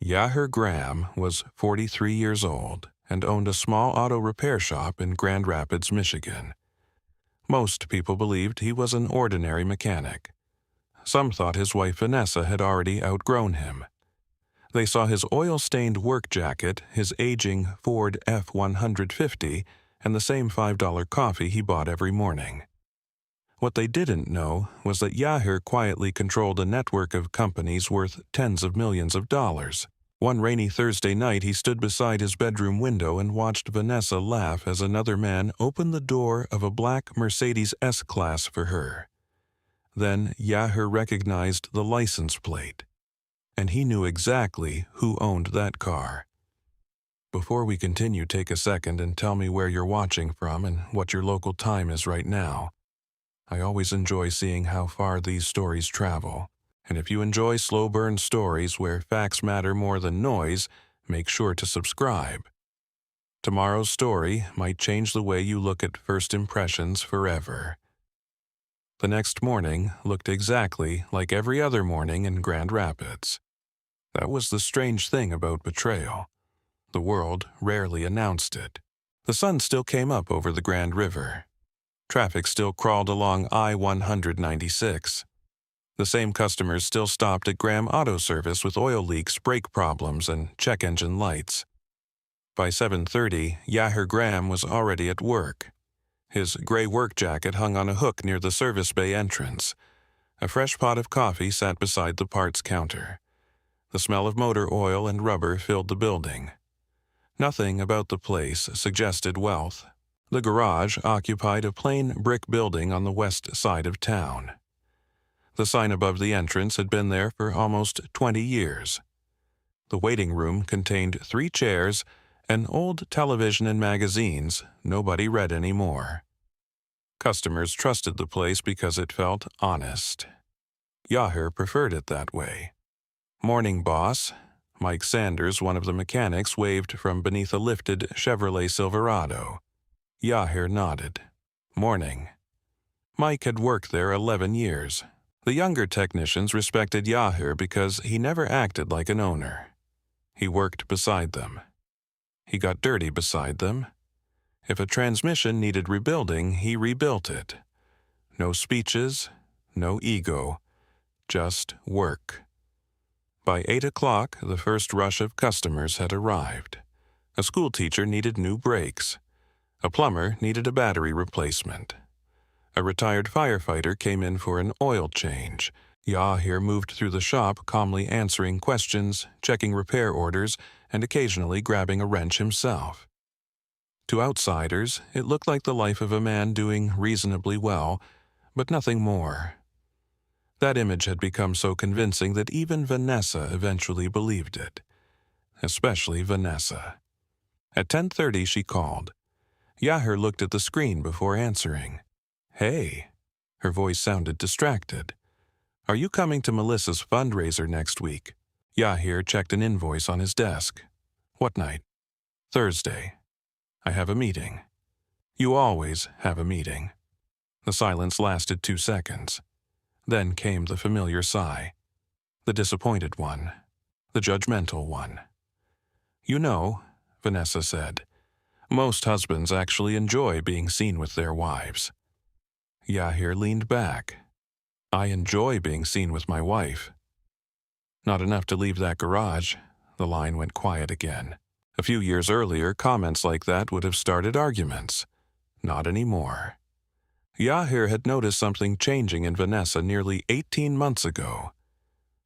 Yahir Graham was 43 years old and owned a small auto repair shop in Grand Rapids, Michigan. Most people believed he was an ordinary mechanic. Some thought his wife Vanessa had already outgrown him. They saw his oil-stained work jacket, his aging Ford F-150, and the same $5 coffee he bought every morning. What they didn't know was that Yahir quietly controlled a network of companies worth tens of millions of dollars. One rainy Thursday night, he stood beside his bedroom window and watched Vanessa laugh as another man opened the door of a black Mercedes S-Class for her. Then Yahir recognized the license plate, and he knew exactly who owned that car. Before we continue, take a second and tell me where you're watching from and what your local time is right now. I always enjoy seeing how far these stories travel. And if you enjoy slow burn stories where facts matter more than noise, make sure to subscribe. Tomorrow's story might change the way you look at first impressions forever. The next morning looked exactly like every other morning in Grand Rapids. That was the strange thing about betrayal. The world rarely announced it. The sun still came up over the Grand River. Traffic still crawled along I-196. The same customers still stopped at Graham Auto Service with oil leaks, brake problems, and check engine lights. By 7:30, Yahir Graham was already at work. His gray work jacket hung on a hook near the service bay entrance. A fresh pot of coffee sat beside the parts counter. The smell of motor oil and rubber filled the building. Nothing about the place suggested wealth. The garage occupied a plain brick building on the west side of town. The sign above the entrance had been there for almost 20 years. The waiting room contained 3 chairs, an old television and magazines nobody read anymore. Customers trusted the place because it felt honest. Yahir preferred it that way. "Morning, boss." Mike Sanders, one of the mechanics, waved from beneath a lifted Chevrolet Silverado. Yahir nodded. "Morning." Mike had worked there 11 years. The younger technicians respected Yahir because he never acted like an owner. He worked beside them. He got dirty beside them. If a transmission needed rebuilding, he rebuilt it. No speeches, no ego, just work. By 8 o'clock, the first rush of customers had arrived. A schoolteacher needed new brakes. A plumber needed a battery replacement. A retired firefighter came in for an oil change. Yahir moved through the shop, calmly answering questions, checking repair orders, and occasionally grabbing a wrench himself. To outsiders, it looked like the life of a man doing reasonably well, but nothing more. That image had become so convincing that even Vanessa eventually believed it. Especially Vanessa. At 10:30 she called. Yahir looked at the screen before answering. "Hey." Her voice sounded distracted. "Are you coming to Melissa's fundraiser next week?" Yahir checked an invoice on his desk. "What night?" "Thursday. I have a meeting." "You always have a meeting." The silence lasted 2 seconds. Then came the familiar sigh. The disappointed one. The judgmental one. "You know," Vanessa said, "most husbands actually enjoy being seen with their wives." Yahir leaned back. "I enjoy being seen with my wife." "Not enough to leave that garage." The line went quiet again. A few years earlier, comments like that would have started arguments. Not anymore. Yahir had noticed something changing in Vanessa nearly 18 months ago.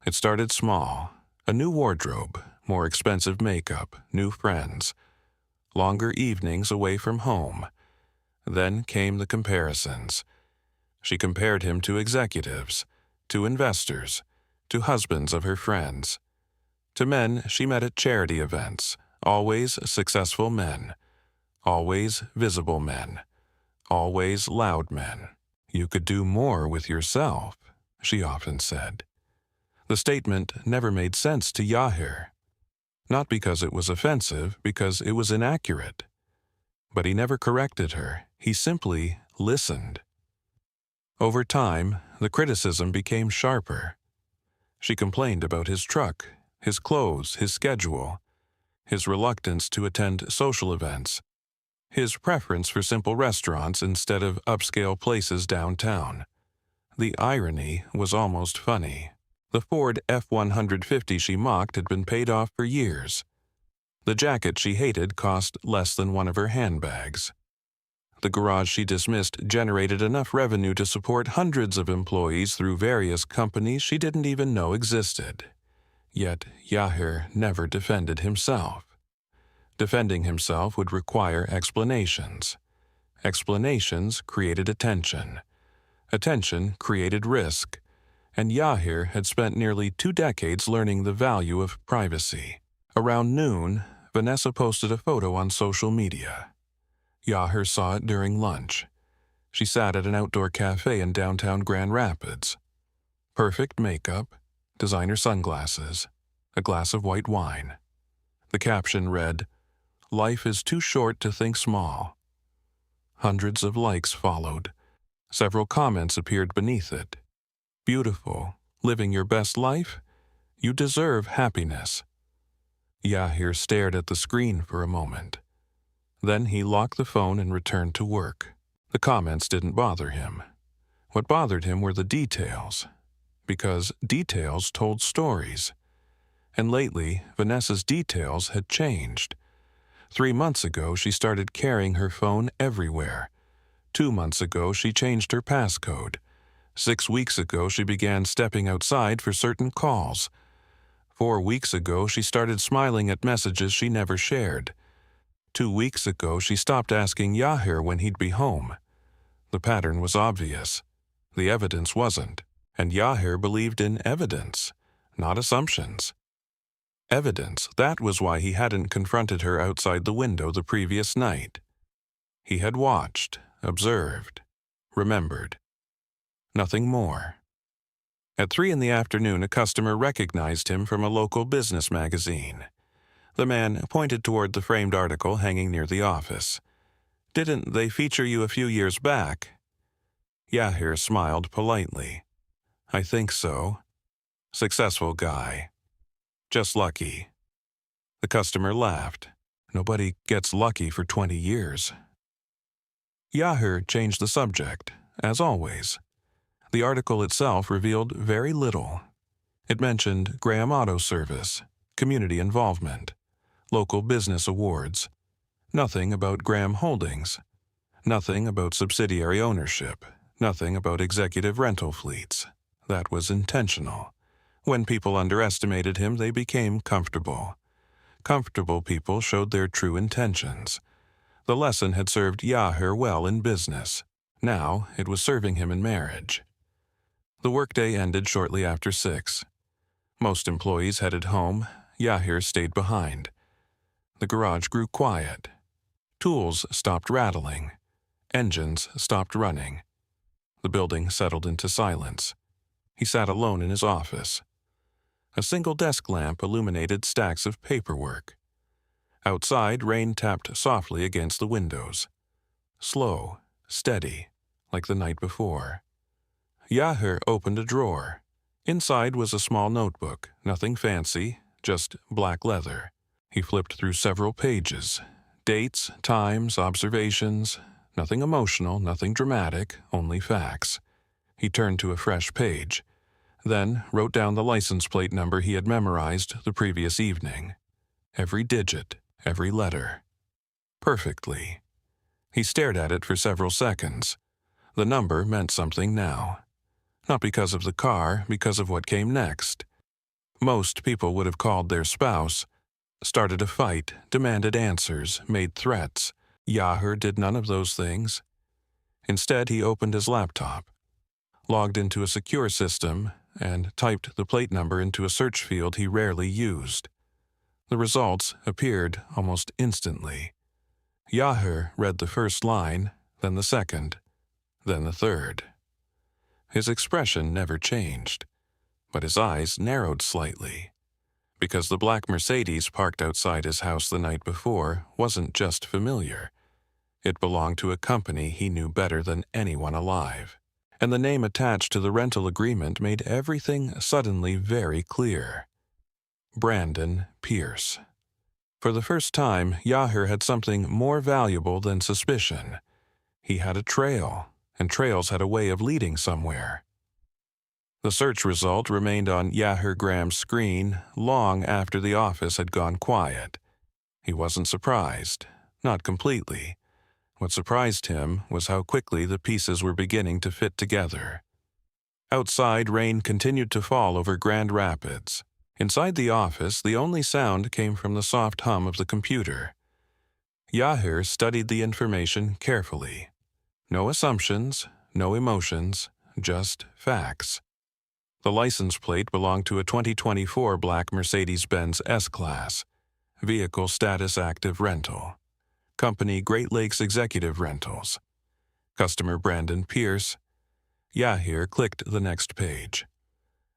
It started small. A new wardrobe, more expensive makeup, new friends. Longer evenings away from home. Then came the comparisons. She compared him to executives, to investors, to husbands of her friends, to men she met at charity events, always successful men, always visible men, always loud men. "You could do more with yourself," she often said. The statement never made sense to Yahir. Not because it was offensive, because it was inaccurate. But he never corrected her. He simply listened. Over time, the criticism became sharper. She complained about his truck, his clothes, his schedule, his reluctance to attend social events, his preference for simple restaurants instead of upscale places downtown. The irony was almost funny. The Ford F-150 she mocked had been paid off for years. The jacket she hated cost less than one of her handbags. The garage she dismissed generated enough revenue to support hundreds of employees through various companies she didn't even know existed. Yet Yahir never defended himself. Defending himself would require explanations. Explanations created attention. Attention created risk. And Yahir had spent nearly 2 decades learning the value of privacy. Around noon, Vanessa posted a photo on social media. Yahir saw it during lunch. She sat at an outdoor cafe in downtown Grand Rapids. Perfect makeup, designer sunglasses, a glass of white wine. The caption read, "Life is too short to think small." Hundreds of likes followed. Several comments appeared beneath it. "Beautiful. Living your best life? You deserve happiness." Yahir stared at the screen for a moment. Then he locked the phone and returned to work. The comments didn't bother him. What bothered him were the details, because details told stories. And lately, Vanessa's details had changed. 3 months ago, she started carrying her phone everywhere. 2 months ago, she changed her passcode. 6 weeks ago, she began stepping outside for certain calls. 4 weeks ago, she started smiling at messages she never shared. 2 weeks ago, she stopped asking Yahir when he'd be home. The pattern was obvious. The evidence wasn't, and Yahir believed in evidence, not assumptions. Evidence, that was why he hadn't confronted her outside the window the previous night. He had watched, observed, remembered. Nothing more. At 3 in the afternoon, a customer recognized him from a local business magazine. The man pointed toward the framed article hanging near the office. "Didn't they feature you a few years back?" Yahir smiled politely. "I think so. Successful guy. Just lucky." The customer laughed. "Nobody gets lucky for 20 years. Yahir changed the subject, as always. The article itself revealed very little. It mentioned Graham Auto Service, community involvement, local business awards. Nothing about Graham Holdings. Nothing about subsidiary ownership. Nothing about executive rental fleets. That was intentional. When people underestimated him, they became comfortable. Comfortable people showed their true intentions. The lesson had served Yahir well in business. Now it was serving him in marriage. The workday ended shortly after 6. Most employees headed home. Yahir stayed behind. The garage grew quiet. Tools stopped rattling. Engines stopped running. The building settled into silence. He sat alone in his office. A single desk lamp illuminated stacks of paperwork. Outside, rain tapped softly against the windows. Slow, steady, like the night before. Yahir opened a drawer. Inside was a small notebook, nothing fancy, just black leather. He flipped through several pages. Dates, times, observations. Nothing emotional, nothing dramatic, only facts. He turned to a fresh page. Then wrote down the license plate number he had memorized the previous evening. Every digit, every letter. Perfectly. He stared at it for several seconds. The number meant something now. Not because of the car, because of what came next. Most people would have called their spouse, started a fight, demanded answers, made threats. Yahir did none of those things. Instead, he opened his laptop, logged into a secure system, and typed the plate number into a search field he rarely used. The results appeared almost instantly. Yahir read the first line, then the second, then the third. His expression never changed, but his eyes narrowed slightly, because the black Mercedes parked outside his house the night before wasn't just familiar. It belonged to a company he knew better than anyone alive, and the name attached to the rental agreement made everything suddenly very clear. Brandon Pierce. For the first time, Yahir had something more valuable than suspicion. He had a trail, and trails had a way of leading somewhere. The search result remained on Yahir Graham's screen long after the office had gone quiet. He wasn't surprised, not completely. What surprised him was how quickly the pieces were beginning to fit together. Outside, rain continued to fall over Grand Rapids. Inside the office, the only sound came from the soft hum of the computer. Yahir studied the information carefully. No assumptions, no emotions, just facts. The license plate belonged to a 2024 black Mercedes-Benz S-Class. Vehicle status active rental. Company Great Lakes Executive Rentals. Customer Brandon Pierce. Yahir clicked the next page.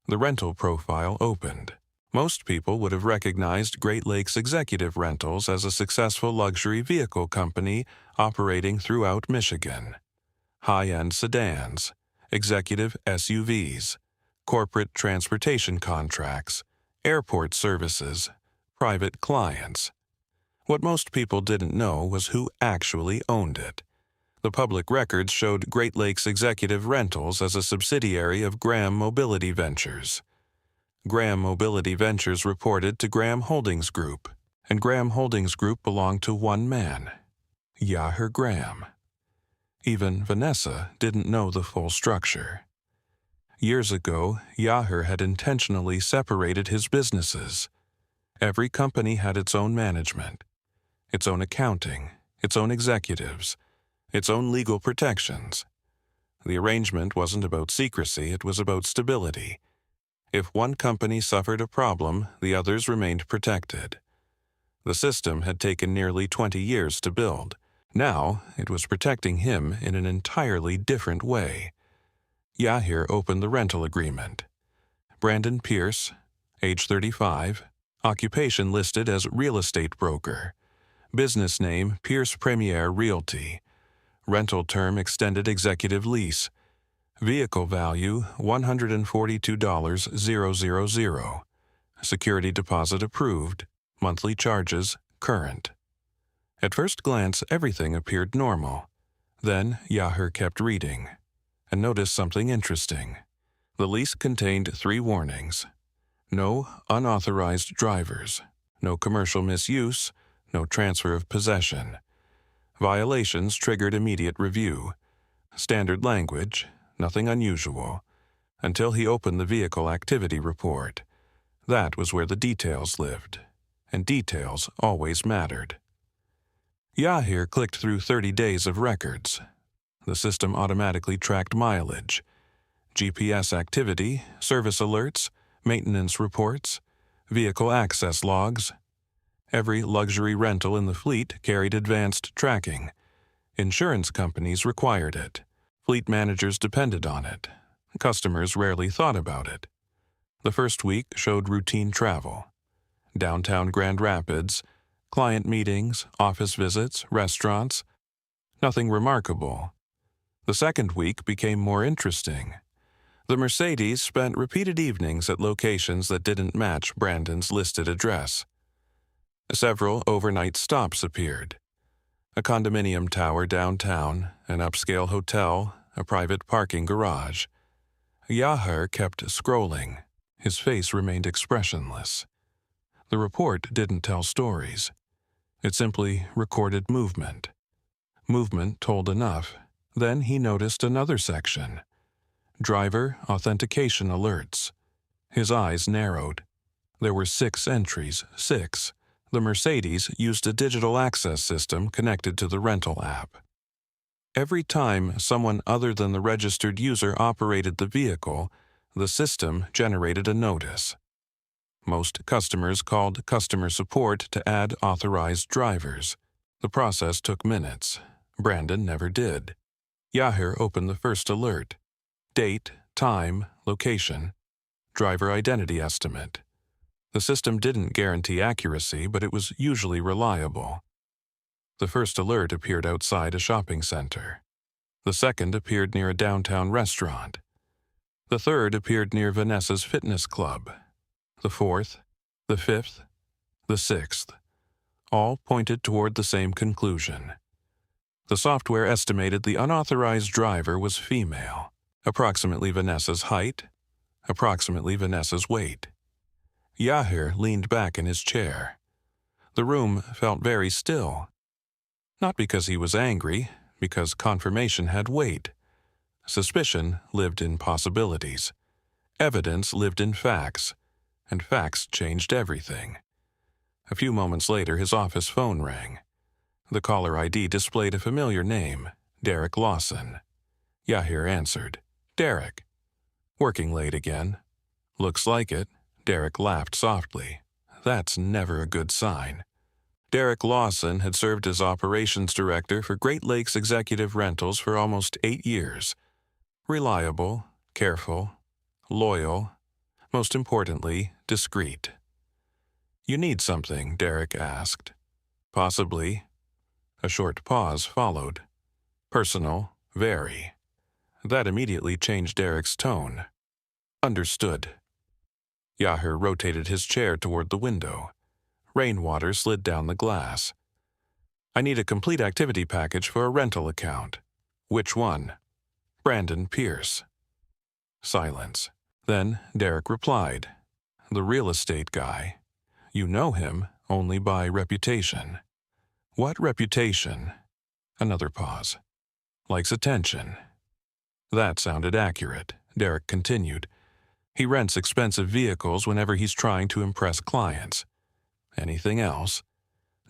The rental profile opened. Most people would have recognized Great Lakes Executive Rentals as a successful luxury vehicle company operating throughout Michigan. High-end sedans, executive SUVs, corporate transportation contracts, airport services, private clients. What most people didn't know was who actually owned it. The public records showed Great Lakes Executive Rentals as a subsidiary of Graham Mobility Ventures. Graham Mobility Ventures reported to Graham Holdings Group, and Graham Holdings Group belonged to one man, Yahir Graham. Even Vanessa didn't know the full structure. Years ago, Yahir had intentionally separated his businesses. Every company had its own management, its own accounting, its own executives, its own legal protections. The arrangement wasn't about secrecy, it was about stability. If one company suffered a problem, the others remained protected. The system had taken nearly 20 years to build. Now, it was protecting him in an entirely different way. Yahir opened the rental agreement. Brandon Pierce, age 35, occupation listed as real estate broker. Business name Pierce Premier Realty. Rental term extended executive lease. Vehicle value $142,000. Security deposit approved. Monthly charges current. At first glance, everything appeared normal. Then Yahir kept reading and noticed something interesting. The lease contained 3 warnings. No unauthorized drivers, no commercial misuse, no transfer of possession. Violations triggered immediate review. Standard language, nothing unusual, until he opened the vehicle activity report. That was where the details lived, and details always mattered. Yahir clicked through 30 days of records. The system automatically tracked mileage, GPS activity, service alerts, maintenance reports, vehicle access logs. Every luxury rental in the fleet carried advanced tracking. Insurance companies required it. Fleet managers depended on it. Customers rarely thought about it. The first week showed routine travel. Downtown Grand Rapids, client meetings, office visits, restaurants. Nothing remarkable. The second week became more interesting. The Mercedes spent repeated evenings at locations that didn't match Brandon's listed address. Several overnight stops appeared. A condominium tower downtown, an upscale hotel, a private parking garage. Yahir kept scrolling. His face remained expressionless. The report didn't tell stories. It simply recorded movement. Movement told enough. Then he noticed another section. Driver authentication alerts. His eyes narrowed. There were 6 entries, 6. The Mercedes used a digital access system connected to the rental app. Every time someone other than the registered user operated the vehicle, the system generated a notice. Most customers called customer support to add authorized drivers. The process took minutes. Brandon never did. Yahir opened the first alert. Date, time, location, driver identity estimate. The system didn't guarantee accuracy, but it was usually reliable. The first alert appeared outside a shopping center. The second appeared near a downtown restaurant. The third appeared near Vanessa's fitness club. The fourth, the 5th, the 6th. All pointed toward the same conclusion. The software estimated the unauthorized driver was female, approximately Vanessa's height, approximately Vanessa's weight. Yahir leaned back in his chair. The room felt very still. Not because he was angry, because confirmation had weight. Suspicion lived in possibilities. Evidence lived in facts, and facts changed everything. A few moments later, his office phone rang. The caller ID displayed a familiar name, Derek Lawson. Yahir answered. Derek. Working late again. Looks like it. Derek laughed softly. That's never a good sign. Derek Lawson had served as operations director for Great Lakes Executive Rentals for almost 8 years. Reliable, careful, loyal, most importantly, discreet. You need something, Derek asked. Possibly. A short pause followed. Personal, very. That immediately changed Derek's tone. Understood. Yahir rotated his chair toward the window. Rainwater slid down the glass. I need a complete activity package for a rental account. Which one? Brandon Pierce. Silence. Then Derek replied. The real estate guy. You know him only by reputation. What reputation? Another pause. Likes attention. That sounded accurate, Derek continued. He rents expensive vehicles whenever he's trying to impress clients. Anything else?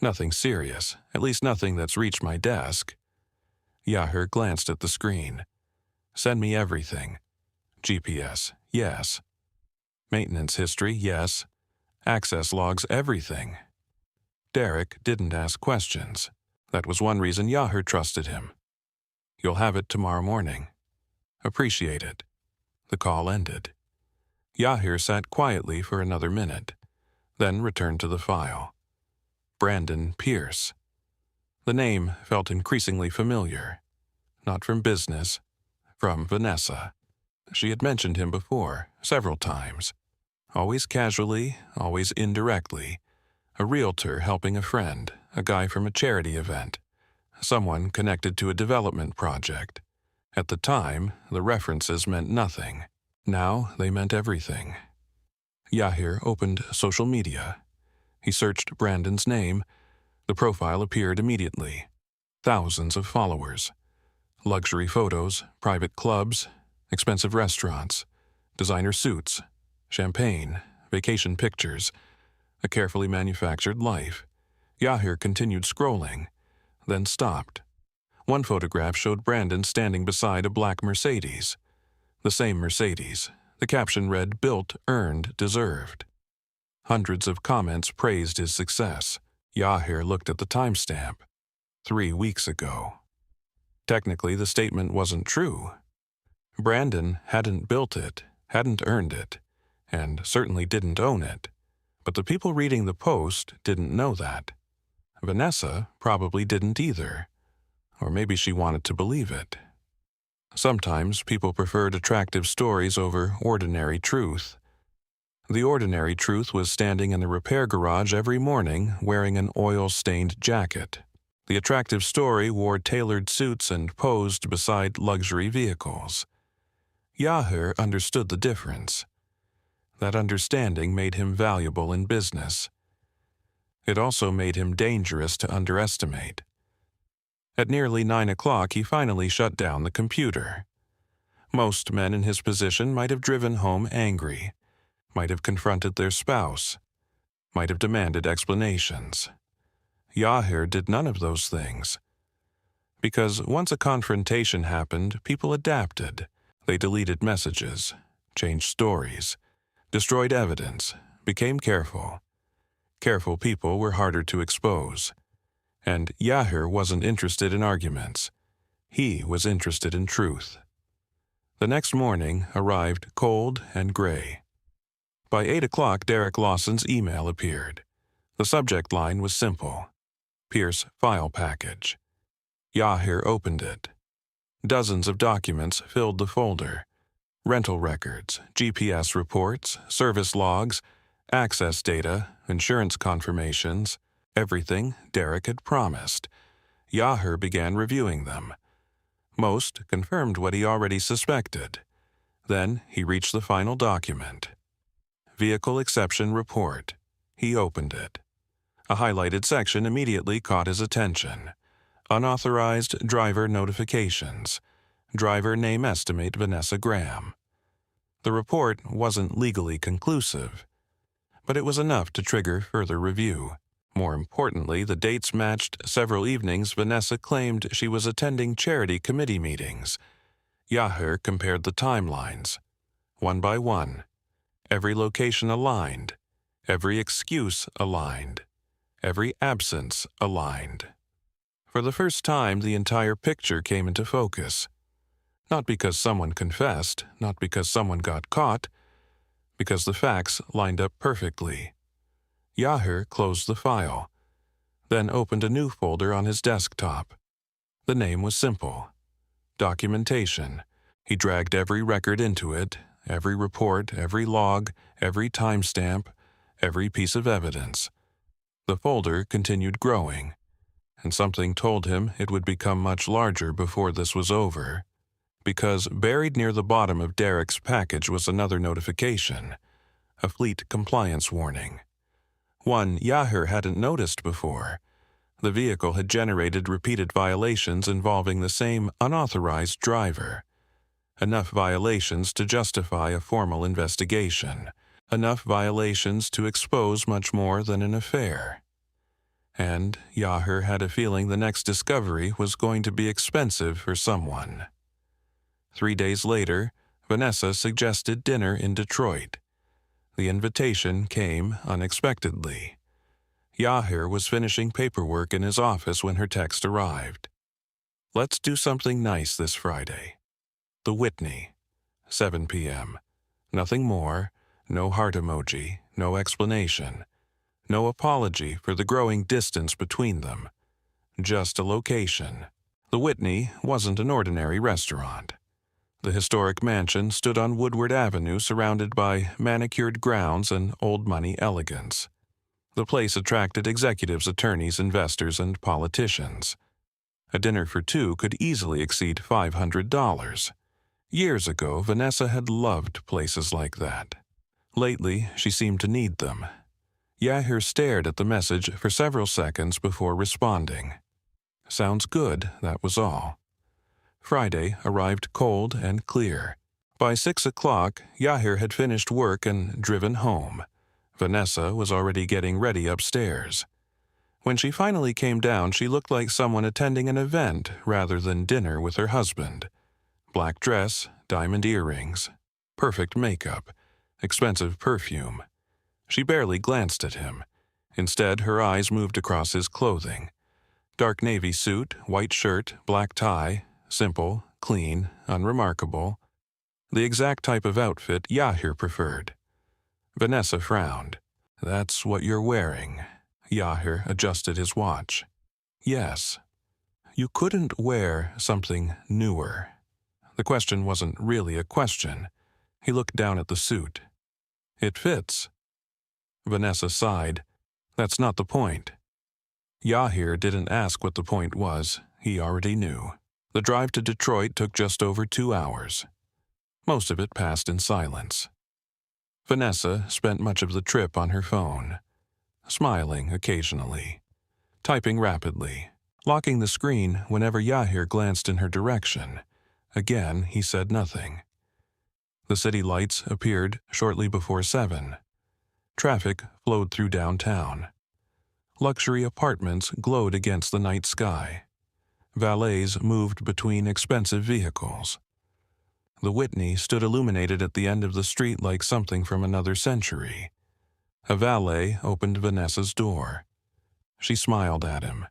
Nothing serious, at least nothing that's reached my desk. Yahir glanced at the screen. Send me everything. GPS, yes. Maintenance history, yes. Access logs, everything. Derek didn't ask questions. That was one reason Yahir trusted him. You'll have it tomorrow morning. Appreciate it. The call ended. Yahir sat quietly for another minute, then returned to the file. Brandon Pierce. The name felt increasingly familiar. Not from business, from Vanessa. She had mentioned him before, several times. Always casually, always indirectly. A realtor helping a friend, a guy from a charity event, someone connected to a development project. At the time, the references meant nothing. Now they meant everything. Yahir opened social media. He searched Brandon's name. The profile appeared immediately. Thousands of followers. Luxury photos, private clubs, expensive restaurants, designer suits, champagne, vacation pictures, a carefully manufactured life. Yahir continued scrolling, then stopped. One photograph showed Brandon standing beside a black Mercedes. The same Mercedes. The caption read, "Built, earned, deserved." Hundreds of comments praised his success. Yahir looked at the timestamp. 3 weeks ago. Technically, the statement wasn't true. Brandon hadn't built it, hadn't earned it, and certainly didn't own it. But the people reading the post didn't know that. Vanessa probably didn't either. Or maybe she wanted to believe it. Sometimes people preferred attractive stories over ordinary truth. The ordinary truth was standing in the repair garage every morning wearing an oil-stained jacket. The attractive story wore tailored suits and posed beside luxury vehicles. Yahir understood the difference. That understanding made him valuable in business. It also made him dangerous to underestimate. At nearly 9 o'clock, he finally shut down the computer. Most men in his position might have driven home angry, might have confronted their spouse, might have demanded explanations. Yahir did none of those things. Because once a confrontation happened, people adapted. They deleted messages, changed stories, destroyed evidence, became careful. Careful people were harder to expose. And Yahir wasn't interested in arguments. He was interested in truth. The next morning arrived cold and gray. By 8 o'clock, Derek Lawson's email appeared. The subject line was simple. Pierce file package. Yahir opened it. Dozens of documents filled the folder. Rental records, GPS reports, service logs, Access data, insurance confirmations, everything Derek had promised. Yahir began reviewing them. Most confirmed what he already suspected. Then he reached the final document. Vehicle Exception Report. He opened it. A highlighted section immediately caught his attention. Unauthorized driver notifications. Driver name estimate Vanessa Graham. The report wasn't legally conclusive, but it was enough to trigger further review. More importantly, the dates matched several evenings Vanessa claimed she was attending charity committee meetings. Yahir compared the timelines. One by one. Every location aligned. Every excuse aligned. Every absence aligned. For the first time, the entire picture came into focus. Not because someone confessed, not because someone got caught, because the facts lined up perfectly. Yahir closed the file, then opened a new folder on his desktop. The name was simple. Documentation. He dragged every record into it, every report, every log, every timestamp, every piece of evidence. The folder continued growing, and something told him it would become much larger before this was over. Because buried near the bottom of Derek's package was another notification, a fleet compliance warning. One Yahir hadn't noticed before. The vehicle had generated repeated violations involving the same unauthorized driver. Enough violations to justify a formal investigation. Enough violations to expose much more than an affair. And Yahir had a feeling the next discovery was going to be expensive for someone. 3 days later, Vanessa suggested dinner in Detroit. The invitation came unexpectedly. Yahir was finishing paperwork in his office when her text arrived. "Let's do something nice this Friday." The Whitney, 7 p.m. Nothing more, no heart emoji, no explanation, no apology for the growing distance between them. Just a location. The Whitney wasn't an ordinary restaurant. The historic mansion stood on Woodward Avenue surrounded by manicured grounds and old-money elegance. The place attracted executives, attorneys, investors, and politicians. A dinner for two could easily exceed $500. Years ago, Vanessa had loved places like that. Lately, she seemed to need them. Yahir stared at the message for several seconds before responding. Sounds good, that was all. Friday arrived cold and clear. By 6 o'clock, Yahir had finished work and driven home. Vanessa was already getting ready upstairs. When she finally came down, she looked like someone attending an event rather than dinner with her husband. Black dress, diamond earrings, perfect makeup, expensive perfume. She barely glanced at him. Instead, her eyes moved across his clothing. Dark navy suit, white shirt, black tie, simple, clean, unremarkable. The exact type of outfit Yahir preferred. Vanessa frowned. "That's what you're wearing." Yahir adjusted his watch. "Yes." "You couldn't wear something newer." The question wasn't really a question. He looked down at the suit. "It fits." Vanessa sighed. "That's not the point." Yahir didn't ask what the point was. He already knew. The drive to Detroit took just over 2 hours. Most of it passed in silence. Vanessa spent much of the trip on her phone, smiling occasionally, typing rapidly, locking the screen whenever Yahir glanced in her direction. Again, he said nothing. The city lights appeared shortly before 7. Traffic flowed through downtown. Luxury apartments glowed against the night sky. Valets moved between expensive vehicles. The Whitney stood illuminated at the end of the street like something from another century. A valet opened Vanessa's door. She smiled at him.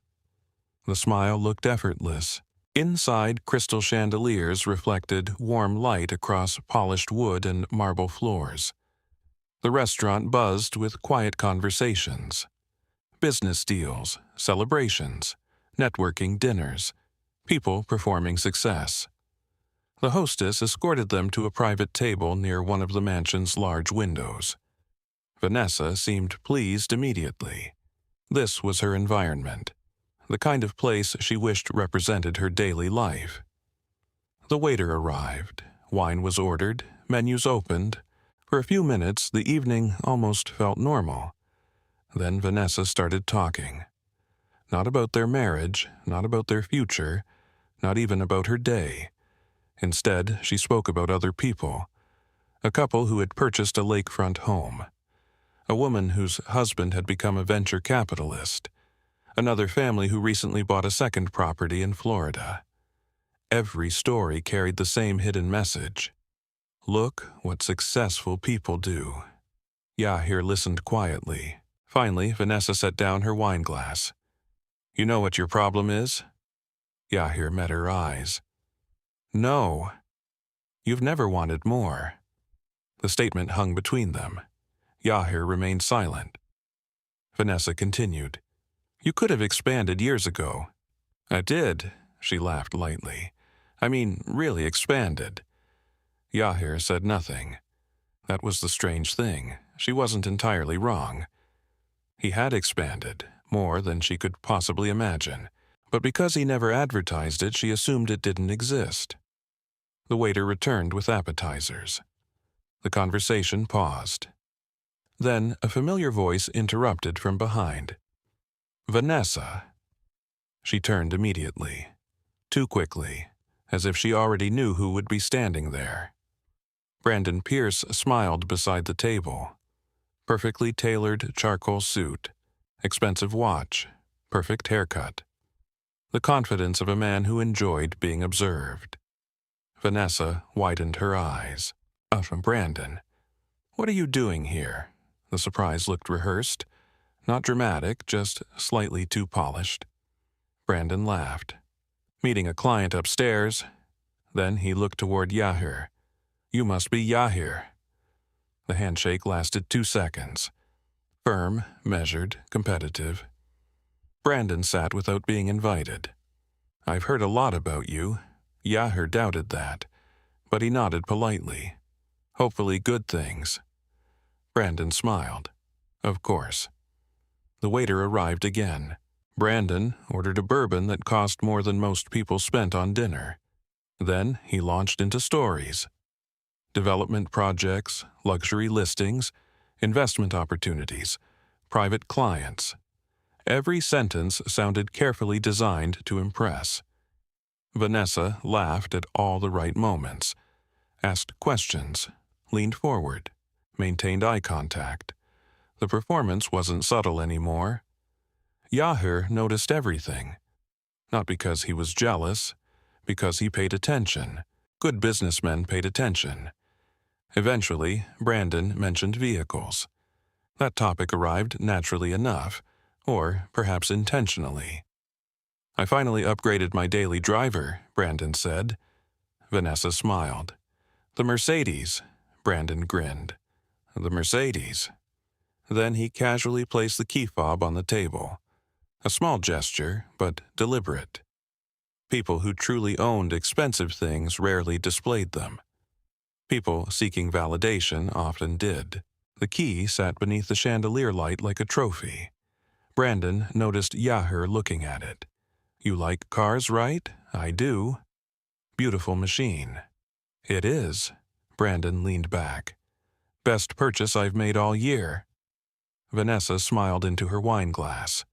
The smile looked effortless. Inside, crystal chandeliers reflected warm light across polished wood and marble floors. The restaurant buzzed with quiet conversations. Business deals, celebrations, networking dinners, people performing success. The hostess escorted them to a private table near one of the mansion's large windows. Vanessa seemed pleased immediately. This was her environment, the kind of place she wished represented her daily life. The waiter arrived, wine was ordered, menus opened. For a few minutes, the evening almost felt normal. Then Vanessa started talking. Not about their marriage, not about their future, not even about her day. Instead, she spoke about other people. A couple who had purchased a lakefront home. A woman whose husband had become a venture capitalist. Another family who recently bought a second property in Florida. Every story carried the same hidden message. Look what successful people do. Yahir listened quietly. Finally, Vanessa set down her wine glass. You know what your problem is? Yahir met her eyes. No. You've never wanted more. The statement hung between them. Yahir remained silent. Vanessa continued. You could have expanded years ago. I did, she laughed lightly. I mean, really expanded. Yahir said nothing. That was the strange thing. She wasn't entirely wrong. He had expanded, more than she could possibly imagine. But because he never advertised it, she assumed it didn't exist. The waiter returned with appetizers. The conversation paused. Then a familiar voice interrupted from behind. Vanessa. She turned immediately. Too quickly, as if she already knew who would be standing there. Brandon Pierce smiled beside the table. Perfectly tailored charcoal suit, expensive watch, perfect haircut. The confidence of a man who enjoyed being observed. Vanessa widened her eyes. From Brandon. What are you doing here? The surprise looked rehearsed. Not dramatic, just slightly too polished. Brandon laughed. Meeting a client upstairs. Then he looked toward Yahir. You must be Yahir. The handshake lasted 2 seconds. Firm, measured, competitive. Brandon sat without being invited. I've heard a lot about you. Yahir doubted that, but he nodded politely. Hopefully good things. Brandon smiled. Of course. The waiter arrived again. Brandon ordered a bourbon that cost more than most people spent on dinner. Then he launched into stories. Development projects, luxury listings, investment opportunities, private clients. Every sentence sounded carefully designed to impress. Vanessa laughed at all the right moments, asked questions, leaned forward, maintained eye contact. The performance wasn't subtle anymore. Yahir noticed everything. Not because he was jealous, because he paid attention. Good businessmen paid attention. Eventually, Brandon mentioned vehicles. That topic arrived naturally enough, or perhaps intentionally. I finally upgraded my daily driver, Brandon said. Vanessa smiled. The Mercedes, Brandon grinned. The Mercedes. Then he casually placed the key fob on the table. A small gesture, but deliberate. People who truly owned expensive things rarely displayed them. People seeking validation often did. The key sat beneath the chandelier light like a trophy. Brandon noticed Yahir looking at it. You like cars, right? I do. Beautiful machine. It is. Brandon leaned back. Best purchase I've made all year. Vanessa smiled into her wine glass.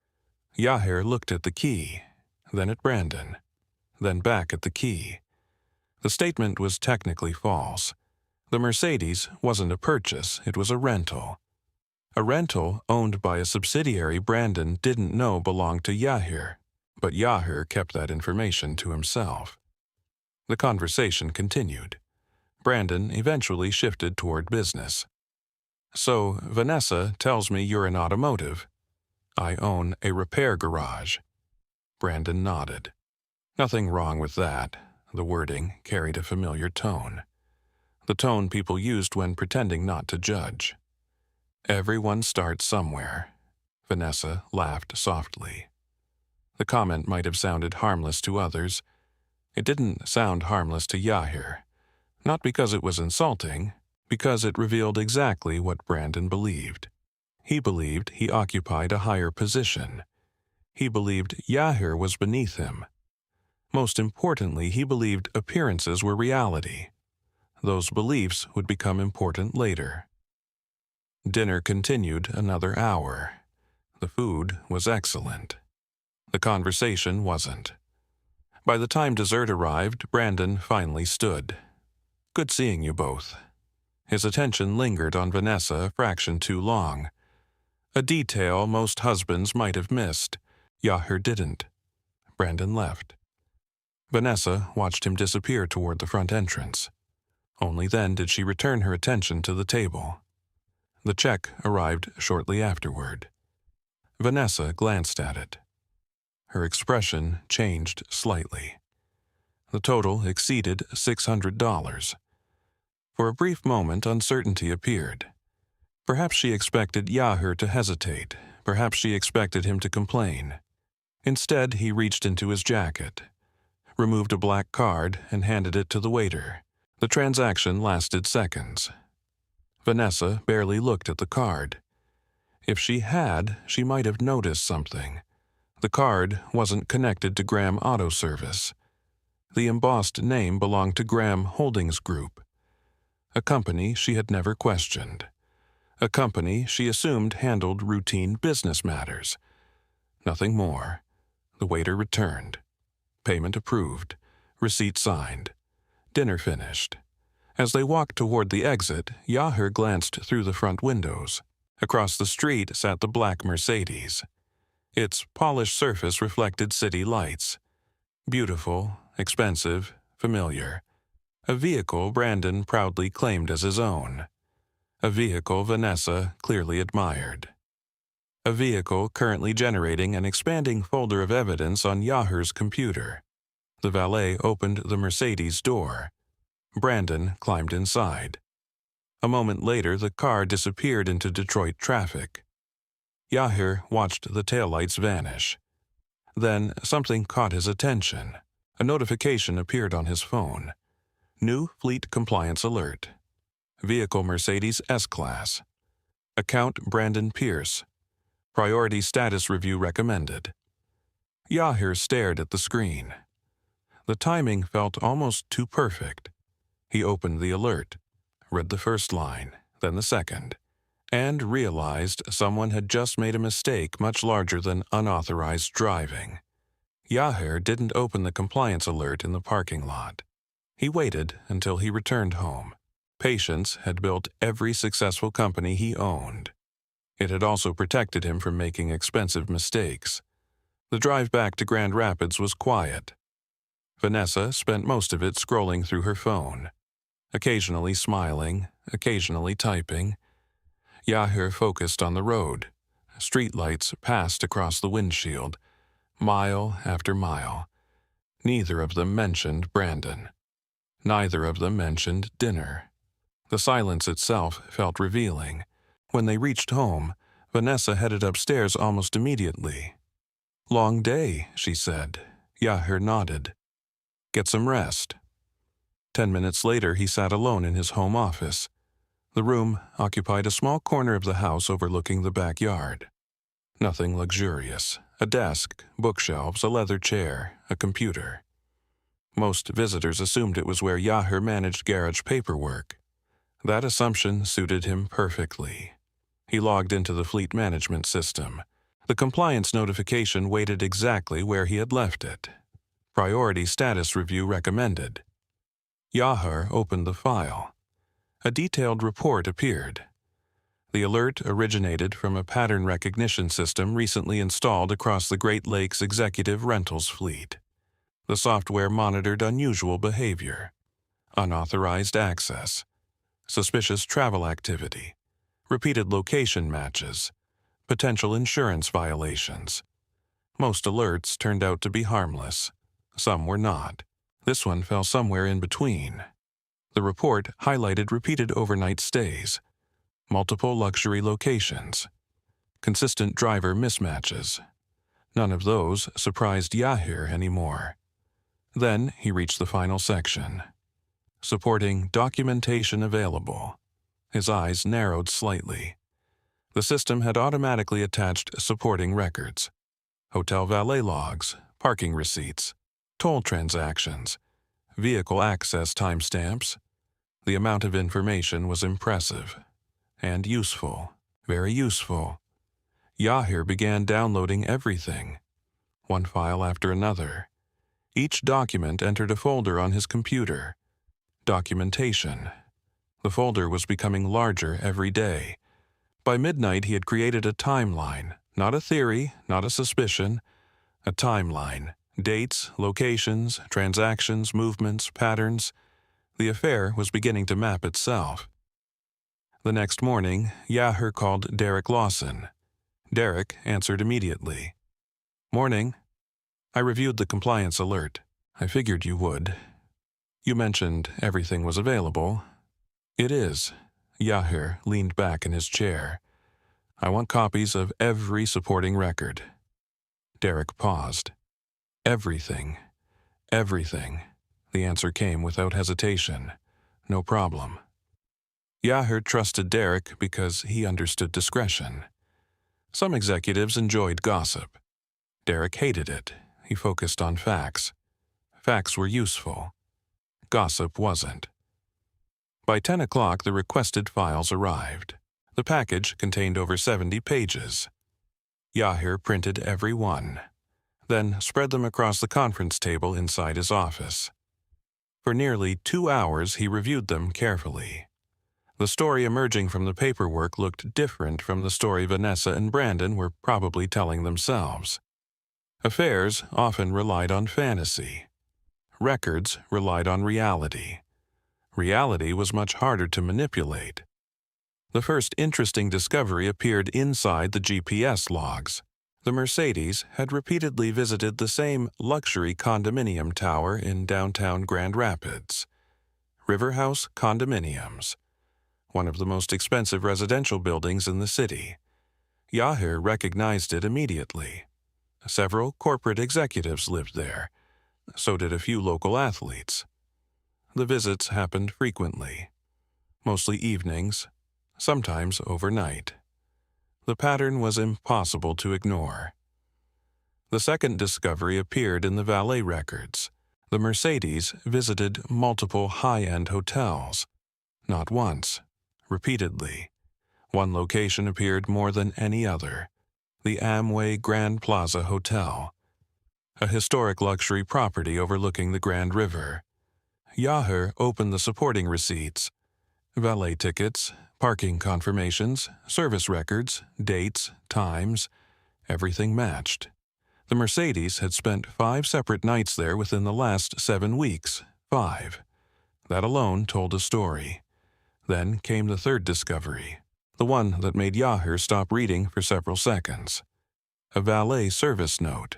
Yahir looked at the key, then at Brandon, then back at the key. The statement was technically false. The Mercedes wasn't a purchase, it was a rental. A rental owned by a subsidiary Brandon didn't know belonged to Yahir, but Yahir kept that information to himself. The conversation continued. Brandon eventually shifted toward business. So, Vanessa tells me you're in automotive. I own a repair garage. Brandon nodded. Nothing wrong with that. The wording carried a familiar tone. The tone people used when pretending not to judge. Everyone starts somewhere. Vanessa laughed softly. The comment might have sounded harmless to others. It didn't sound harmless to Yahir. Not because it was insulting, because it revealed exactly what Brandon believed. He believed he occupied a higher position. He believed Yahir was beneath him. Most importantly, he believed appearances were reality. Those beliefs would become important later. Dinner continued another hour. The food was excellent. The conversation wasn't. By the time dessert arrived, Brandon finally stood. "Good seeing you both." His attention lingered on Vanessa a fraction too long. A detail most husbands might have missed. Yahir didn't. Brandon left. Vanessa watched him disappear toward the front entrance. Only then did she return her attention to the table. The check arrived shortly afterward. Vanessa glanced at it. Her expression changed slightly. The total exceeded $600. For a brief moment, uncertainty appeared. Perhaps she expected Yahir to hesitate. Perhaps she expected him to complain. Instead, he reached into his jacket, removed a black card, and handed it to the waiter. The transaction lasted seconds. Vanessa barely looked at the card. If she had, she might have noticed something. The card wasn't connected to Graham Auto Service. The embossed name belonged to Graham Holdings Group, a company she had never questioned, a company she assumed handled routine business matters. Nothing more. The waiter returned. Payment approved. Receipt signed. Dinner finished. As they walked toward the exit, Yahir glanced through the front windows. Across the street sat the black Mercedes. Its polished surface reflected city lights. Beautiful, expensive, familiar. A vehicle Brandon proudly claimed as his own. A vehicle Vanessa clearly admired. A vehicle currently generating an expanding folder of evidence on Yahir's computer. The valet opened the Mercedes door. Brandon climbed inside. A moment later, the car disappeared into Detroit traffic. Yahir watched the taillights vanish. Then something caught his attention. A notification appeared on his phone. New Fleet Compliance Alert. Vehicle Mercedes S-Class. Account Brandon Pierce. Priority Status Review recommended. Yahir stared at the screen. The timing felt almost too perfect. He opened the alert, read the first line, then the second, and realized someone had just made a mistake much larger than unauthorized driving. Yahir didn't open the compliance alert in the parking lot. He waited until he returned home. Patience had built every successful company he owned. It had also protected him from making expensive mistakes. The drive back to Grand Rapids was quiet. Vanessa spent most of it scrolling through her phone, occasionally smiling, occasionally typing. Yahir focused on the road. Streetlights passed across the windshield, mile after mile. Neither of them mentioned Brandon. Neither of them mentioned dinner. The silence itself felt revealing. When they reached home, Vanessa headed upstairs almost immediately. "Long day," she said. Yahir nodded. "Get some rest." 10 minutes later, he sat alone in his home office. The room occupied a small corner of the house overlooking the backyard. Nothing luxurious. A desk, bookshelves, a leather chair, a computer. Most visitors assumed it was where Yahir managed garage paperwork. That assumption suited him perfectly. He logged into the fleet management system. The compliance notification waited exactly where he had left it. Priority Status Review recommended. Yahir opened the file. A detailed report appeared. The alert originated from a pattern recognition system recently installed across the Great Lakes Executive Rentals fleet. The software monitored unusual behavior, unauthorized access, suspicious travel activity, repeated location matches, potential insurance violations. Most alerts turned out to be harmless. Some were not. This one fell somewhere in between. The report highlighted repeated overnight stays, multiple luxury locations, consistent driver mismatches. None of those surprised Yahir anymore. Then he reached the final section. Supporting documentation available. His eyes narrowed slightly. The system had automatically attached supporting records: hotel valet logs, parking receipts, toll transactions, vehicle access timestamps. The amount of information was impressive and useful, very useful. Yahir began downloading everything, one file after another. Each document entered a folder on his computer. Documentation. The folder was becoming larger every day. By midnight, he had created a timeline, not a theory, not a suspicion, a timeline. Dates, locations, transactions, movements, patterns. The affair was beginning to map itself. The next morning, Yahir called Derek Lawson. Derek answered immediately. "Morning. I reviewed the compliance alert. I figured you would. You mentioned everything was available." "It is." Yahir leaned back in his chair. "I want copies of every supporting record." Derek paused. "Everything. Everything." The answer came without hesitation. "No problem." Yahir trusted Derek because he understood discretion. Some executives enjoyed gossip. Derek hated it. He focused on facts. Facts were useful. Gossip wasn't. By 10 o'clock, the requested files arrived. The package contained over 70 pages. Yahir printed every one, then spread them across the conference table inside his office. For nearly 2 hours, he reviewed them carefully. The story emerging from the paperwork looked different from the story Vanessa and Brandon were probably telling themselves. Affairs often relied on fantasy. Records relied on reality. Reality was much harder to manipulate. The first interesting discovery appeared inside the GPS logs. The Mercedes had repeatedly visited the same luxury condominium tower in downtown Grand Rapids. River House Condominiums, one of the most expensive residential buildings in the city. Yahir recognized it immediately. Several corporate executives lived there. So did a few local athletes. The visits happened frequently, mostly evenings, sometimes overnight. The pattern was impossible to ignore. The second discovery appeared in the valet records. The Mercedes visited multiple high-end hotels. Not once, repeatedly. One location appeared more than any other: the Amway Grand Plaza Hotel, a historic luxury property overlooking the Grand River. Yahir opened the supporting receipts: valet tickets, parking confirmations, service records, dates, times. Everything matched. The Mercedes had spent 5 separate nights there within the last 7 weeks. 5. That alone told a story. Then came the third discovery, the one that made Yahir stop reading for several seconds. A valet service note.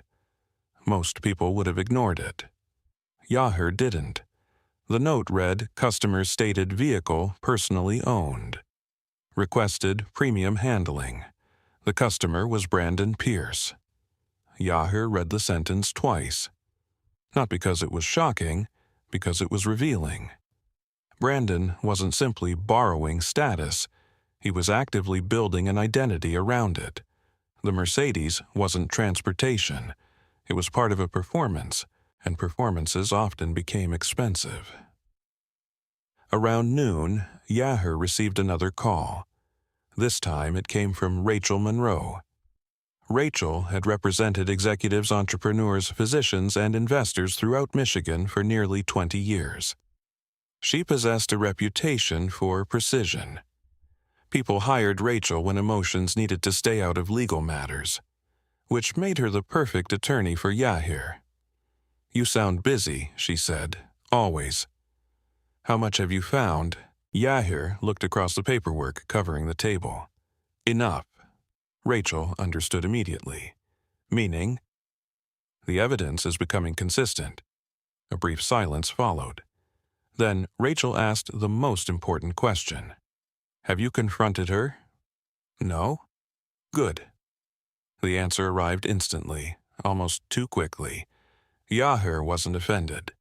Most people would have ignored it. Yahir didn't. The note read, "Customer's stated vehicle personally owned. Requested premium handling. The customer was Brandon Pierce." Yahir read the sentence twice. Not because it was shocking, because it was revealing. Brandon wasn't simply borrowing status. He was actively building an identity around it. The Mercedes wasn't transportation. It was part of a performance, and performances often became expensive. Around noon, Yahir received another call. This time it came from Rachel Monroe. Rachel had represented executives, entrepreneurs, physicians, and investors throughout Michigan for nearly 20 years. She possessed a reputation for precision. People hired Rachel when emotions needed to stay out of legal matters, which made her the perfect attorney for Yahir. "You sound busy," she said, "always." "How much have you found?" Yahir looked across the paperwork covering the table. "Enough." Rachel understood immediately. "Meaning?" "The evidence is becoming consistent." A brief silence followed. Then Rachel asked the most important question. "Have you confronted her?" "No." "Good." The answer arrived instantly, almost too quickly. Yahir wasn't offended.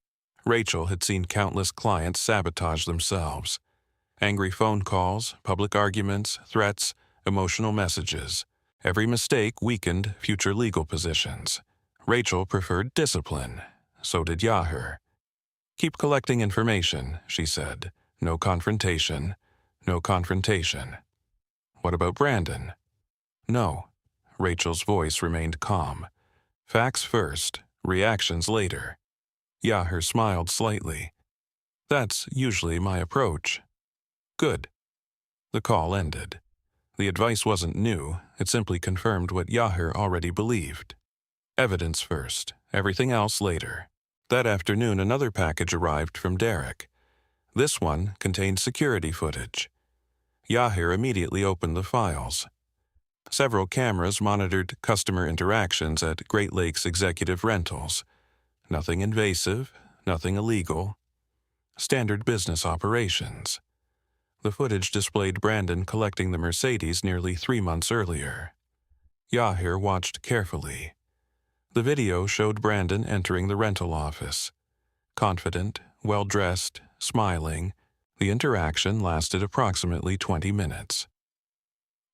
Rachel had seen countless clients sabotage themselves. Angry phone calls, public arguments, threats, emotional messages. Every mistake weakened future legal positions. Rachel preferred discipline. So did Yahir. "Keep collecting information," she said. "No confrontation. No confrontation." "What about Brandon?" "No." Rachel's voice remained calm. "Facts first, reactions later." Yahir smiled slightly. "That's usually my approach." "Good." The call ended. The advice wasn't new, it simply confirmed what Yahir already believed. Evidence first, everything else later. That afternoon another package arrived from Derek. This one contained security footage. Yahir immediately opened the files. Several cameras monitored customer interactions at Great Lakes Executive Rentals. Nothing invasive, nothing illegal. Standard business operations. The footage displayed Brandon collecting the Mercedes nearly 3 months earlier. Yahir watched carefully. The video showed Brandon entering the rental office. Confident, well-dressed, smiling, the interaction lasted approximately 20 minutes.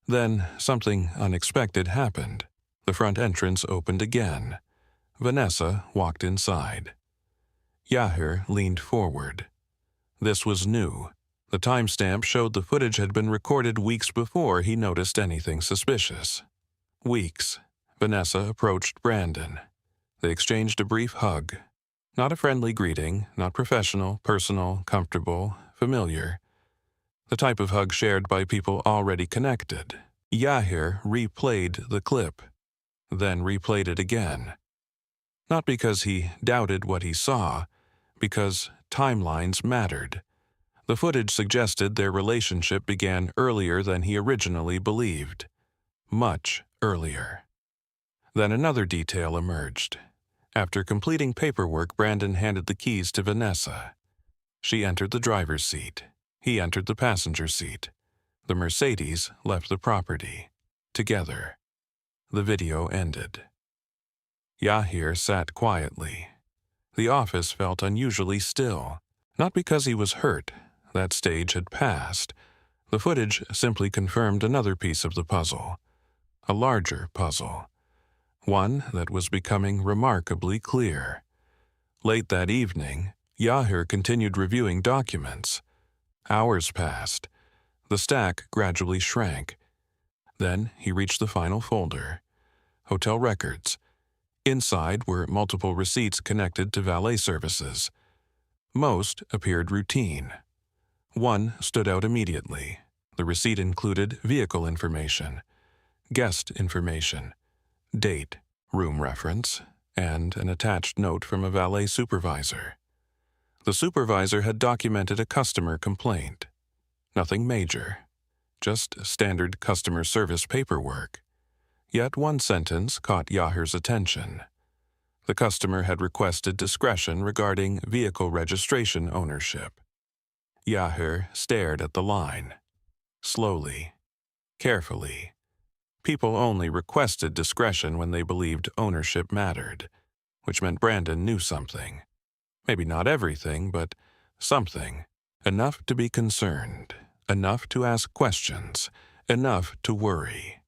Then something unexpected happened. The front entrance opened again. Vanessa walked inside. Yahir leaned forward. This was new. The timestamp showed the footage had been recorded weeks before he noticed anything suspicious. Weeks. Vanessa approached Brandon. They exchanged a brief hug. Not a friendly greeting, not professional, personal, comfortable, familiar. The type of hug shared by people already connected. Yahir replayed the clip, then replayed it again. Not because he doubted what he saw, because timelines mattered. The footage suggested their relationship began earlier than he originally believed. Much earlier. Then another detail emerged. After completing paperwork, Brandon handed the keys to Vanessa. She entered the driver's seat. He entered the passenger seat. The Mercedes left the property. Together. The video ended. Yahir sat quietly. The office felt unusually still. Not because he was hurt. That stage had passed. The footage simply confirmed another piece of the puzzle. A larger puzzle. One that was becoming remarkably clear. Late that evening, Yahir continued reviewing documents. Hours passed. The stack gradually shrank. Then he reached the final folder. Hotel records. Inside were multiple receipts connected to valet services. Most appeared routine. One stood out immediately. The receipt included vehicle information, guest information, date, room reference, and an attached note from a valet supervisor. The supervisor had documented a customer complaint. Nothing major, just standard customer service paperwork. Yet one sentence caught Yahir's attention. The customer had requested discretion regarding vehicle registration ownership. Yahir stared at the line. Slowly, carefully. People only requested discretion when they believed ownership mattered, which meant Brandon knew something. Maybe not everything, but something. Enough to be concerned, enough to ask questions, enough to worry.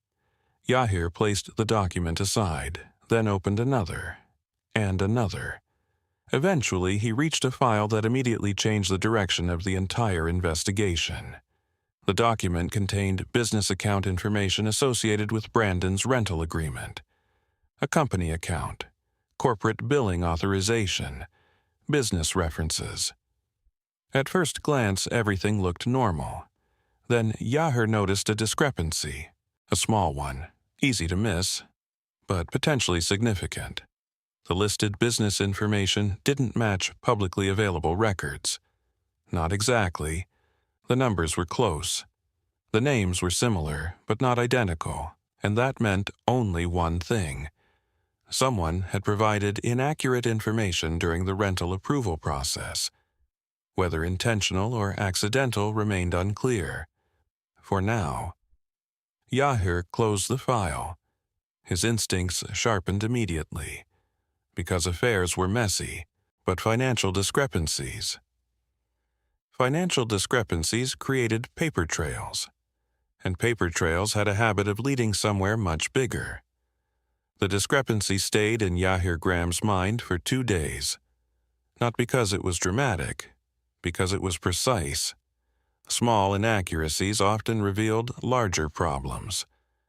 Yahir placed the document aside, then opened another, and another. Eventually, he reached a file that immediately changed the direction of the entire investigation. The document contained business account information associated with Brandon's rental agreement, a company account, corporate billing authorization, business references. At first glance, everything looked normal. Then Yahir noticed a discrepancy, a small one, easy to miss, but potentially significant. The listed business information didn't match publicly available records. Not exactly. The numbers were close. The names were similar, but not identical, and that meant only one thing. Someone had provided inaccurate information during the rental approval process. Whether intentional or accidental remained unclear. For now. Yahir closed the file. His instincts sharpened immediately. Because affairs were messy, but financial discrepancies. Financial discrepancies created paper trails. and paper trails had a habit of leading somewhere much bigger. The discrepancy stayed in Yahir Graham's mind for 2 days. Not because it was dramatic, because it was precise. Small inaccuracies often revealed larger problems.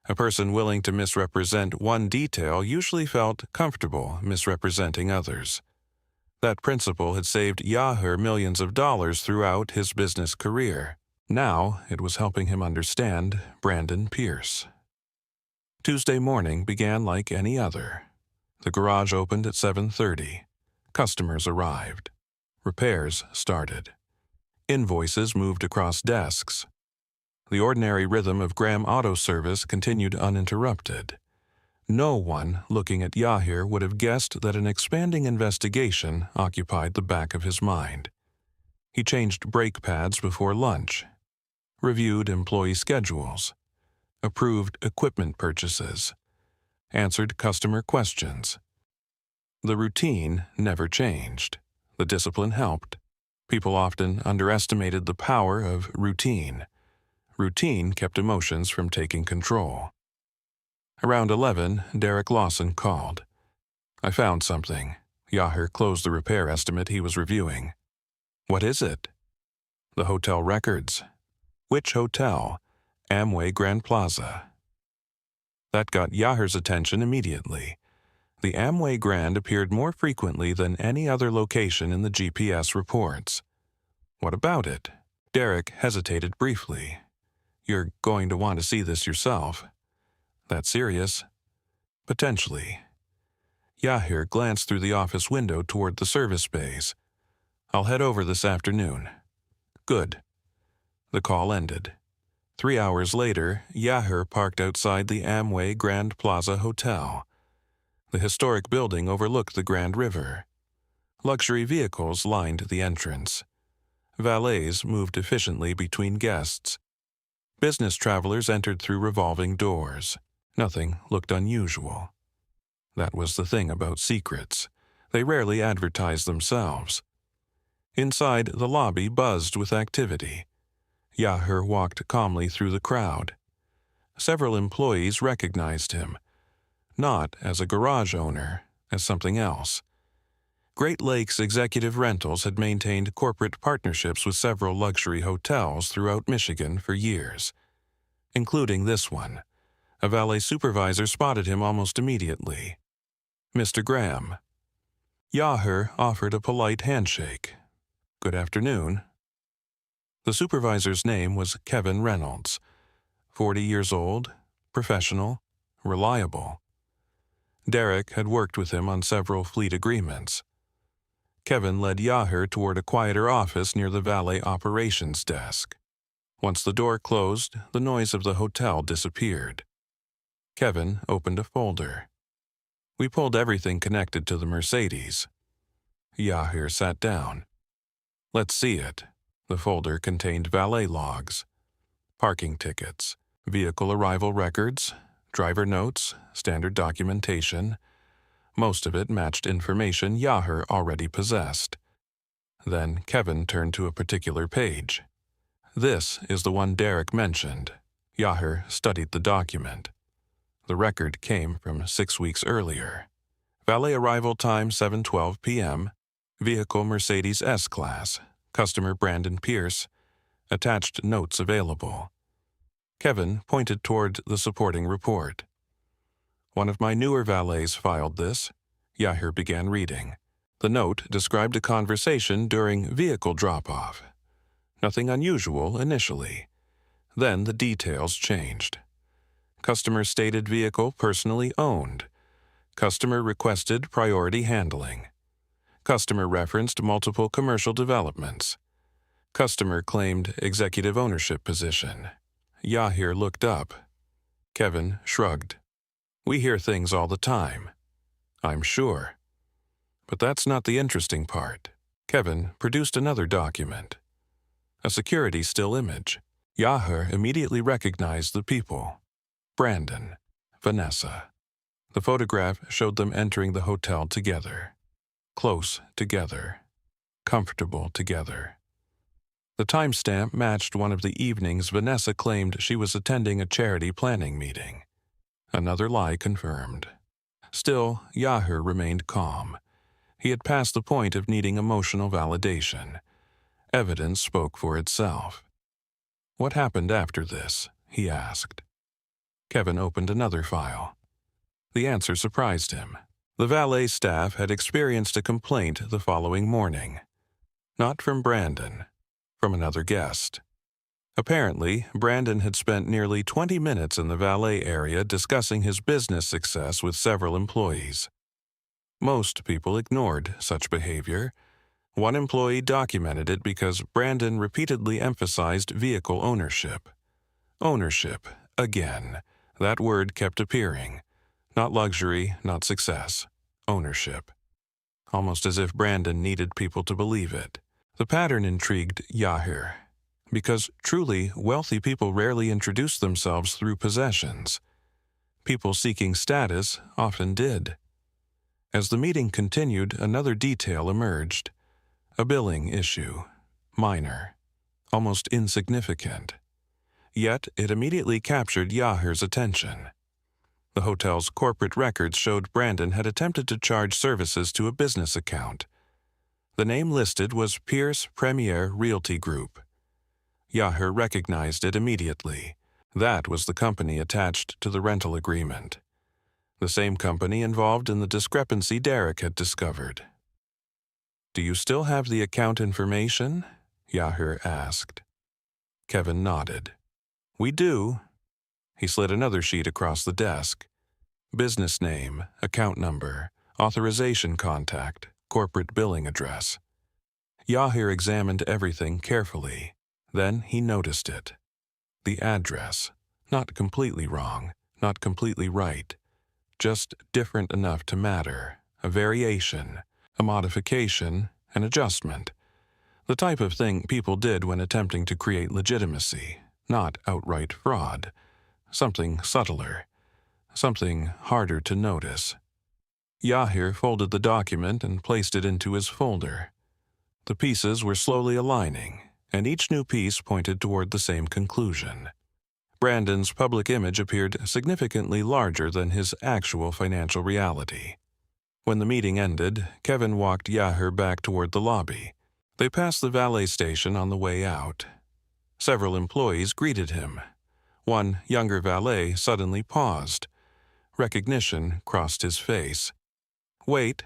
A person willing to misrepresent one detail usually felt comfortable misrepresenting others. That principle had saved Yahir millions of dollars throughout his business career. Now it was helping him understand Brandon Pierce. Tuesday morning began like any other. The garage opened at 7:30. Customers arrived. Repairs started. Invoices moved across desks. The ordinary rhythm of Graham Auto Service continued uninterrupted. No one looking at Yahir would have guessed that an expanding investigation occupied the back of his mind. He changed brake pads before lunch, reviewed employee schedules, approved equipment purchases, answered customer questions. The routine never changed. The discipline helped. People often underestimated the power of routine. Routine kept emotions from taking control. Around 11, Derek Lawson called. "I found something." Yahir closed the repair estimate he was reviewing. "What is it?" "The hotel records." "Which hotel?" "Amway Grand Plaza." That got Yahir's attention immediately. The Amway Grand appeared more frequently than any other location in the GPS reports. "What about it?" Derek hesitated briefly. "You're going to want to see this yourself." "That serious?" "Potentially." Yahir glanced through the office window toward the service bays. "I'll head over this afternoon." "Good." The call ended. 3 hours later, Yahir parked outside the Amway Grand Plaza Hotel. The historic building overlooked the Grand River. Luxury vehicles lined the entrance. Valets moved efficiently between guests. Business travelers entered through revolving doors. Nothing looked unusual. That was the thing about secrets. They rarely advertised themselves. Inside, the lobby buzzed with activity. Yahir walked calmly through the crowd. Several employees recognized him, not as a garage owner, as something else. Great Lakes Executive Rentals had maintained corporate partnerships with several luxury hotels throughout Michigan for years, including this one. A valet supervisor spotted him almost immediately. "Mr. Graham." Yahir offered a polite handshake. "Good afternoon." The supervisor's name was Kevin Reynolds. 40 years old, professional, reliable. Derek had worked with him on several fleet agreements. Kevin led Yahir toward a quieter office near the valet operations desk. Once the door closed, the noise of the hotel disappeared. Kevin opened a folder. "We pulled everything connected to the Mercedes." Yahir sat down. "Let's see it." The folder contained valet logs, parking tickets, vehicle arrival records, driver notes, standard documentation. Most of it matched information Yahir already possessed. Then Kevin turned to a particular page. "This is the one Derek mentioned." Yahir studied the document. The record came from 6 weeks earlier. Valet arrival time 7:12 p.m. Vehicle Mercedes S-Class. Customer Brandon Pierce. Attached notes available. Kevin pointed toward the supporting report. "One of my newer valets filed this." Yahir began reading. The note described a conversation during vehicle drop-off. Nothing unusual initially. Then the details changed. Customer stated vehicle personally owned. Customer requested priority handling. Customer referenced multiple commercial developments. Customer claimed executive ownership position. Yahir looked up. Kevin shrugged. "We hear things all the time." "I'm sure." "But that's not the interesting part." Kevin produced another document. A security still image. Yahir immediately recognized the people. Brandon, Vanessa. The photograph showed them entering the hotel together. Close together. Comfortable together. The timestamp matched one of the evenings Vanessa claimed she was attending a charity planning meeting. Another lie confirmed. Still, Yahir remained calm. He had passed the point of needing emotional validation. Evidence spoke for itself. "What happened after this?" he asked. Kevin opened another file. The answer surprised him. The valet staff had experienced a complaint the following morning. Not from Brandon, from another guest. Apparently, Brandon had spent nearly 20 minutes in the valet area discussing his business success with several employees. Most people ignored such behavior. One employee documented it because Brandon repeatedly emphasized vehicle ownership. Ownership, again. That word kept appearing. Not luxury, not success. Ownership. Almost as if Brandon needed people to believe it. The pattern intrigued Yahir, because truly wealthy people rarely introduce themselves through possessions. People seeking status often did. As the meeting continued, another detail emerged. A billing issue. Minor. Almost insignificant. Yet it immediately captured Yahir's attention. The hotel's corporate records showed Brandon had attempted to charge services to a business account. The name listed was Pierce Premier Realty Group. Yahir recognized it immediately. That was the company attached to the rental agreement. The same company involved in the discrepancy Derek had discovered. "Do you still have the account information?" Yahir asked. Kevin nodded. "We do." He slid another sheet across the desk. Business name, account number, authorization contact, corporate billing address. Yahir examined everything carefully. Then he noticed it. The address. Not completely wrong, not completely right. Just different enough to matter. A variation, a modification, an adjustment. The type of thing people did when attempting to create legitimacy, not outright fraud. Something subtler. Something harder to notice. Yahir folded the document and placed it into his folder. The pieces were slowly aligning, and each new piece pointed toward the same conclusion. Brandon's public image appeared significantly larger than his actual financial reality. When the meeting ended, Kevin walked Yahir back toward the lobby. They passed the valet station on the way out. Several employees greeted him. One younger valet suddenly paused. Recognition crossed his face. "Wait."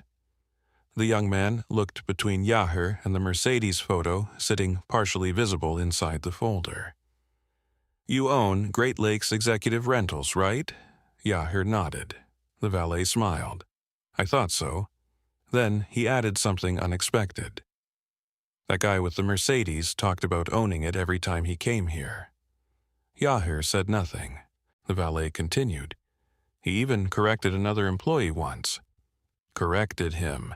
The young man looked between Yahir and the Mercedes photo sitting partially visible inside the folder. "You own Great Lakes Executive Rentals, right?" Yahir nodded. The valet smiled. "I thought so." Then he added something unexpected. "That guy with the Mercedes talked about owning it every time he came here." Yahir said nothing. The valet continued. "He even corrected another employee once." "Corrected him."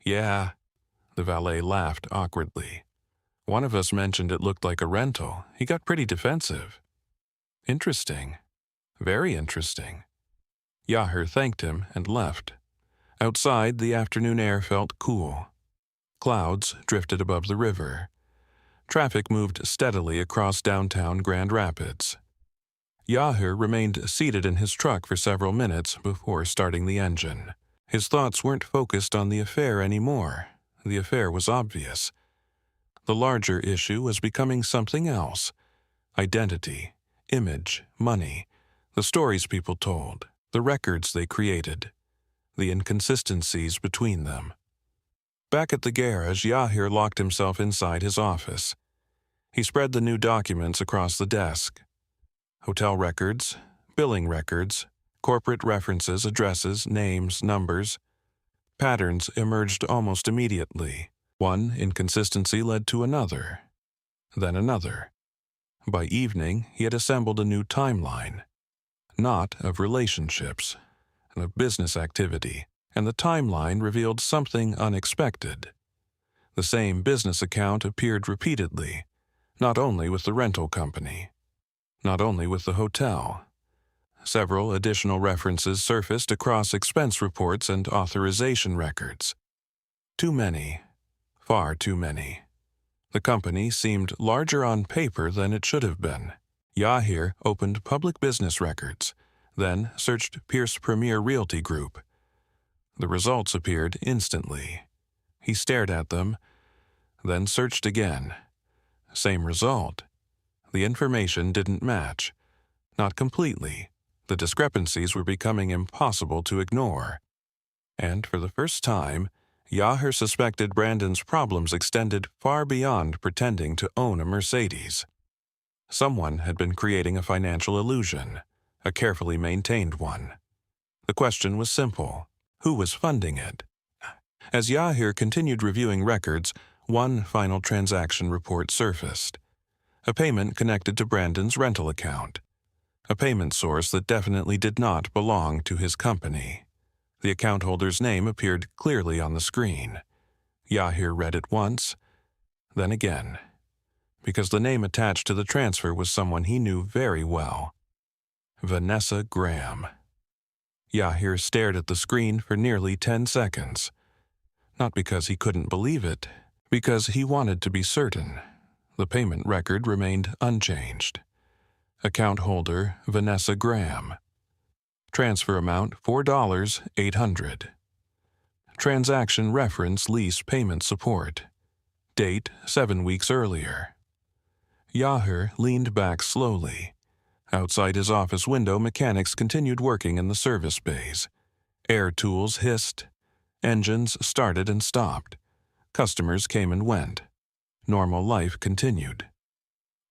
"Yeah." The valet laughed awkwardly. "One of us mentioned it looked like a rental. He got pretty defensive." "Interesting. Very interesting." Yahir thanked him and left. Outside, the afternoon air felt cool. Clouds drifted above the river. Traffic moved steadily across downtown Grand Rapids. Yahir remained seated in his truck for several minutes before starting the engine. His thoughts weren't focused on the affair anymore. The affair was obvious. The larger issue was becoming something else. Identity, image, money, the stories people told, the records they created, the inconsistencies between them. Back at the garage, Yahir locked himself inside his office. He spread the new documents across the desk. Hotel records, billing records, corporate references, addresses, names, numbers. Patterns emerged almost immediately. One inconsistency led to another, then another. By evening, he had assembled a new timeline. Not of relationships, of business activity, and the timeline revealed something unexpected. The same business account appeared repeatedly, not only with the rental company, not only with the hotel. Several additional references surfaced across expense reports and authorization records. Too many. Far too many. The company seemed larger on paper than it should have been. Yahir opened public business records, then searched Pierce Premier Realty Group. The results appeared instantly. He stared at them, then searched again. Same result. The information didn't match. Not completely. The discrepancies were becoming impossible to ignore. And for the first time, Yahir suspected Brandon's problems extended far beyond pretending to own a Mercedes. Someone had been creating a financial illusion, a carefully maintained one. The question was simple: who was funding it? As Yahir continued reviewing records, one final transaction report surfaced. A payment connected to Brandon's rental account. A payment source that definitely did not belong to his company. The account holder's name appeared clearly on the screen. Yahir read it once, then again, because the name attached to the transfer was someone he knew very well. Vanessa Graham. Yahir stared at the screen for nearly 10 seconds. Not because he couldn't believe it, because he wanted to be certain. The payment record remained unchanged. Account holder Vanessa Graham. Transfer amount $4,800. Transaction reference lease payment support. Date 7 weeks earlier. Yahir leaned back slowly. Outside his office window, mechanics continued working in the service bays. Air tools hissed. Engines started and stopped. Customers came and went. Normal life continued.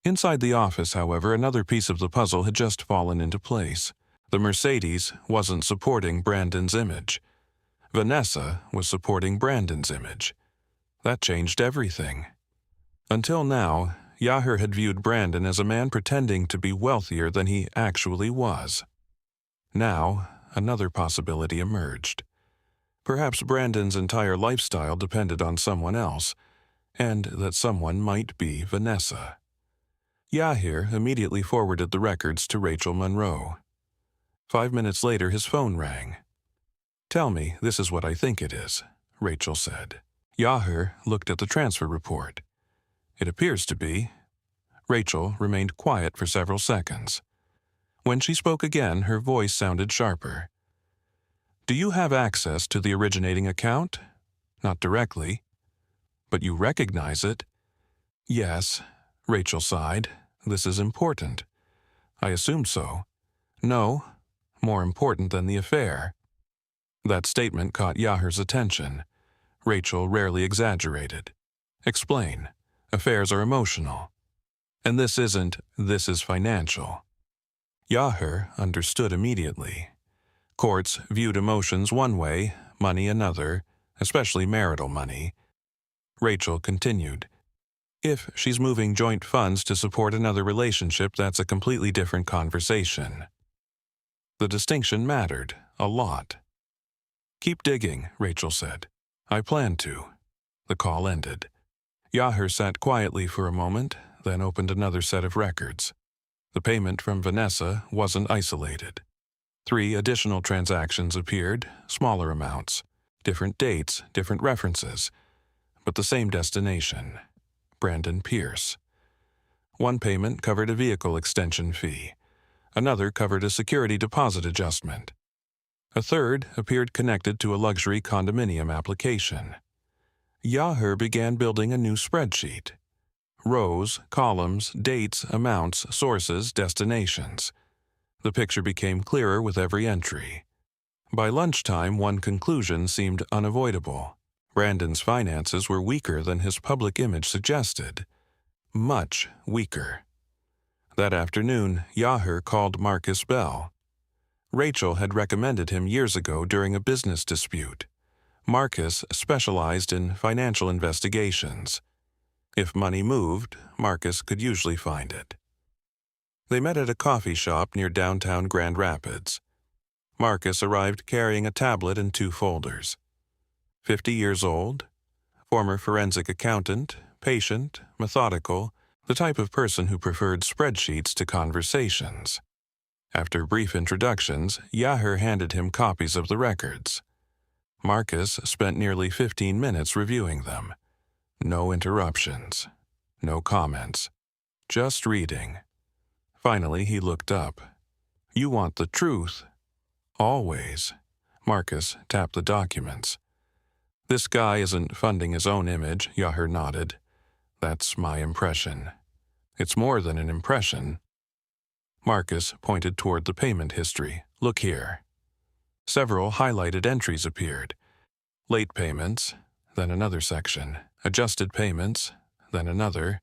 Inside the office, however, another piece of the puzzle had just fallen into place. The Mercedes wasn't supporting Brandon's image. Vanessa was supporting Brandon's image. That changed everything. Until now, Yahir had viewed Brandon as a man pretending to be wealthier than he actually was. Now, another possibility emerged. Perhaps Brandon's entire lifestyle depended on someone else, and that someone might be Vanessa. Yahir immediately forwarded the records to Rachel Monroe. 5 minutes later, his phone rang. "Tell me, this is what I think it is," Rachel said. Yahir looked at the transfer report. "It appears to be." Rachel remained quiet for several seconds. When she spoke again, her voice sounded sharper. "Do you have access to the originating account?" "Not directly." "But you recognize it?" "Yes," Rachel sighed. "This is important." "I assumed so." "No, more important than the affair." That statement caught Yahir's attention. Rachel rarely exaggerated. "Explain. Affairs are emotional. And this isn't, this is financial." Yahir understood immediately. Courts viewed emotions one way, money another, especially marital money. Rachel continued. "If she's moving joint funds to support another relationship, that's a completely different conversation." The distinction mattered a lot. "Keep digging," Rachel said. "I plan to." The call ended. Yahir sat quietly for a moment, then opened another set of records. The payment from Vanessa wasn't isolated. 3 additional transactions appeared, smaller amounts, different dates, different references, but the same destination, Brandon Pierce. One payment covered a vehicle extension fee. Another covered a security deposit adjustment. A third appeared connected to a luxury condominium application. Yahir began building a new spreadsheet. Rows, columns, dates, amounts, sources, destinations. The picture became clearer with every entry. By lunchtime, one conclusion seemed unavoidable. Brandon's finances were weaker than his public image suggested. Much weaker. That afternoon, Yahir called Marcus Bell. Rachel had recommended him years ago during a business dispute. Marcus specialized in financial investigations. If money moved, Marcus could usually find it. They met at a coffee shop near downtown Grand Rapids. Marcus arrived carrying a tablet and 2 folders. 50 years old, former forensic accountant, patient, methodical, the type of person who preferred spreadsheets to conversations. After brief introductions, Yahir handed him copies of the records. Marcus spent nearly 15 minutes reviewing them. No interruptions. No comments. Just reading. Finally, he looked up. "You want the truth?" "Always." Marcus tapped the documents. "This guy isn't funding his own image," Yahir nodded. "That's my impression." "It's more than an impression." Marcus pointed toward the payment history. "Look here." Several highlighted entries appeared. Late payments, then another section. Adjusted payments, then another.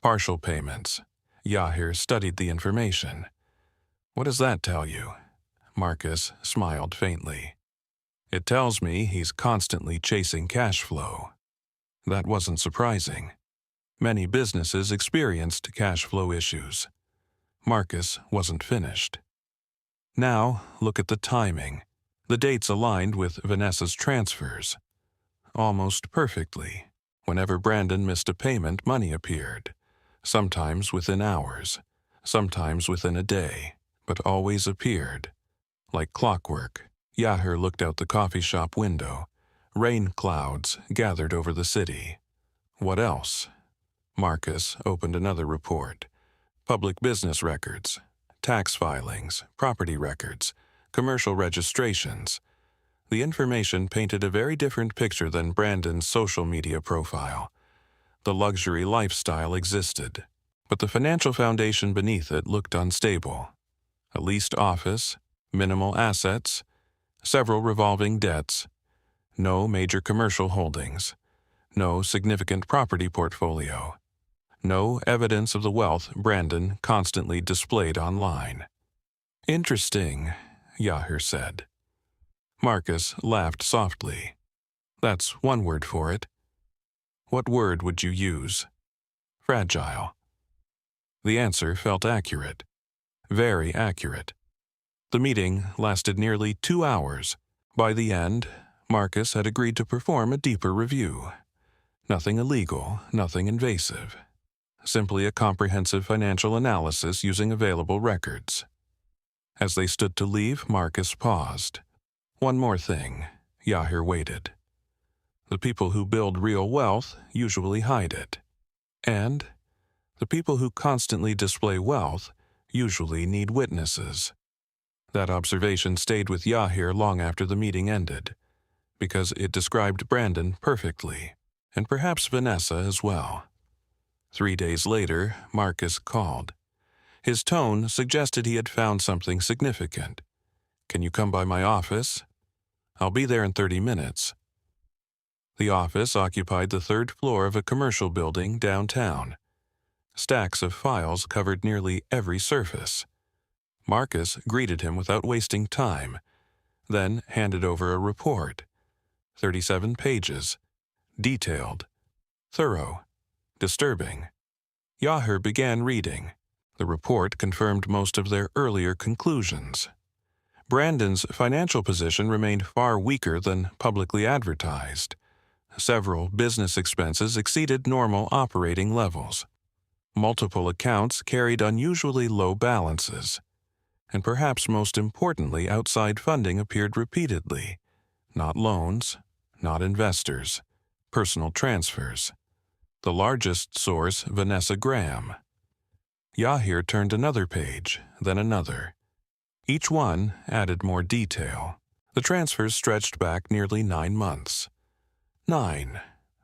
Partial payments. Yahir studied the information. "What does that tell you?" Marcus smiled faintly. "It tells me he's constantly chasing cash flow." That wasn't surprising. Many businesses experienced cash flow issues. Marcus wasn't finished. "Now, look at the timing. The dates aligned with Vanessa's transfers. Almost perfectly. Whenever Brandon missed a payment, money appeared. Sometimes within hours, sometimes within a day, but always appeared. Like clockwork." Yahir looked out the coffee shop window. Rain clouds gathered over the city. "What else?" Marcus opened another report. Public business records, tax filings, property records, commercial registrations. The information painted a very different picture than Brandon's social media profile. The luxury lifestyle existed, but the financial foundation beneath it looked unstable. A leased office, minimal assets, several revolving debts, no major commercial holdings, no significant property portfolio, no evidence of the wealth Brandon constantly displayed online. "Interesting," Yahir said. Marcus laughed softly. "That's one word for it." "What word would you use?" "Fragile." The answer felt accurate. Very accurate. The meeting lasted nearly 2 hours. By the end, Marcus had agreed to perform a deeper review. Nothing illegal, nothing invasive. Simply a comprehensive financial analysis using available records. As they stood to leave, Marcus paused. "One more thing." Yahir waited. "The people who build real wealth usually hide it. And the people who constantly display wealth usually need witnesses." That observation stayed with Yahir long after the meeting ended, because it described Brandon perfectly, and perhaps Vanessa as well. 3 days later, Marcus called. His tone suggested he had found something significant. "Can you come by my office?" "I'll be there in 30 minutes. The office occupied the 3rd floor of a commercial building downtown. Stacks of files covered nearly every surface. Marcus greeted him without wasting time, then handed over a report. 37 pages. Detailed. Thorough. Disturbing. Yahir began reading. The report confirmed most of their earlier conclusions. Brandon's financial position remained far weaker than publicly advertised. Several business expenses exceeded normal operating levels. Multiple accounts carried unusually low balances. And perhaps most importantly, outside funding appeared repeatedly. Not loans, not investors, personal transfers. The largest source, Vanessa Graham. Yahir turned another page, then another. Each one added more detail. The transfers stretched back nearly 9 months. 9,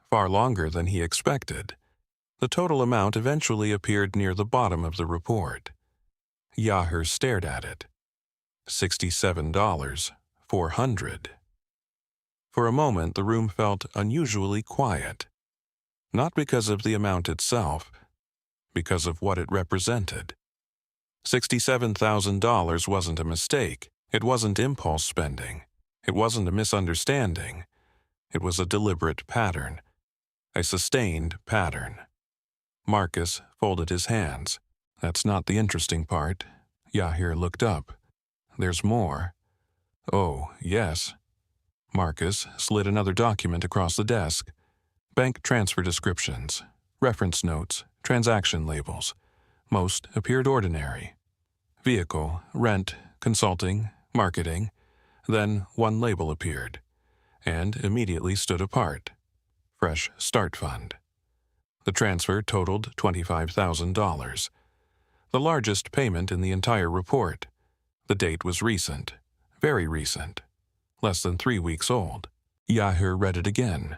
far longer than he expected. The total amount eventually appeared near the bottom of the report. Yahir stared at it. $67,400. For a moment, the room felt unusually quiet. Not because of the amount itself, because of what it represented. $67,000 wasn't a mistake. It wasn't impulse spending. It wasn't a misunderstanding. It was a deliberate pattern. A sustained pattern. Marcus folded his hands. "That's not the interesting part." Yahir looked up. "There's more." "Oh, yes." Marcus slid another document across the desk. Bank transfer descriptions, reference notes, transaction labels. Most appeared ordinary. Vehicle, rent, consulting, marketing. Then one label appeared, and immediately stood apart. Fresh Start Fund. The transfer totaled $25,000, the largest payment in the entire report. The date was recent, very recent, less than 3 weeks old. Yahir read it again.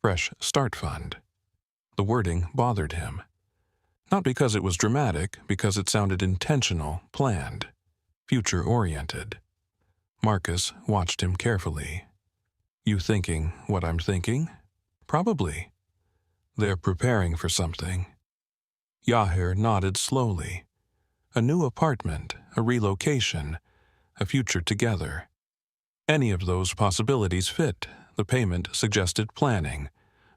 Fresh Start Fund. The wording bothered him. Not because it was dramatic, because it sounded intentional, planned, future-oriented. Marcus watched him carefully. You thinking what I'm thinking? Probably. They're preparing for something. Yahir nodded slowly. A new apartment, a relocation, a future together. Any of those possibilities fit. The payment suggested planning,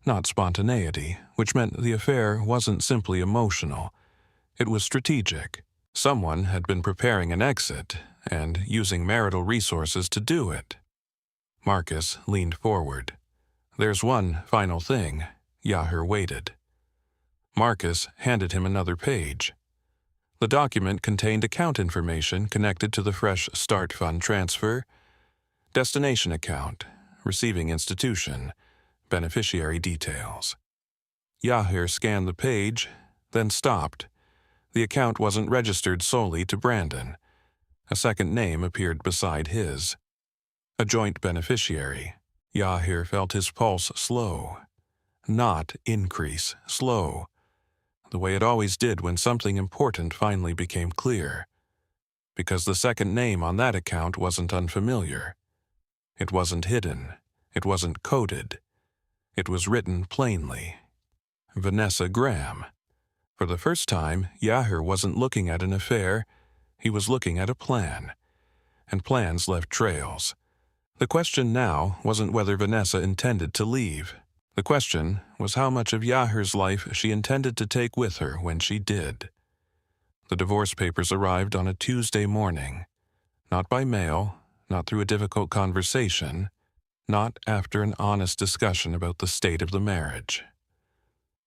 not spontaneity, which meant the affair wasn't simply emotional. It was strategic. Someone had been preparing an exit and using marital resources to do it. Marcus leaned forward. There's one final thing. Yahir waited. Marcus handed him another page. The document contained account information connected to the Fresh Start Fund transfer, destination account, receiving institution, beneficiary details. Yahir scanned the page, then stopped. The account wasn't registered solely to Brandon. A second name appeared beside his. A joint beneficiary. Yahir felt his pulse slow. Not increase, slow. The way it always did when something important finally became clear. Because the second name on that account wasn't unfamiliar. It wasn't hidden. It wasn't coded. It was written plainly. Vanessa Graham. For the first time, Yahir wasn't looking at an affair. He was looking at a plan. And plans left trails. The question now wasn't whether Vanessa intended to leave. The question was how much of Yahir's life she intended to take with her when she did. The divorce papers arrived on a Tuesday morning. Not by mail, not through a difficult conversation, not after an honest discussion about the state of the marriage.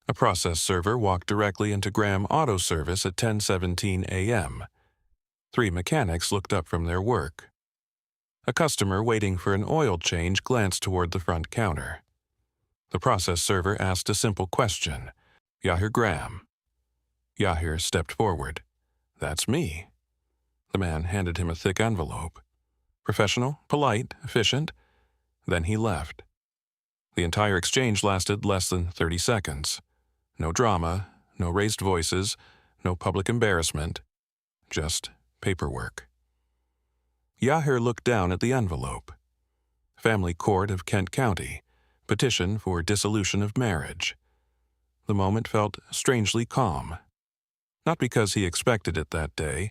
A process server walked directly into Graham Auto Service at 10:17 a.m. 3 mechanics looked up from their work. A customer waiting for an oil change glanced toward the front counter. The process server asked a simple question. Yahir Graham. Yahir stepped forward. That's me. The man handed him a thick envelope. Professional, polite, efficient. Then he left. The entire exchange lasted less than 30 seconds. No drama, no raised voices, no public embarrassment. Just paperwork. Yahir looked down at the envelope. Family Court of Kent County. Petition for dissolution of marriage. The moment felt strangely calm. Not because he expected it that day,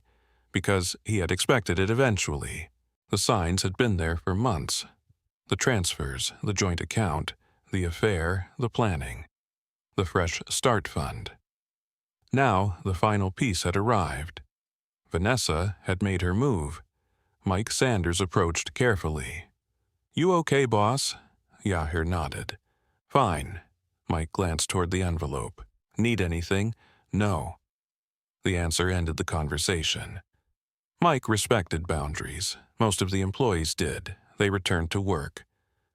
because he had expected it eventually. The signs had been there for months. The transfers, the joint account, the affair, the planning. The Fresh Start Fund. Now the final piece had arrived. Vanessa had made her move. Mike Sanders approached carefully. You okay, boss? Yahir nodded. Fine. Mike glanced toward the envelope. Need anything? No. The answer ended the conversation. Mike respected boundaries. Most of the employees did. They returned to work.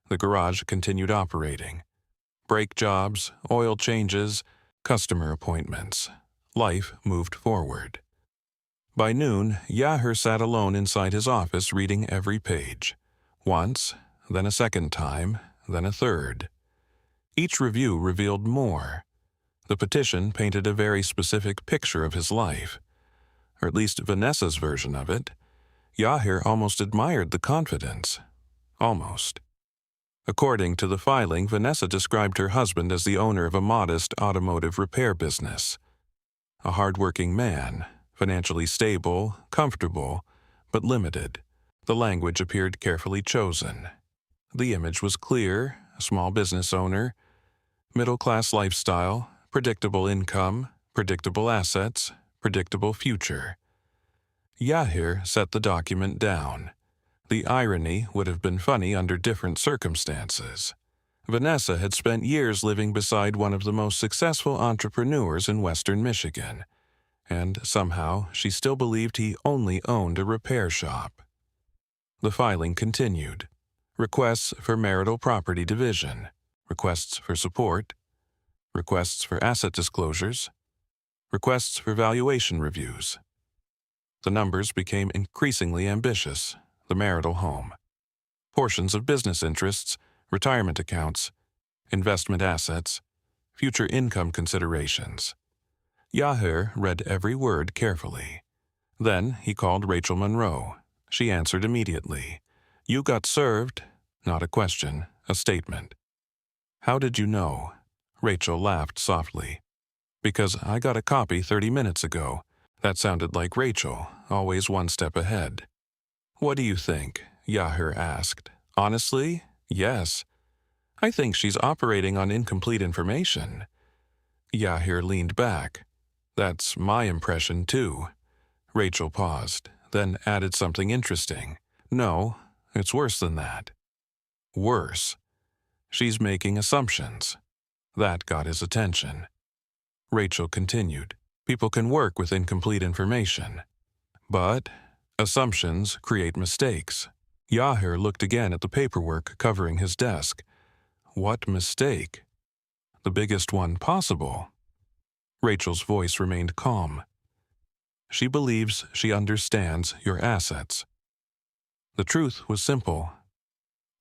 The garage continued operating. Brake jobs, oil changes, customer appointments. Life moved forward. By noon, Yahir sat alone inside his office reading every page. Once, then a second time, then a third. Each review revealed more. The petition painted a very specific picture of his life, or at least Vanessa's version of it. Yahir almost admired the confidence. Almost. According to the filing, Vanessa described her husband as the owner of a modest automotive repair business. A hard-working man, financially stable, comfortable, but limited. The language appeared carefully chosen. The image was clear, a small business owner, middle-class lifestyle, predictable income, predictable assets, predictable future. Yahir set the document down. The irony would have been funny under different circumstances. Vanessa had spent years living beside one of the most successful entrepreneurs in Western Michigan, and somehow she still believed he only owned a repair shop. The filing continued. Requests for marital property division, requests for support, requests for asset disclosures, requests for valuation reviews. The numbers became increasingly ambitious: the marital home, portions of business interests, retirement accounts, investment assets, future income considerations. Yahir read every word carefully. Then he called Rachel Monroe. She answered immediately. "You got served." Not a question, a statement. "How did you know?" Rachel laughed softly. "Because I got a copy 30 minutes ago." That sounded like Rachel, always one step ahead. "What do you think?" Yahir asked. "Honestly, yes. I think she's operating on incomplete information." Yahir leaned back. "That's my impression, too." Rachel paused, then added something interesting. "No, it's worse than that." "Worse." "She's making assumptions." That got his attention. Rachel continued. "People can work with incomplete information, but assumptions create mistakes." Yahir looked again at the paperwork covering his desk. "What mistake?" "The biggest one possible." Rachel's voice remained calm. "She believes she understands your assets." The truth was simple.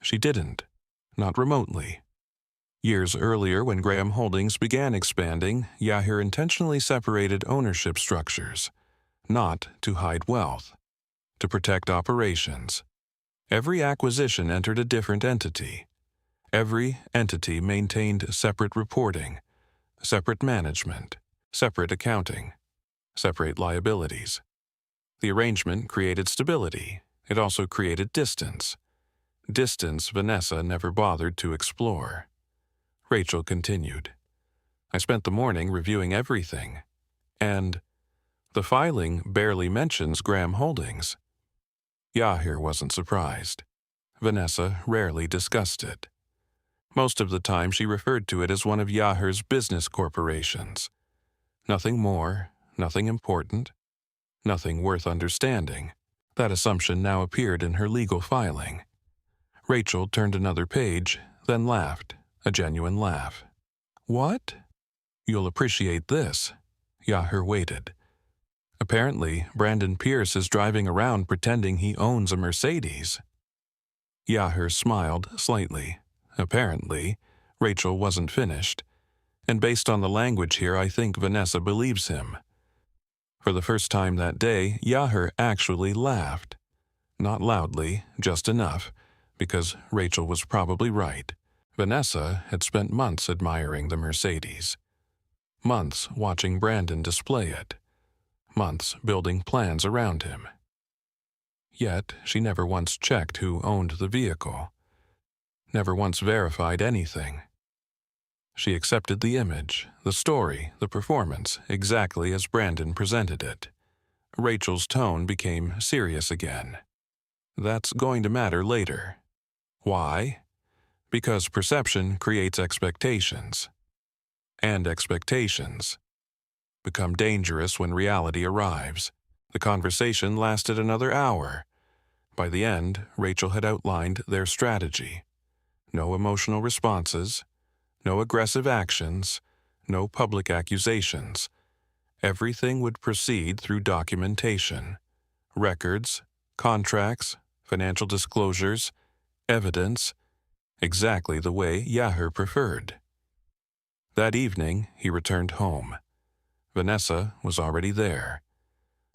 She didn't, not remotely. Years earlier, when Graham Holdings began expanding, Yahir intentionally separated ownership structures, not to hide wealth, to protect operations. Every acquisition entered a different entity. Every entity maintained separate reporting, separate management, separate accounting, separate liabilities. The arrangement created stability. It also created distance. Distance Vanessa never bothered to explore. Rachel continued. "I spent the morning reviewing everything. And the filing barely mentions Graham Holdings." Yahir wasn't surprised. Vanessa rarely discussed it. Most of the time she referred to it as one of Yahir's business corporations. Nothing more, nothing important, nothing worth understanding. That assumption now appeared in her legal filing. Rachel turned another page, then laughed, a genuine laugh. "What?" "You'll appreciate this." Yahir waited. "Apparently, Brandon Pierce is driving around pretending he owns a Mercedes." Yahir smiled slightly. "Apparently." Rachel wasn't finished. "And based on the language here, I think Vanessa believes him." For the first time that day, Yahir actually laughed. Not loudly, just enough, because Rachel was probably right. Vanessa had spent months admiring the Mercedes. Months watching Brandon display it. Months building plans around him. Yet she never once checked who owned the vehicle. Never once verified anything. She accepted the image, the story, the performance, exactly as Brandon presented it. Rachel's tone became serious again. "That's going to matter later." "Why?" "Because perception creates expectations. And expectations become dangerous when reality arrives." The conversation lasted another hour. By the end, Rachel had outlined their strategy. No emotional responses, no aggressive actions, no public accusations. Everything would proceed through documentation, records, contracts, financial disclosures, evidence, exactly the way Yahir preferred. That evening, he returned home. Vanessa was already there.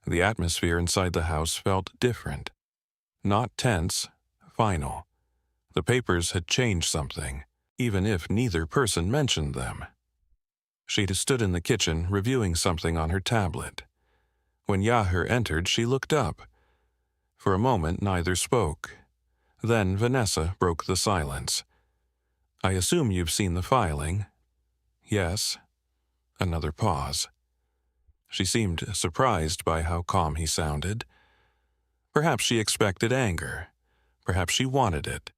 The atmosphere inside the house felt different. Not tense, final. The papers had changed something, even if neither person mentioned them. She'd stood in the kitchen reviewing something on her tablet. When Yahir entered, she looked up. For a moment, neither spoke. Then Vanessa broke the silence. "I assume you've seen the filing." "Yes." Another pause. She seemed surprised by how calm he sounded. Perhaps she expected anger. Perhaps she wanted it.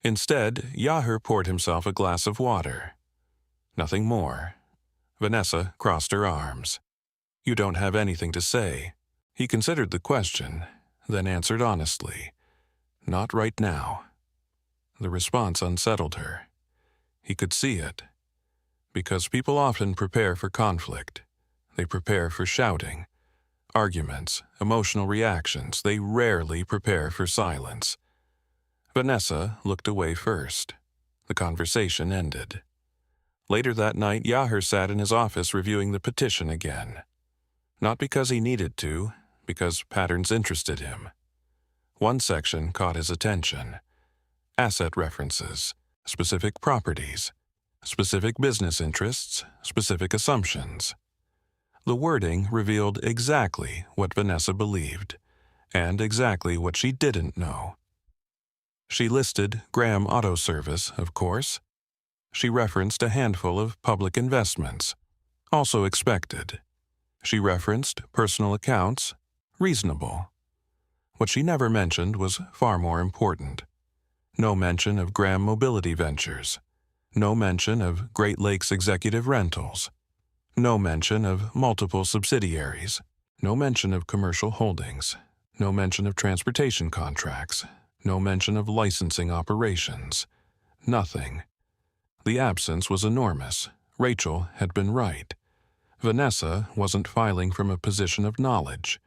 Instead, Yahir poured himself a glass of water. Nothing more. Vanessa crossed her arms. "You don't have anything to say." He considered the question, then answered honestly. "Not right now." The response unsettled her. He could see it. Because people often prepare for conflict. They prepare for shouting, arguments, emotional reactions. They rarely prepare for silence. Vanessa looked away first. The conversation ended. Later that night, Yahir sat in his office reviewing the petition again. Not because he needed to, because patterns interested him. One section caught his attention. Asset references, specific properties, specific business interests, specific assumptions. The wording revealed exactly what Vanessa believed, and exactly what she didn't know. She listed Graham Auto Service, of course. She referenced a handful of public investments, also expected. She referenced personal accounts, reasonable. What she never mentioned was far more important. No mention of Graham Mobility Ventures. No mention of Great Lakes Executive Rentals. No mention of multiple subsidiaries. No mention of commercial holdings. No mention of transportation contracts. No mention of licensing operations. Nothing. The absence was enormous. Rachel had been right. Vanessa wasn't filing from a position of knowledge.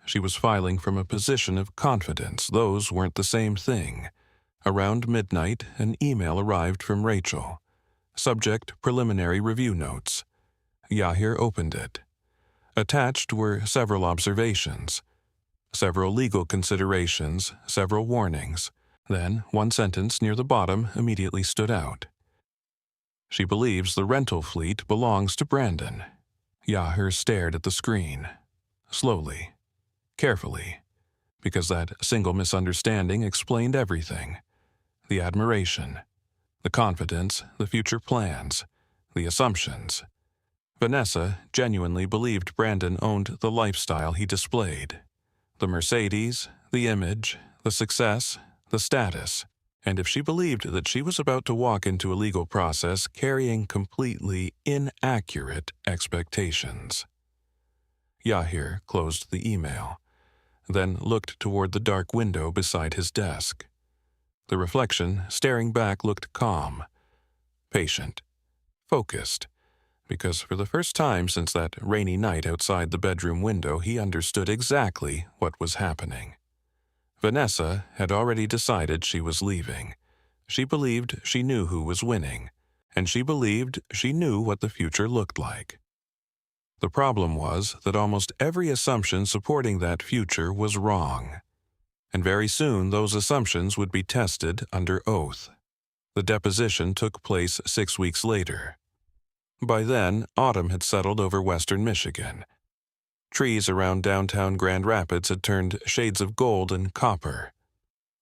She was filing from a position of confidence. Those weren't the same thing. Around midnight, an email arrived from Rachel. Subject: preliminary review notes. Yahir opened it. Attached were several observations, several legal considerations, several warnings. Then, one sentence near the bottom immediately stood out. She believes the rental fleet belongs to Brandon. Yahir stared at the screen. Slowly, carefully, because that single misunderstanding explained everything. The admiration, the confidence, the future plans, the assumptions. Vanessa genuinely believed Brandon owned the lifestyle he displayed. The Mercedes, the image, the success, the status. And if she believed that she was about to walk into a legal process carrying completely inaccurate expectations. Yahir closed the email, then looked toward the dark window beside his desk. The reflection, staring back, looked calm, patient, focused, because for the first time since that rainy night outside the bedroom window, he understood exactly what was happening. Vanessa had already decided she was leaving. She believed she knew who was winning, and she believed she knew what the future looked like. The problem was that almost every assumption supporting that future was wrong, and very soon those assumptions would be tested under oath. The deposition took place 6 weeks later. By then, autumn had settled over western Michigan. Trees around downtown Grand Rapids had turned shades of gold and copper.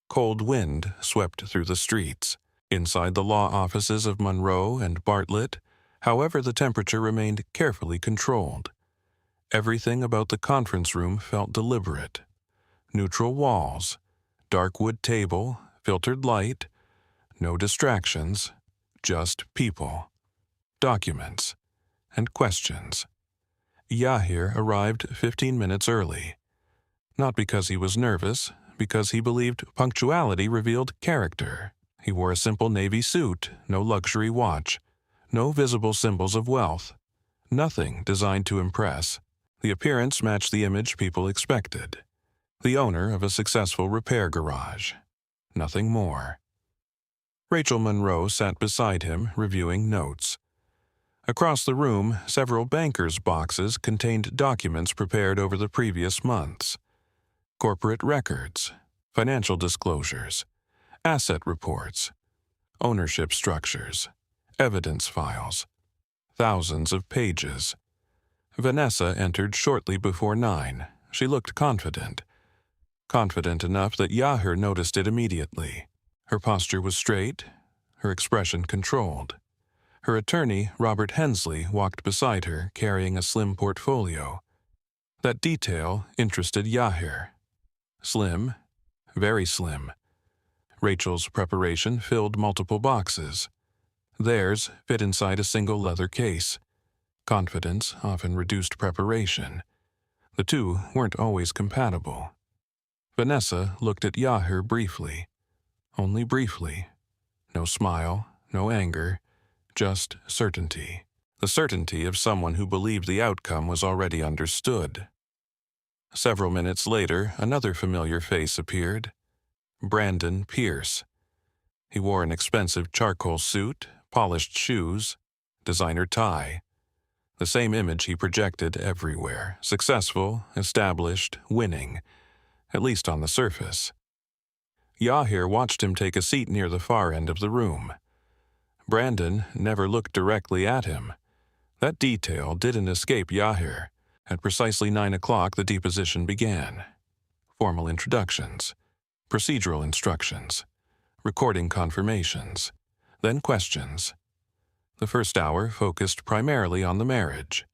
Cold wind swept through the streets. Inside the law offices of Monroe and Bartlett, however, the temperature remained carefully controlled. Everything about the conference room felt deliberate. Neutral walls, dark wood table, filtered light, no distractions, just people, documents, and questions. Yahir arrived 15 minutes early. Not because he was nervous, because he believed punctuality revealed character. He wore a simple navy suit, no luxury watch, no visible symbols of wealth, nothing designed to impress. The appearance matched the image people expected. The owner of a successful repair garage. Nothing more. Rachel Monroe sat beside him, reviewing notes. Across the room, several bankers' boxes contained documents prepared over the previous months. Corporate records, financial disclosures, asset reports, ownership structures, evidence files, thousands of pages. Vanessa entered shortly before 9. She looked confident. Confident enough that Yahir noticed it immediately. Her posture was straight, her expression controlled. Her attorney, Robert Hensley, walked beside her, carrying a slim portfolio. That detail interested Yahir. Slim, very slim. Rachel's preparation filled multiple boxes. Theirs fit inside a single leather case. Confidence often reduced preparation. The two weren't always compatible. Vanessa looked at Yahir briefly. Only briefly. No smile, no anger, just certainty. the certainty of someone who believed the outcome was already understood. Several minutes later, another familiar face appeared. Brandon Pierce. He wore an expensive charcoal suit, polished shoes, designer tie. The same image he projected everywhere: successful, established, winning, at least on the surface. Yahir watched him take a seat near the far end of the room. Brandon never looked directly at him. That detail didn't escape Yahir. At precisely 9 o'clock, the deposition began. Formal introductions, procedural instructions, recording confirmations, then questions. The first hour focused primarily on the marriage,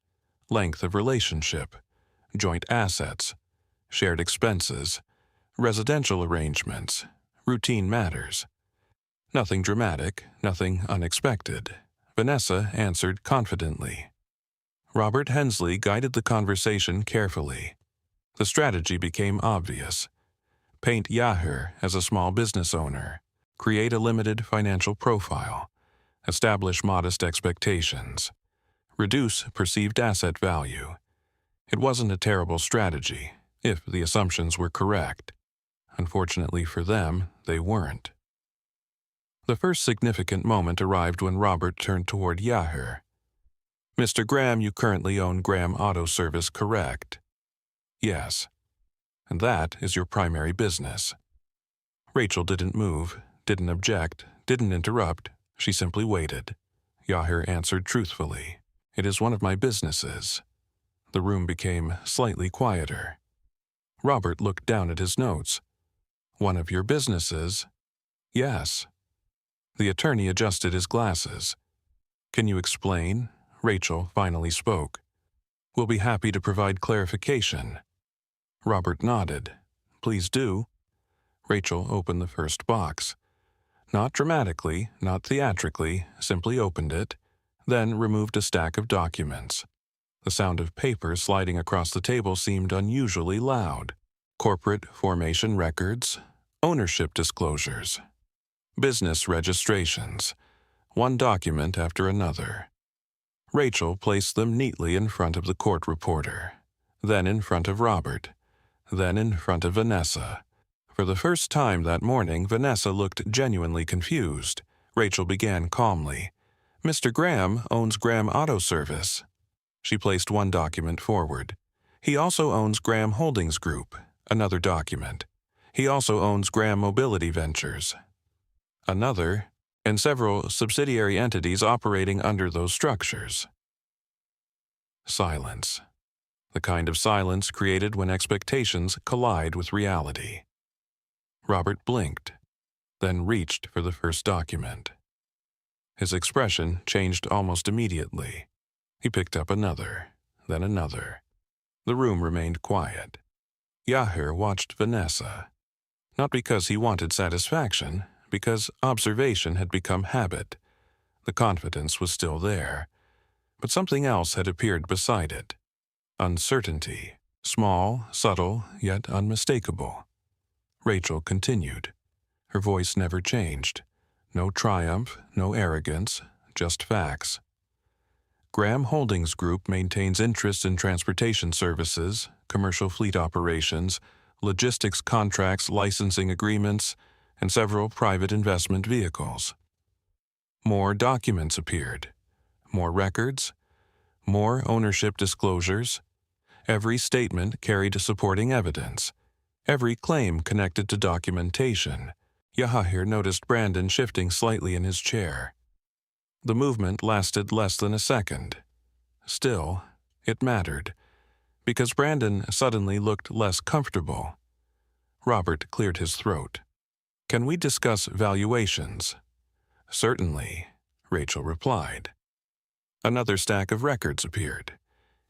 length of relationship, joint assets, shared expenses, residential arrangements, routine matters. Nothing dramatic, nothing unexpected. Vanessa answered confidently. Robert Hensley guided the conversation carefully. The strategy became obvious. Paint Yahir as a small business owner, create a limited financial profile, establish modest expectations, reduce perceived asset value. It wasn't a terrible strategy, if the assumptions were correct. Unfortunately for them, they weren't. The first significant moment arrived when Robert turned toward Yahir. "Mr. Graham, you currently own Graham Auto Service, correct?" "Yes." "And that is your primary business." Rachel didn't move, didn't object, didn't interrupt. She simply waited. Yahir answered truthfully. "It is one of my businesses." The room became slightly quieter. Robert looked down at his notes. "One of your businesses?" "Yes." The attorney adjusted his glasses. "Can you explain?" Rachel finally spoke. "We'll be happy to provide clarification." Robert nodded. "Please do." Rachel opened the first box. Not dramatically, not theatrically, simply opened it, then removed a stack of documents. The sound of paper sliding across the table seemed unusually loud. Corporate formation records, ownership disclosures, business registrations, one document after another. Rachel placed them neatly in front of the court reporter, then in front of Robert, then in front of Vanessa. For the first time that morning, Vanessa looked genuinely confused. Rachel began calmly. "Mr. Graham owns Graham Auto Service." She placed one document forward. "He also owns Graham Holdings Group," another document. "He also owns Graham Mobility Ventures," another, and several subsidiary entities operating under those structures. Silence. The kind of silence created when expectations collide with reality. Robert blinked, then reached for the first document. His expression changed almost immediately. He picked up another, then another. The room remained quiet. Yahir watched Vanessa, not because he wanted satisfaction, because observation had become habit. The confidence was still there, but something else had appeared beside it. Uncertainty, small, subtle, yet unmistakable. Rachel continued. Her voice never changed. No triumph, no arrogance, just facts. Graham Holdings Group maintains interests in transportation services, commercial fleet operations, logistics contracts, licensing agreements, and several private investment vehicles. More documents appeared. More records. More ownership disclosures. Every statement carried supporting evidence. Every claim connected to documentation. Yahir noticed Brandon shifting slightly in his chair. The movement lasted less than a second. Still, it mattered, because Brandon suddenly looked less comfortable. Robert cleared his throat. "Can we discuss valuations?" "Certainly," Rachel replied. Another stack of records appeared.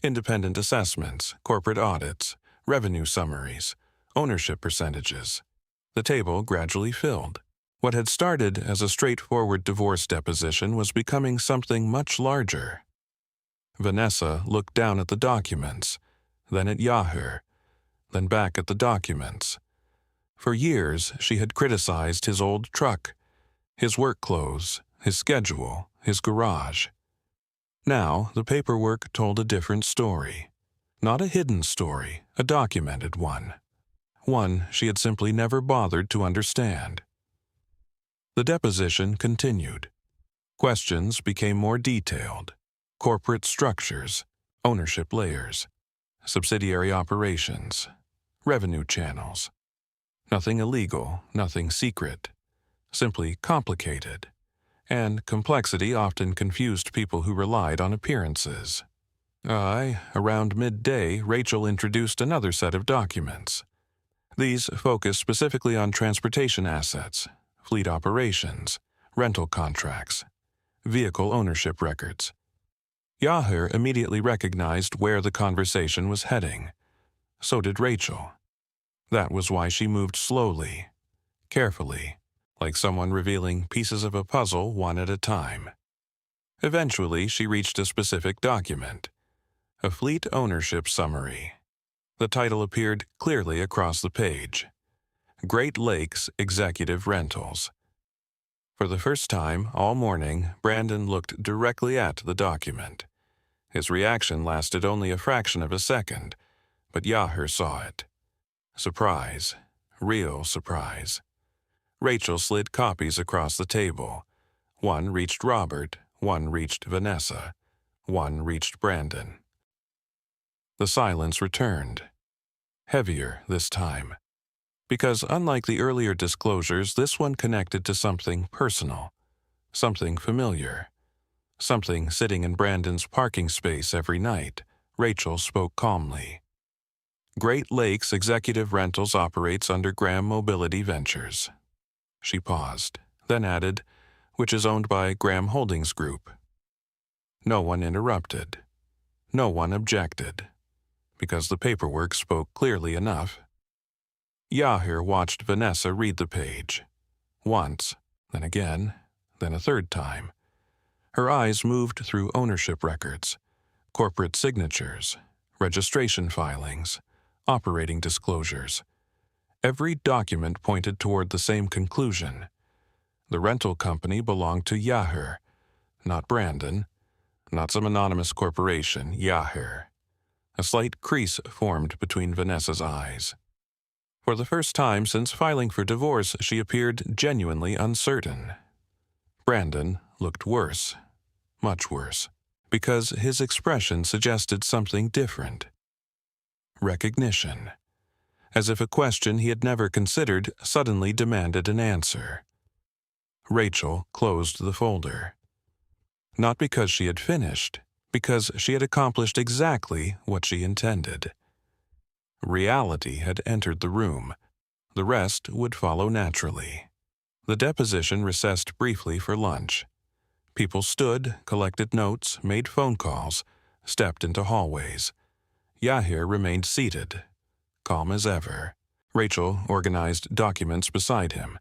Independent assessments, corporate audits, revenue summaries, ownership percentages. The table gradually filled. What had started as a straightforward divorce deposition was becoming something much larger. Vanessa looked down at the documents, then at Yahir, then back at the documents. For years, she had criticized his old truck, his work clothes, his schedule, his garage. Now, the paperwork told a different story. Not a hidden story, a documented one. One she had simply never bothered to understand. The deposition continued. Questions became more detailed. Corporate structures, ownership layers, subsidiary operations, revenue channels. Nothing illegal, nothing secret. Simply complicated. And complexity often confused people who relied on appearances. Around midday, Rachel introduced another set of documents. These focused specifically on transportation assets, fleet operations, rental contracts, vehicle ownership records. Yahir immediately recognized where the conversation was heading. So did Rachel. That was why she moved slowly, carefully, like someone revealing pieces of a puzzle one at a time. Eventually, she reached a specific document, a fleet ownership summary. The title appeared clearly across the page, Great Lakes Executive Rentals. For the first time all morning, Brandon looked directly at the document. His reaction lasted only a fraction of a second, but Yahir saw it. Surprise, real surprise. Rachel slid copies across the table. One reached Robert, one reached Vanessa, one reached Brandon. The silence returned. Heavier this time. Because unlike the earlier disclosures, this one connected to something personal, something familiar. Something sitting in Brandon's parking space every night. Rachel spoke calmly. Great Lakes Executive Rentals operates under Graham Mobility Ventures. She paused, then added, which is owned by Graham Holdings Group. No one interrupted. No one objected. Because the paperwork spoke clearly enough. Yahir watched Vanessa read the page. Once, then again, then a third time. Her eyes moved through ownership records, corporate signatures, registration filings, operating disclosures. Every document pointed toward the same conclusion. The rental company belonged to Yahir, not Brandon, not some anonymous corporation, Yahir. A slight crease formed between Vanessa's eyes. For the first time since filing for divorce, she appeared genuinely uncertain. Brandon looked worse, much worse, because his expression suggested something different. Recognition. As if a question he had never considered suddenly demanded an answer. Rachel closed the folder. Not because she had finished, because she had accomplished exactly what she intended. Reality had entered the room. The rest would follow naturally. The deposition recessed briefly for lunch. People stood, collected notes, made phone calls, stepped into hallways. Yahir remained seated, calm as ever. Rachel organized documents beside him.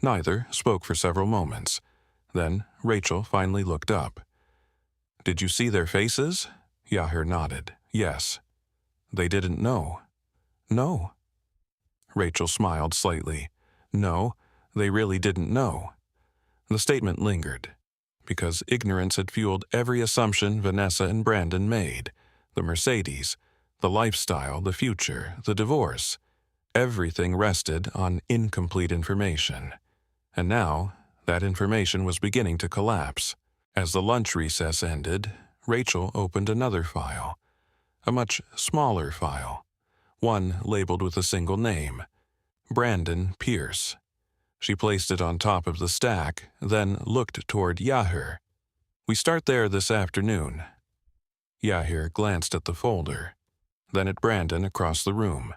Neither spoke for several moments. Then Rachel finally looked up. "Did you see their faces?" Yahir nodded. "Yes." "They didn't know." "No." Rachel smiled slightly. "No, they really didn't know." The statement lingered, because ignorance had fueled every assumption Vanessa and Brandon made. The Mercedes, the lifestyle, the future, the divorce. Everything rested on incomplete information. And now, that information was beginning to collapse. As the lunch recess ended, Rachel opened another file. A much smaller file. One labeled with a single name. Brandon Pierce. She placed it on top of the stack, then looked toward Yahir. "We start there this afternoon." Yahir glanced at the folder, then at Brandon across the room.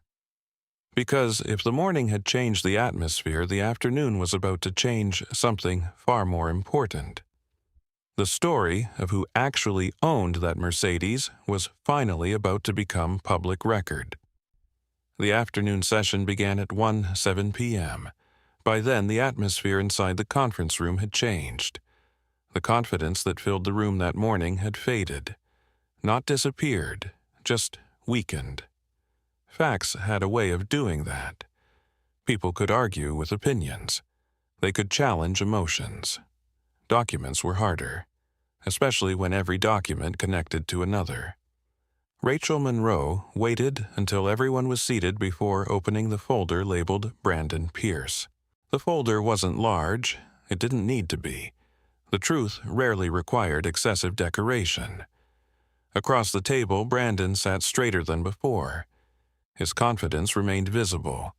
Because if the morning had changed the atmosphere, the afternoon was about to change something far more important. The story of who actually owned that Mercedes was finally about to become public record. The afternoon session began at 1:07 p.m. By then, the atmosphere inside the conference room had changed. The confidence that filled the room that morning had faded. Not disappeared, just weakened. Facts had a way of doing that. People could argue with opinions. They could challenge emotions. Documents were harder. especially when every document connected to another. Rachel Monroe waited until everyone was seated before opening the folder labeled Brandon Pierce. The folder wasn't large. It didn't need to be. The truth rarely required excessive decoration. Across the table, Brandon sat straighter than before. His confidence remained visible,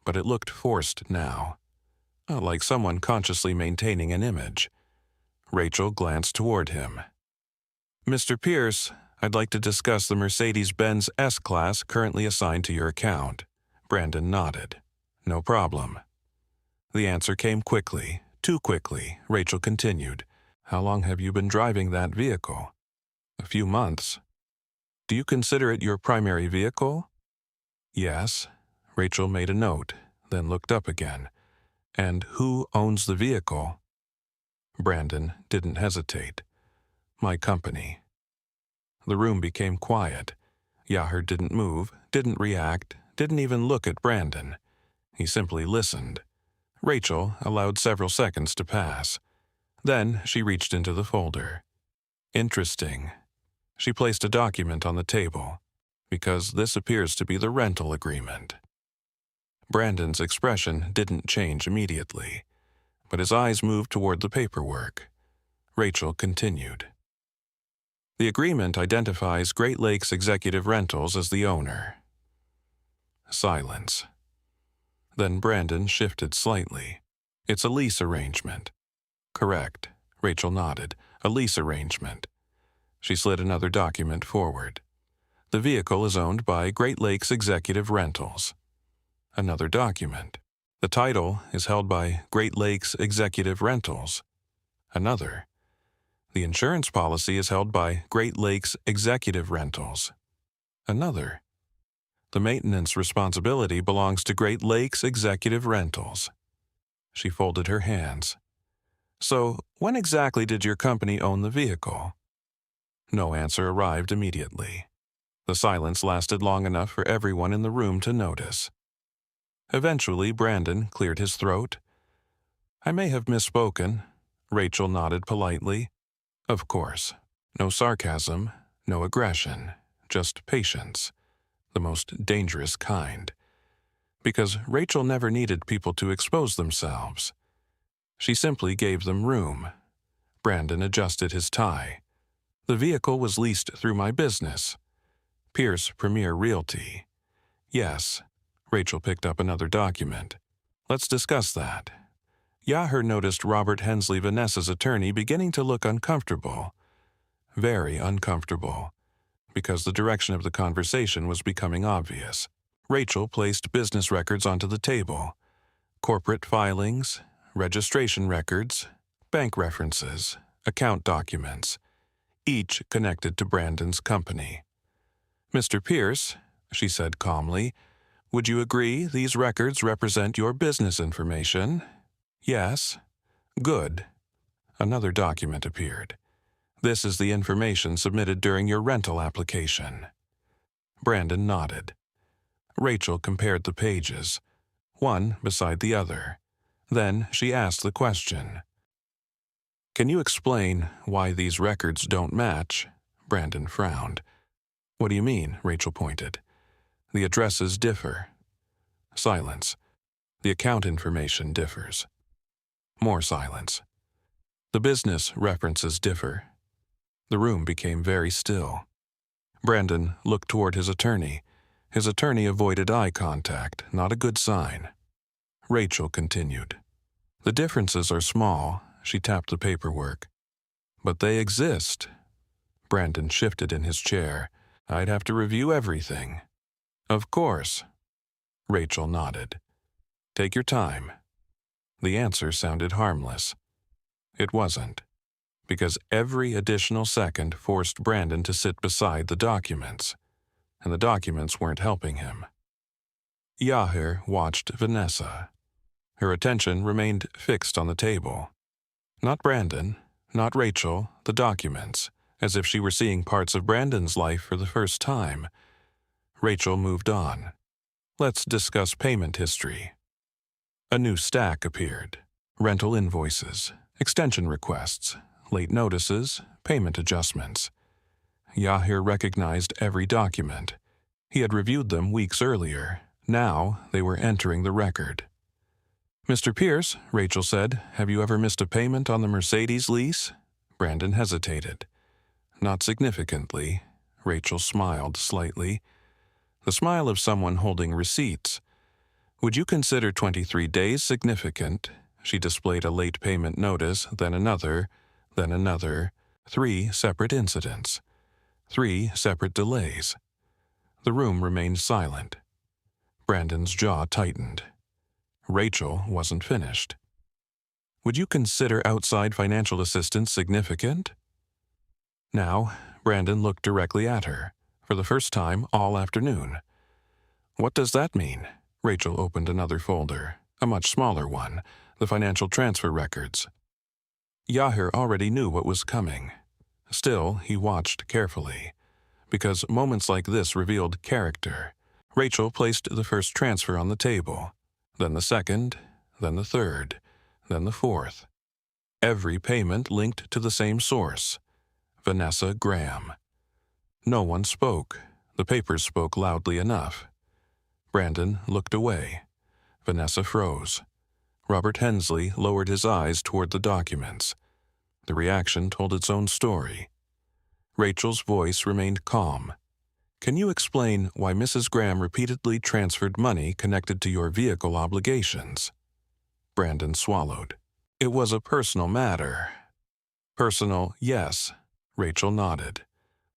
but it looked forced now, like someone consciously maintaining an image. Rachel glanced toward him. "Mr. Pierce, I'd like to discuss the Mercedes-Benz S-Class currently assigned to your account." Brandon nodded. "No problem." The answer came quickly, too quickly. Rachel continued. "How long have you been driving that vehicle?" "A few months." "Do you consider it your primary vehicle?" "Yes." Rachel made a note, then looked up again. "And who owns the vehicle?" Brandon didn't hesitate. "My company." The room became quiet. Yahir didn't move, didn't react, didn't even look at Brandon. He simply listened. Rachel allowed several seconds to pass. Then she reached into the folder. "Interesting." She placed a document on the table. "Because this appears to be the rental agreement." Brandon's expression didn't change immediately, but his eyes moved toward the paperwork. Rachel continued. "The agreement identifies Great Lakes Executive Rentals as the owner." Silence. Then Brandon shifted slightly. "It's a lease arrangement." "Correct." Rachel nodded. "A lease arrangement." She slid another document forward. "The vehicle is owned by Great Lakes Executive Rentals." Another document. "The title is held by Great Lakes Executive Rentals." Another. "The insurance policy is held by Great Lakes Executive Rentals." Another. "The maintenance responsibility belongs to Great Lakes Executive Rentals." She folded her hands. "So, when exactly did your company own the vehicle?" No answer arrived immediately. The silence lasted long enough for everyone in the room to notice. Eventually, Brandon cleared his throat. "I may have misspoken." Rachel nodded politely. "Of course. No sarcasm, no aggression, just patience. The most dangerous kind." Because Rachel never needed people to expose themselves. She simply gave them room. Brandon adjusted his tie. "The vehicle was leased through my business, Pierce Premier Realty." "Yes." Rachel picked up another document. "Let's discuss that." Yahir noticed Robert Hensley, Vanessa's attorney, beginning to look uncomfortable. Very uncomfortable, because the direction of the conversation was becoming obvious. Rachel placed business records onto the table. Corporate filings, registration records, bank references, account documents, each connected to Brandon's company. "Mr. Pierce," she said calmly, "would you agree these records represent your business information?" "Yes." "Good." Another document appeared. "This is the information submitted during your rental application." Brandon nodded. Rachel compared the pages, one beside the other. Then she asked the question. "Can you explain why these records don't match?" Brandon frowned. "What do you mean?" Rachel pointed. "The addresses differ." Silence. "The account information differs." More silence. "The business references differ." The room became very still. Brandon looked toward his attorney. His attorney avoided eye contact, not a good sign. Rachel continued. "The differences are small." She tapped the paperwork. "But they exist." Brandon shifted in his chair. "I'd have to review everything." "Of course." Rachel nodded. "Take your time." The answer sounded harmless. It wasn't, because every additional second forced Brandon to sit beside the documents, and the documents weren't helping him. Yahir watched Vanessa. Her attention remained fixed on the table. Not Brandon, not Rachel, the documents, as if she were seeing parts of Brandon's life for the first time. Rachel moved on. "Let's discuss payment history." A new stack appeared. Rental invoices, extension requests, late notices, payment adjustments. Yahir recognized every document. He had reviewed them weeks earlier. Now they were entering the record. "Mr. Pierce," Rachel said, "have you ever missed a payment on the Mercedes lease?" Brandon hesitated. "Not significantly." Rachel smiled slightly. The smile of someone holding receipts. "Would you consider 23 days significant?" She displayed a late payment notice, then another, then another. 3 separate incidents. 3 separate delays. The room remained silent. Brandon's jaw tightened. Rachel wasn't finished. "Would you consider outside financial assistance significant?" Now, Brandon looked directly at her, for the first time all afternoon. "What does that mean?" Rachel opened another folder, a much smaller one, the financial transfer records. Yahir already knew what was coming. Still, he watched carefully, because moments like this revealed character. Rachel placed the first transfer on the table, then the second, then the third, then the fourth. Every payment linked to the same source, Vanessa Graham. No one spoke. The papers spoke loudly enough. Brandon looked away. Vanessa froze. Robert Hensley lowered his eyes toward the documents. The reaction told its own story. Rachel's voice remained calm. "Can you explain why Mrs. Graham repeatedly transferred money connected to your vehicle obligations?" Brandon swallowed. "It was a personal matter." "Personal, yes." Rachel nodded.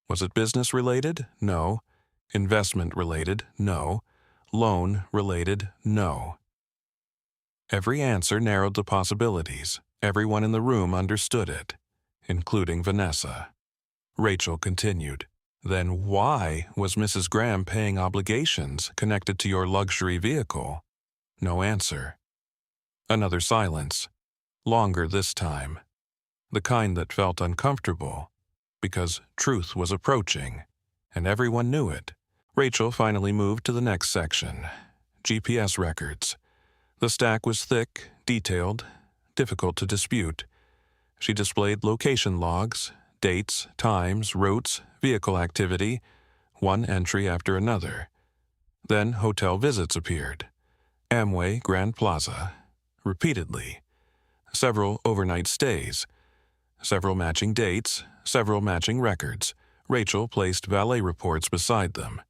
"Was it business-related? No. Investment-related? No. Loan-related? No." Every answer narrowed the possibilities. Everyone in the room understood it, including Vanessa. Rachel continued. "Then why was Mrs. Graham paying obligations connected to your luxury vehicle?" No answer. Another silence. Longer this time. The kind that felt uncomfortable, because truth was approaching, and everyone knew it. Rachel finally moved to the next section. GPS records. The stack was thick, detailed, difficult to dispute. She displayed location logs, dates, times, routes, vehicle activity, one entry after another. Then hotel visits appeared. Amway Grand Plaza. Repeatedly. Several overnight stays. Several matching dates, several matching records. Rachel placed valet reports beside them.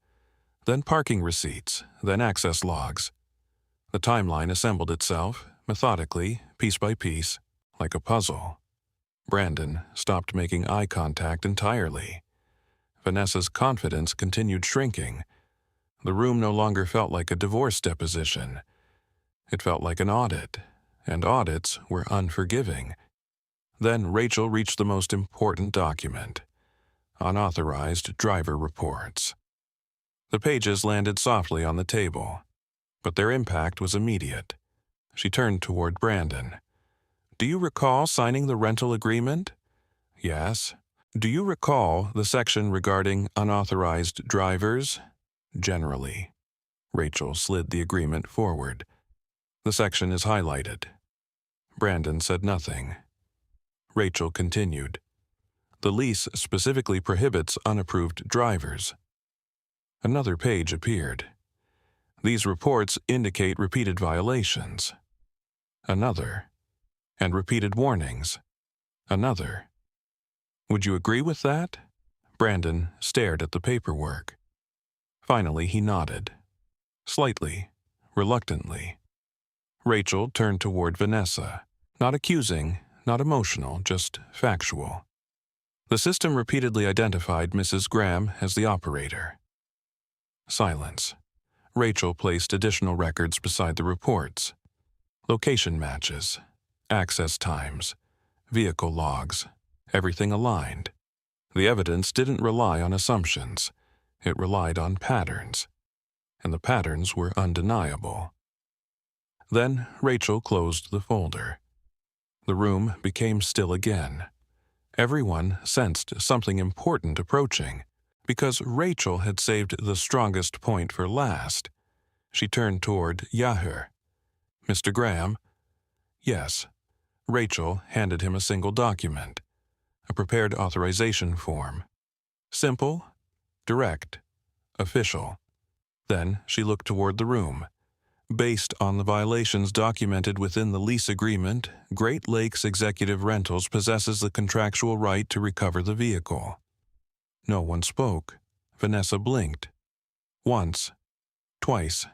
Then parking receipts, then access logs. The timeline assembled itself, methodically, piece by piece, like a puzzle. Brandon stopped making eye contact entirely. Vanessa's confidence continued shrinking. The room no longer felt like a divorce deposition. It felt like an audit, and audits were unforgiving. Then Rachel reached the most important document: unauthorized driver reports. The pages landed softly on the table, but their impact was immediate. She turned toward Brandon. "Do you recall signing the rental agreement?" "Yes." "Do you recall the section regarding unauthorized drivers?" "Generally." Rachel slid the agreement forward. "The section is highlighted." Brandon said nothing. Rachel continued. "The lease specifically prohibits unapproved drivers." Another page appeared. "These reports indicate repeated violations." Another. "And repeated warnings." Another. "Would you agree with that?" Brandon stared at the paperwork. Finally, he nodded. Slightly, reluctantly. Rachel turned toward Vanessa. Not accusing, not emotional, just factual. "The system repeatedly identified Mrs. Graham as the operator." Silence. Rachel placed additional records beside the reports. Location matches, access times, vehicle logs, everything aligned. The evidence didn't rely on assumptions. It relied on patterns. And the patterns were undeniable. Then Rachel closed the folder. The room became still again. Everyone sensed something important approaching, because Rachel had saved the strongest point for last. She turned toward Yahir. "Mr. Graham?" "Yes." Rachel handed him a single document. a prepared authorization form. Simple, direct, official. Then she looked toward the room. Based on the violations documented within the lease agreement, Great Lakes Executive Rentals possesses the contractual right to recover the vehicle. No one spoke. Vanessa blinked. Once, twice,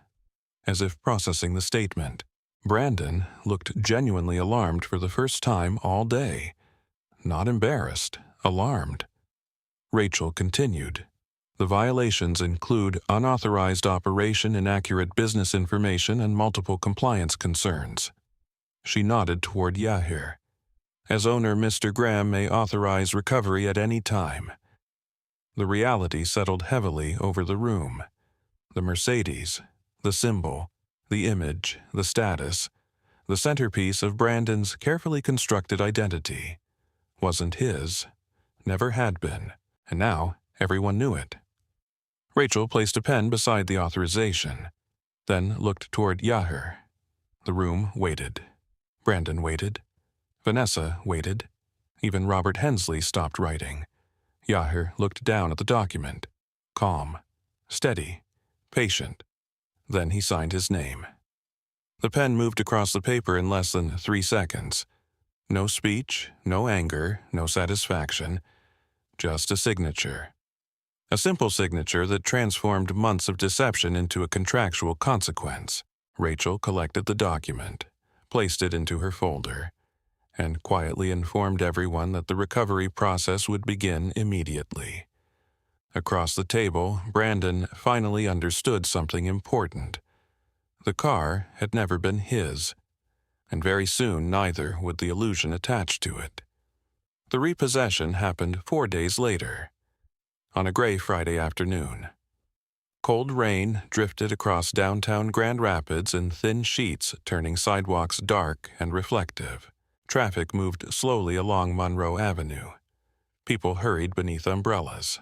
as if processing the statement. Brandon looked genuinely alarmed for the first time all day. Not embarrassed, alarmed. Rachel continued. The violations include unauthorized operation, inaccurate business information, and multiple compliance concerns. She nodded toward Yahir. As owner, Mr. Graham may authorize recovery at any time. The reality settled heavily over the room. The Mercedes, the symbol, the image, the status, the centerpiece of Brandon's carefully constructed identity, wasn't his, never had been, and now everyone knew it. Rachel placed a pen beside the authorization, then looked toward Yahir. The room waited. Brandon waited. Vanessa waited. Even Robert Hensley stopped writing. Yahir looked down at the document. Calm, steady, patient. Then he signed his name. The pen moved across the paper in less than 3 seconds. No speech, no anger, no satisfaction. Just a signature. A simple signature that transformed months of deception into a contractual consequence. Rachel collected the document, placed it into her folder, and quietly informed everyone that the recovery process would begin immediately. Across the table, Brandon finally understood something important. The car had never been his, and very soon neither would the illusion attached to it. The repossession happened 4 days later, on a gray Friday afternoon. Cold rain drifted across downtown Grand Rapids in thin sheets, turning sidewalks dark and reflective. Traffic moved slowly along Monroe Avenue. People hurried beneath umbrellas.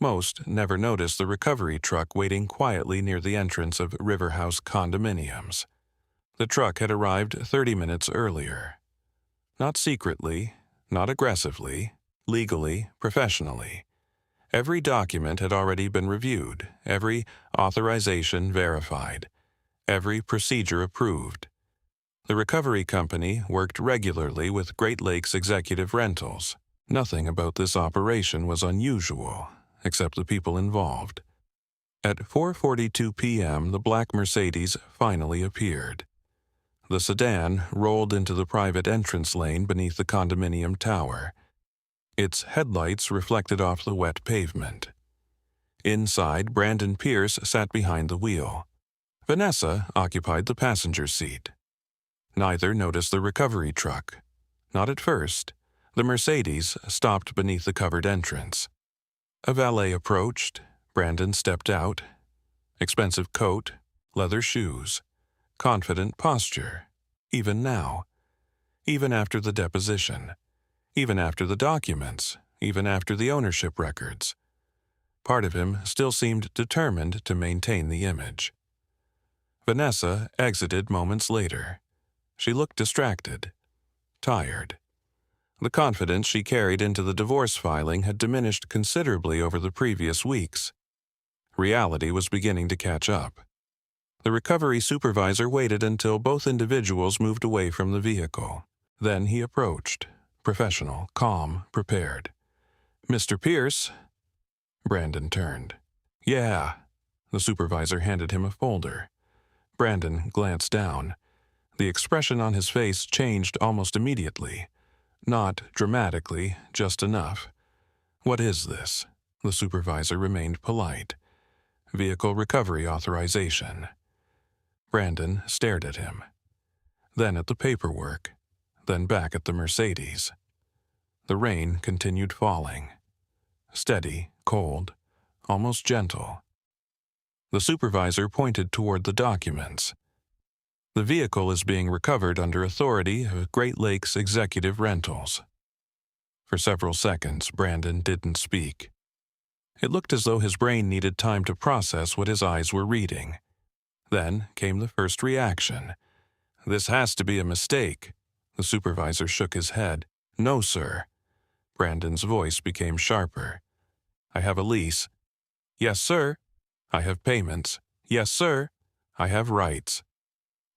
Most never noticed the recovery truck waiting quietly near the entrance of Riverhouse condominiums. The truck had arrived 30 minutes earlier. Not secretly, not aggressively, legally, professionally. Every document had already been reviewed, every authorization verified, every procedure approved. The recovery company worked regularly with Great Lakes Executive Rentals. Nothing about this operation was unusual, except the people involved. At 4:42 p.m., the black Mercedes finally appeared. The sedan rolled into the private entrance lane beneath the condominium tower. Its headlights reflected off the wet pavement. Inside, Brandon Pierce sat behind the wheel. Vanessa occupied the passenger seat. Neither noticed the recovery truck. Not at first. The Mercedes stopped beneath the covered entrance. A valet approached. Brandon stepped out. Expensive coat, leather shoes, confident posture, even now. Even after the deposition. Even after the documents, even after the ownership records. Part of him still seemed determined to maintain the image. Vanessa exited moments later. She looked distracted, tired. The confidence she carried into the divorce filing had diminished considerably over the previous weeks. Reality was beginning to catch up. The recovery supervisor waited until both individuals moved away from the vehicle. Then he approached. Professional, calm, prepared. "Mr. Pierce?" Brandon turned. "Yeah." The supervisor handed him a folder. Brandon glanced down. The expression on his face changed almost immediately. Not dramatically, just enough. "What is this?" The supervisor remained polite. "Vehicle recovery authorization." Brandon stared at him. Then at the paperwork. Then back at the Mercedes. The rain continued falling. Steady, cold, almost gentle. The supervisor pointed toward the documents. "The vehicle is being recovered under authority of Great Lakes Executive Rentals." For several seconds, Brandon didn't speak. It looked as though his brain needed time to process what his eyes were reading. Then came the first reaction. "This has to be a mistake." The supervisor shook his head. "No, sir." Brandon's voice became sharper. I have a lease. Yes, sir. I have payments. Yes, sir. I have rights.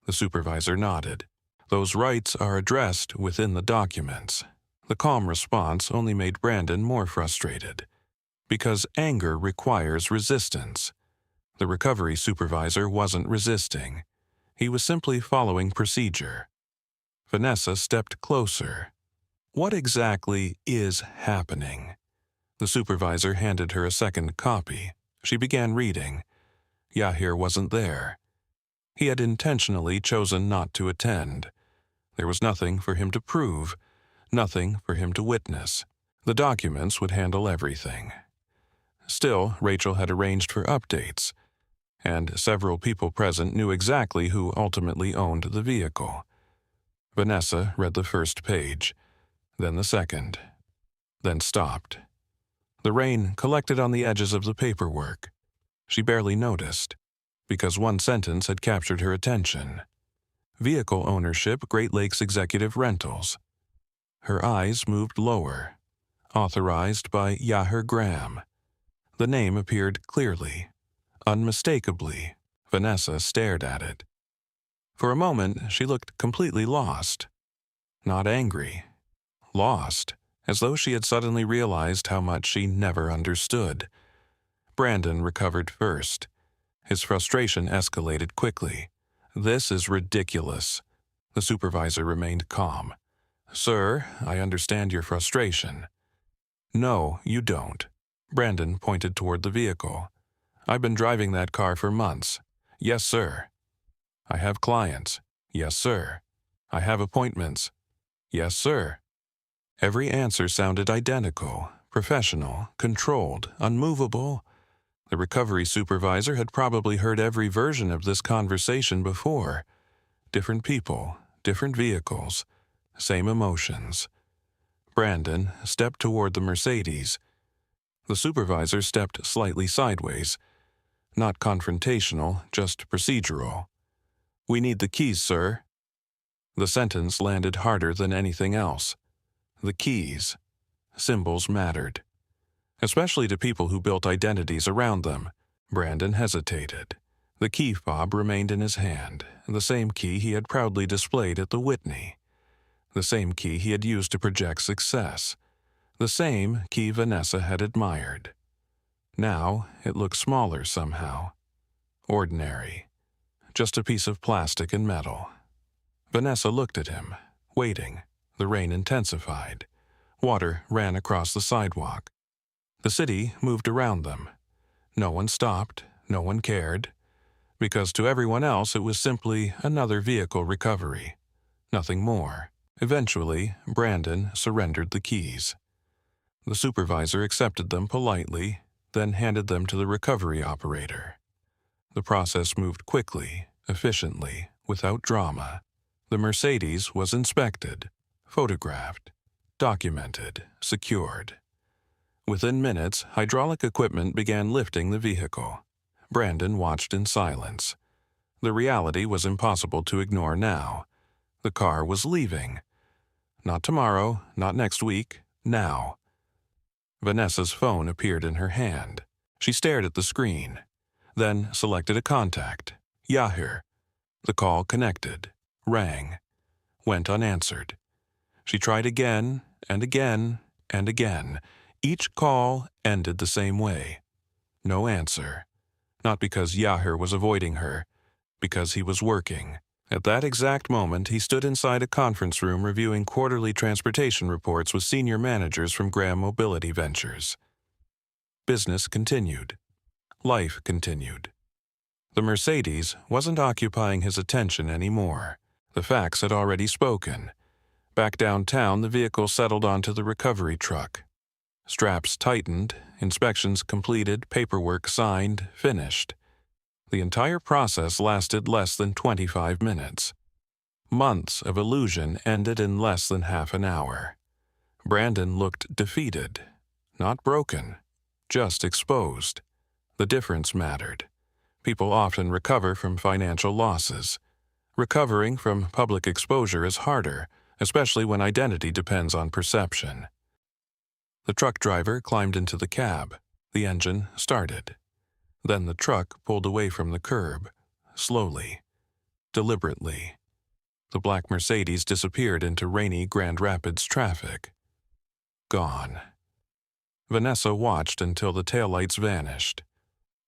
The supervisor nodded. Those rights are addressed within the documents. The calm response only made Brandon more frustrated. Because anger requires resistance. The recovery supervisor wasn't resisting. He was simply following procedure. Vanessa stepped closer. What exactly is happening? The supervisor handed her a second copy. She began reading. Yahir wasn't there. He had intentionally chosen not to attend. There was nothing for him to prove, nothing for him to witness. The documents would handle everything. Still, Rachel had arranged for updates, and several people present knew exactly who ultimately owned the vehicle. Vanessa read the first page, then the second, then stopped. The rain collected on the edges of the paperwork. She barely noticed, because one sentence had captured her attention. Vehicle ownership, Great Lakes Executive Rentals. Her eyes moved lower. Authorized by Yahir Graham. The name appeared clearly, unmistakably. Vanessa stared at it. For a moment, she looked completely lost. Not angry. Lost, as though she had suddenly realized how much she never understood. Brandon recovered first. His frustration escalated quickly. This is ridiculous. The supervisor remained calm. Sir, I understand your frustration. No, you don't. Brandon pointed toward the vehicle. I've been driving that car for months. Yes, sir. I have clients. Yes, sir. I have appointments. Yes, sir. Every answer sounded identical, professional, controlled, unmovable. The recovery supervisor had probably heard every version of this conversation before. Different people, different vehicles, same emotions. Brandon stepped toward the Mercedes. The supervisor stepped slightly sideways. Not confrontational, just procedural. We need the keys, sir. The sentence landed harder than anything else. The keys. Symbols mattered. Especially to people who built identities around them. Brandon hesitated. The key fob remained in his hand, the same key he had proudly displayed at the Whitney. The same key he had used to project success. The same key Vanessa had admired. Now it looked smaller somehow. Ordinary. Just a piece of plastic and metal. Vanessa looked at him, waiting. The rain intensified. Water ran across the sidewalk. The city moved around them. No one stopped, no one cared, because to everyone else it was simply another vehicle recovery. Nothing more. Eventually, Brandon surrendered the keys. The supervisor accepted them politely, then handed them to the recovery operator. The process moved quickly, efficiently, without drama. The Mercedes was inspected, photographed, documented, secured. Within minutes, hydraulic equipment began lifting the vehicle. Brandon watched in silence. The reality was impossible to ignore now. The car was leaving. Not tomorrow, not next week, now. Vanessa's phone appeared in her hand. She stared at the screen, then selected a contact. Yahir. The call connected, rang, went unanswered. She tried again and again and again. Each call ended the same way. No answer. Not because Yahir was avoiding her, because he was working. At that exact moment, he stood inside a conference room reviewing quarterly transportation reports with senior managers from Graham Mobility Ventures. Business continued. Life continued. The Mercedes wasn't occupying his attention anymore. The facts had already spoken. Back downtown, the vehicle settled onto the recovery truck. Straps tightened, inspections completed, paperwork signed, finished. The entire process lasted less than 25 minutes. Months of illusion ended in less than half an hour. Brandon looked defeated, not broken, just exposed. The difference mattered. People often recover from financial losses. Recovering from public exposure is harder, especially when identity depends on perception. The truck driver climbed into the cab. The engine started. Then the truck pulled away from the curb, slowly, deliberately. The black Mercedes disappeared into rainy Grand Rapids traffic. Gone. Vanessa watched until the taillights vanished.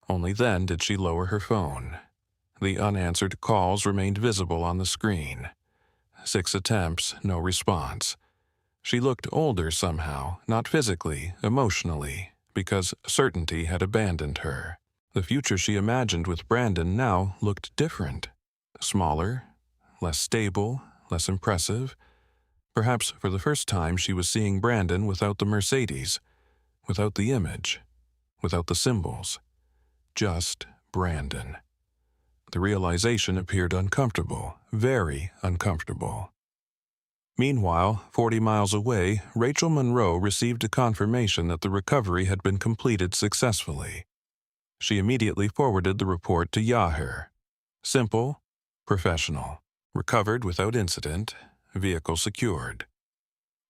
Only then did she lower her phone. The unanswered calls remained visible on the screen. 6 attempts, no response. She looked older somehow, not physically, emotionally, because certainty had abandoned her. The future she imagined with Brandon now looked different. Smaller, less stable, less impressive. Perhaps for the first time she was seeing Brandon without the Mercedes, without the image, without the symbols. Just Brandon. The realization appeared uncomfortable, very uncomfortable. Meanwhile, 40 miles away, Rachel Monroe received a confirmation that the recovery had been completed successfully. She immediately forwarded the report to Yahir. Simple, professional. Recovered without incident, vehicle secured.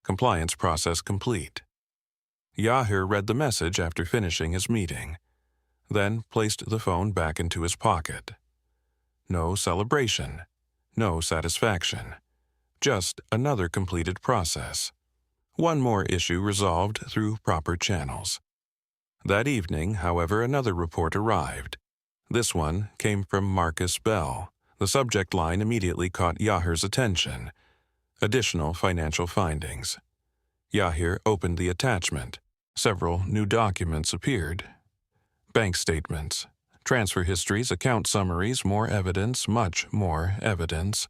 Compliance process complete. Yahir read the message after finishing his meeting, then placed the phone back into his pocket. No celebration, no satisfaction. Just another completed process. One more issue resolved through proper channels. That evening, however, another report arrived. This one came from Marcus Bell. The subject line immediately caught Yahir's attention. Additional financial findings. Yahir opened the attachment. Several new documents appeared. Bank statements, transfer histories, account summaries, more evidence, much more evidence.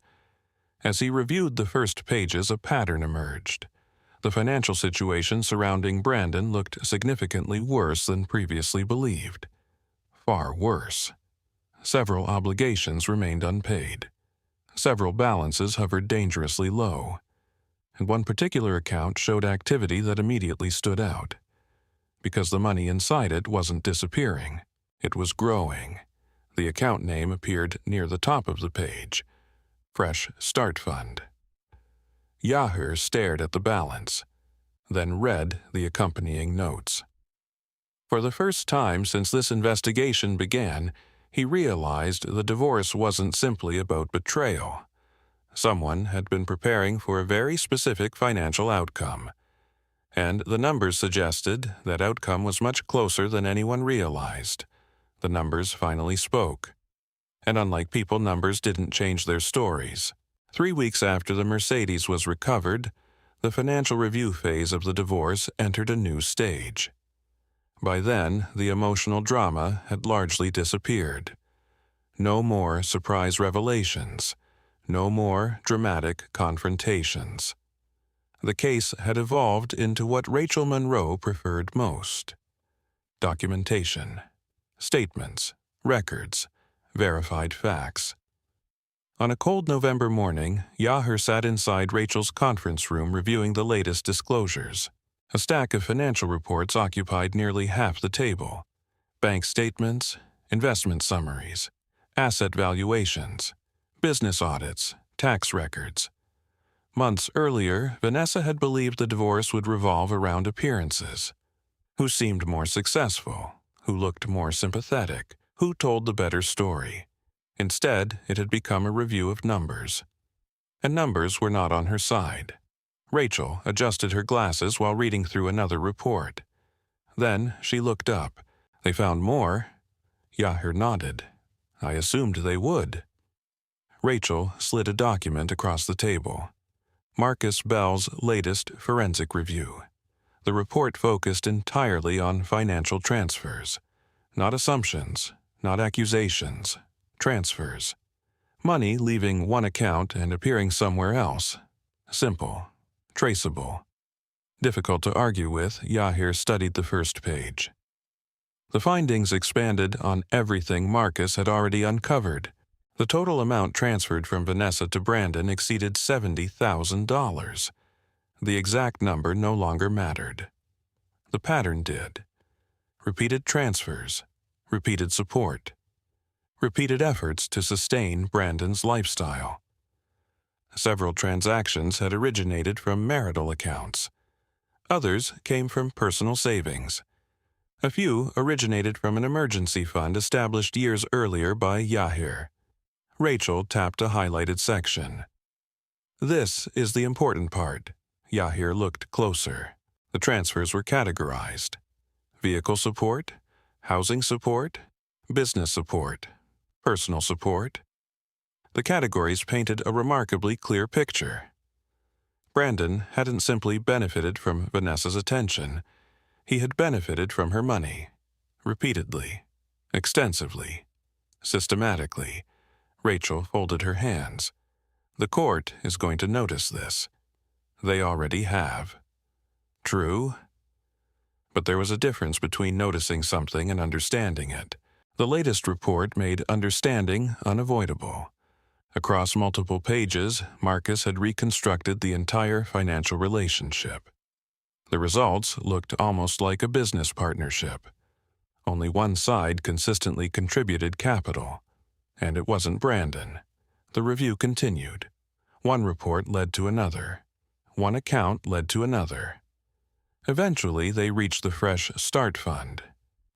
As he reviewed the first pages, a pattern emerged. The financial situation surrounding Brandon looked significantly worse than previously believed. Far worse. Several obligations remained unpaid. Several balances hovered dangerously low. And one particular account showed activity that immediately stood out. Because the money inside it wasn't disappearing, it was growing. The account name appeared near the top of the page. Fresh Start Fund. Yahir stared at the balance, then read the accompanying notes. For the first time since this investigation began, he realized the divorce wasn't simply about betrayal. Someone had been preparing for a very specific financial outcome, and the numbers suggested that outcome was much closer than anyone realized. The numbers finally spoke. And unlike people, numbers didn't change their stories. 3 weeks after the Mercedes was recovered, the financial review phase of the divorce entered a new stage. By then, the emotional drama had largely disappeared. No more surprise revelations. No more dramatic confrontations. The case had evolved into what Rachel Monroe preferred most. Documentation. Statements. Records. Verified facts. On a cold November morning, Yahir sat inside Rachel's conference room reviewing the latest disclosures. A stack of financial reports occupied nearly half the table. Bank statements, investment summaries, asset valuations, business audits, tax records. Months earlier, Vanessa had believed the divorce would revolve around appearances. Who seemed more successful? Who looked more sympathetic? Who told the better story? Instead, it had become a review of numbers. And numbers were not on her side. Rachel adjusted her glasses while reading through another report. Then she looked up. They found more? Yahir nodded. I assumed they would. Rachel slid a document across the table. Marcus Bell's latest forensic review. The report focused entirely on financial transfers. Not assumptions, not accusations. Transfers. Money leaving one account and appearing somewhere else. Simple. Traceable. Difficult to argue with, Yahir studied the first page. The findings expanded on everything Marcus had already uncovered. The total amount transferred from Vanessa to Brandon exceeded $70,000. The exact number no longer mattered. The pattern did. Repeated transfers. Repeated support. Repeated efforts to sustain Brandon's lifestyle. Several transactions had originated from marital accounts. Others came from personal savings. A few originated from an emergency fund established years earlier by Yahir. Rachel tapped a highlighted section. This is the important part. Yahir looked closer. The transfers were categorized. Vehicle support, housing support, business support, personal support. The categories painted a remarkably clear picture. Brandon hadn't simply benefited from Vanessa's attention. He had benefited from her money. Repeatedly, extensively, systematically. Rachel folded her hands. The court is going to notice this. They already have. True. But there was a difference between noticing something and understanding it. The latest report made understanding unavoidable. Across multiple pages, Marcus had reconstructed the entire financial relationship. The results looked almost like a business partnership. Only one side consistently contributed capital, and it wasn't Brandon. The review continued. One report led to another. One account led to another. Eventually, they reached the Fresh Start Fund,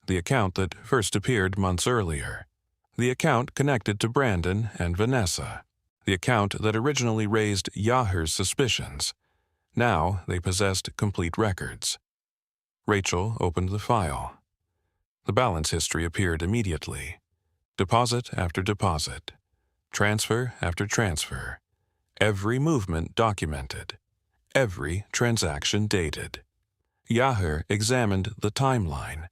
the account that first appeared months earlier, the account connected to Brandon and Vanessa, the account that originally raised Yahir's suspicions. Now they possessed complete records. Rachel opened the file. The balance history appeared immediately. Deposit after deposit, transfer after transfer, every movement documented, every transaction dated. Yahir examined the timeline.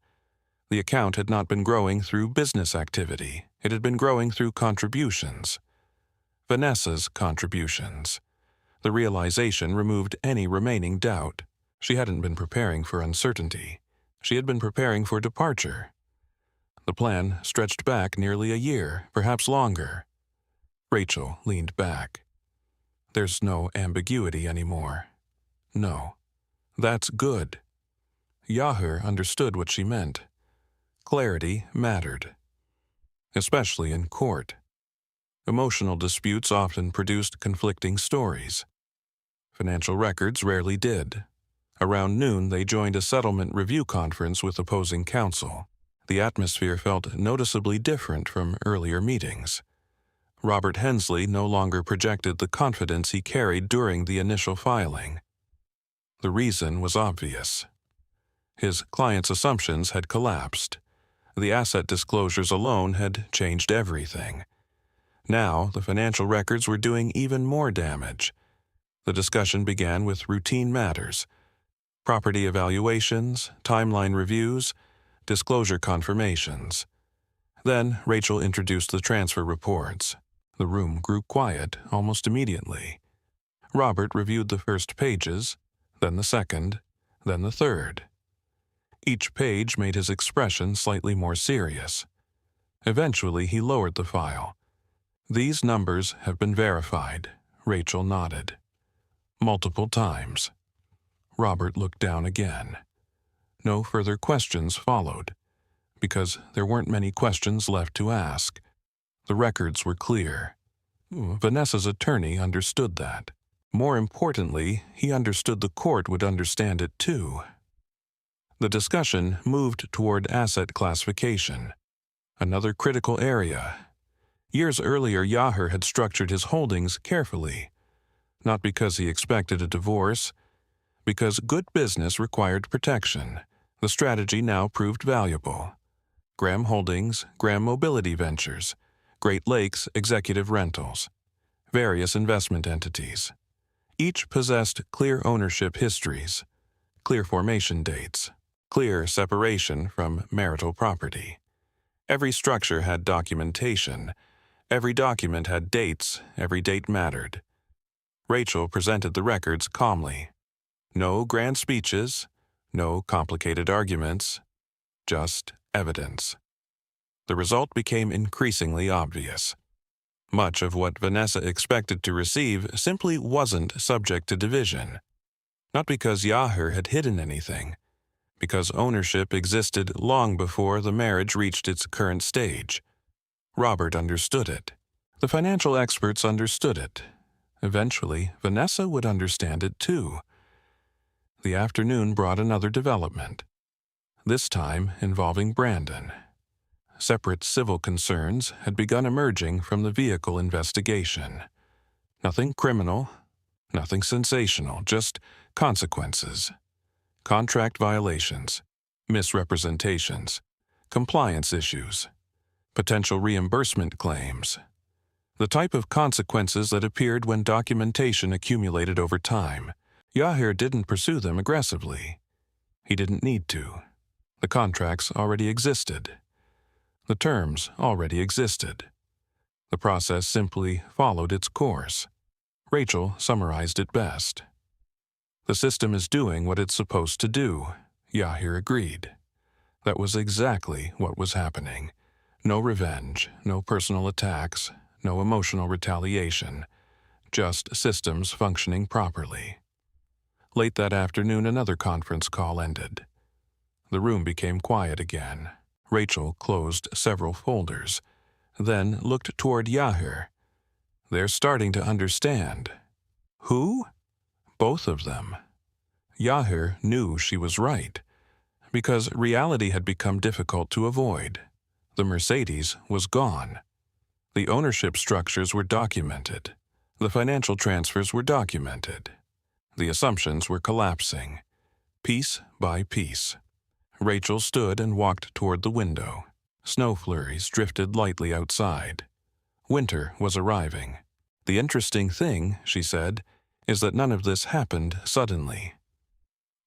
The account had not been growing through business activity. It had been growing through contributions. Vanessa's contributions. The realization removed any remaining doubt. She hadn't been preparing for uncertainty. She had been preparing for departure. The plan stretched back nearly a year, perhaps longer. Rachel leaned back. There's no ambiguity anymore. No. That's good. Yahir understood what she meant. Clarity mattered, especially in court. Emotional disputes often produced conflicting stories. Financial records rarely did. Around noon, they joined a settlement review conference with opposing counsel. The atmosphere felt noticeably different from earlier meetings. Robert Hensley no longer projected the confidence he carried during the initial filing. The reason was obvious. His client's assumptions had collapsed. The asset disclosures alone had changed everything. Now, the financial records were doing even more damage. The discussion began with routine matters: property evaluations, timeline reviews, disclosure confirmations. Then Rachel introduced the transfer reports. The room grew quiet almost immediately. Robert reviewed the first pages, then the second, then the third. Each page made his expression slightly more serious. Eventually, he lowered the file. These numbers have been verified, Rachel nodded. Multiple times. Robert looked down again. No further questions followed, because there weren't many questions left to ask. The records were clear. Vanessa's attorney understood that. More importantly, he understood the court would understand it too. The discussion moved toward asset classification, another critical area. Years earlier, Yahir had structured his holdings carefully, not because he expected a divorce, because good business required protection. The strategy now proved valuable. Graham Holdings, Graham Mobility Ventures, Great Lakes Executive Rentals, various investment entities. Each possessed clear ownership histories, clear formation dates, clear separation from marital property. Every structure had documentation. Every document had dates. Every date mattered. Rachel presented the records calmly. No grand speeches, no complicated arguments, just evidence. The result became increasingly obvious. Much of what Vanessa expected to receive simply wasn't subject to division. Not because Yahir had hidden anything, because ownership existed long before the marriage reached its current stage. Robert understood it. The financial experts understood it. Eventually, Vanessa would understand it too. The afternoon brought another development, this time involving Brandon. Separate civil concerns had begun emerging from the vehicle investigation. Nothing criminal, nothing sensational, just consequences. Contract violations, misrepresentations, compliance issues, potential reimbursement claims. The type of consequences that appeared when documentation accumulated over time. Yahir didn't pursue them aggressively. He didn't need to. The contracts already existed. The terms already existed. The process simply followed its course. Rachel summarized it best. The system is doing what it's supposed to do, Yahir agreed. That was exactly what was happening. No revenge, no personal attacks, no emotional retaliation, just systems functioning properly. Late that afternoon, another conference call ended. The room became quiet again. Rachel closed several folders, then looked toward Yahir. They're starting to understand. Who? Both of them. Yahir knew she was right, because reality had become difficult to avoid. The Mercedes was gone. The ownership structures were documented. The financial transfers were documented. The assumptions were collapsing, piece by piece. Rachel stood and walked toward the window. Snow flurries drifted lightly outside. Winter was arriving. The interesting thing, she said, is that none of this happened suddenly.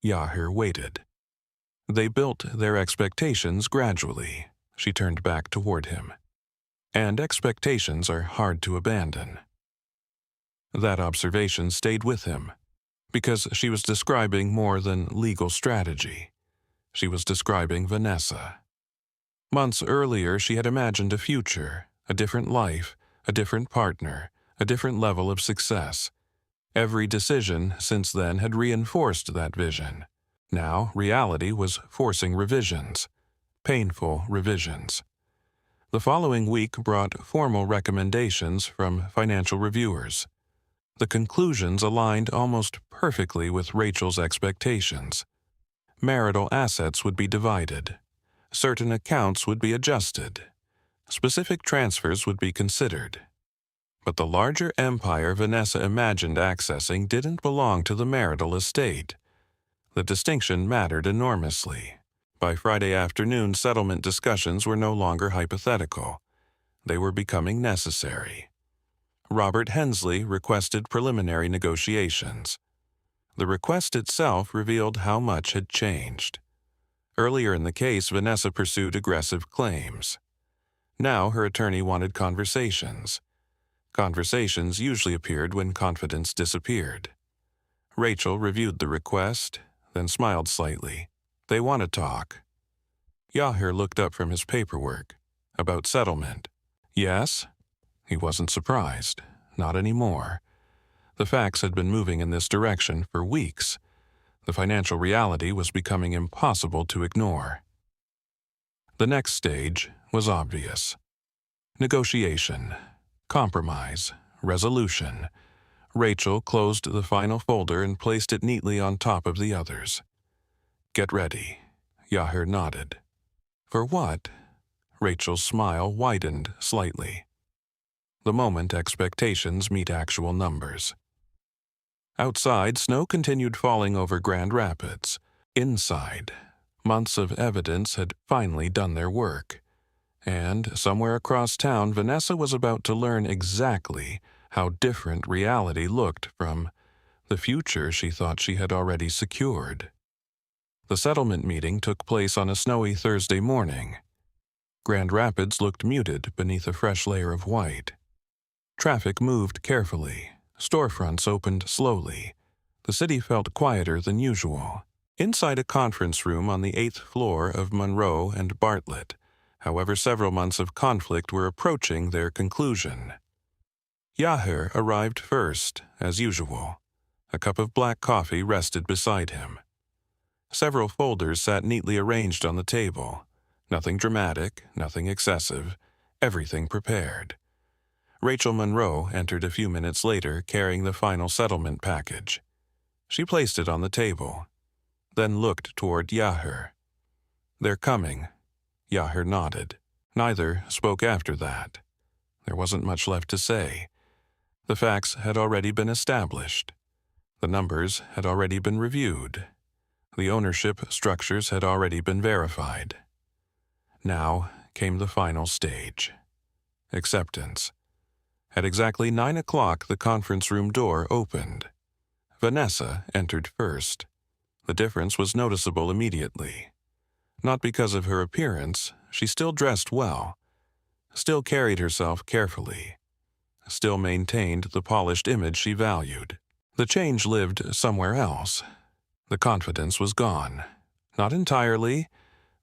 Yahir waited. They built their expectations gradually. She turned back toward him. And expectations are hard to abandon. That observation stayed with him, because she was describing more than legal strategy. She was describing Vanessa. Months earlier, she had imagined a future, a different life, a different partner, a different level of success. Every decision since then had reinforced that vision. Now, reality was forcing revisions, painful revisions. The following week brought formal recommendations from financial reviewers. The conclusions aligned almost perfectly with Rachel's expectations. Marital assets would be divided. Certain accounts would be adjusted. Specific transfers would be considered. But the larger empire Vanessa imagined accessing didn't belong to the marital estate. The distinction mattered enormously. By Friday afternoon, settlement discussions were no longer hypothetical. They were becoming necessary. Robert Hensley requested preliminary negotiations. The request itself revealed how much had changed. Earlier in the case, Vanessa pursued aggressive claims. Now her attorney wanted conversations. Conversations usually appeared when confidence disappeared. Rachel reviewed the request, then smiled slightly. They want to talk. Yahir looked up from his paperwork. About settlement. Yes? He wasn't surprised. Not anymore. The facts had been moving in this direction for weeks. The financial reality was becoming impossible to ignore. The next stage was obvious. Negotiation, compromise, resolution. Rachel closed the final folder and placed it neatly on top of the others. Get ready. Yahir nodded. For what? Rachel's smile widened slightly. The moment expectations meet actual numbers. Outside, snow continued falling over Grand Rapids. Inside, months of evidence had finally done their work. And somewhere across town, Vanessa was about to learn exactly how different reality looked from the future she thought she had already secured. The settlement meeting took place on a snowy Thursday morning. Grand Rapids looked muted beneath a fresh layer of white. Traffic moved carefully. Storefronts opened slowly. The city felt quieter than usual. Inside a conference room on the 8th floor of Monroe and Bartlett, however, several months of conflict were approaching their conclusion. Yahir arrived first, as usual. A cup of black coffee rested beside him. Several folders sat neatly arranged on the table. Nothing dramatic, nothing excessive, everything prepared. Rachel Monroe entered a few minutes later carrying the final settlement package. She placed it on the table. then looked toward Yahir. "They're coming." Yahir nodded. Neither spoke after that. There wasn't much left to say. The facts had already been established. The numbers had already been reviewed. The ownership structures had already been verified. Now came the final stage. Acceptance. At exactly 9 o'clock, the conference room door opened. Vanessa entered first. The difference was noticeable immediately. Not because of her appearance, she still dressed well, still carried herself carefully, still maintained the polished image she valued. The change lived somewhere else. The confidence was gone. Not entirely,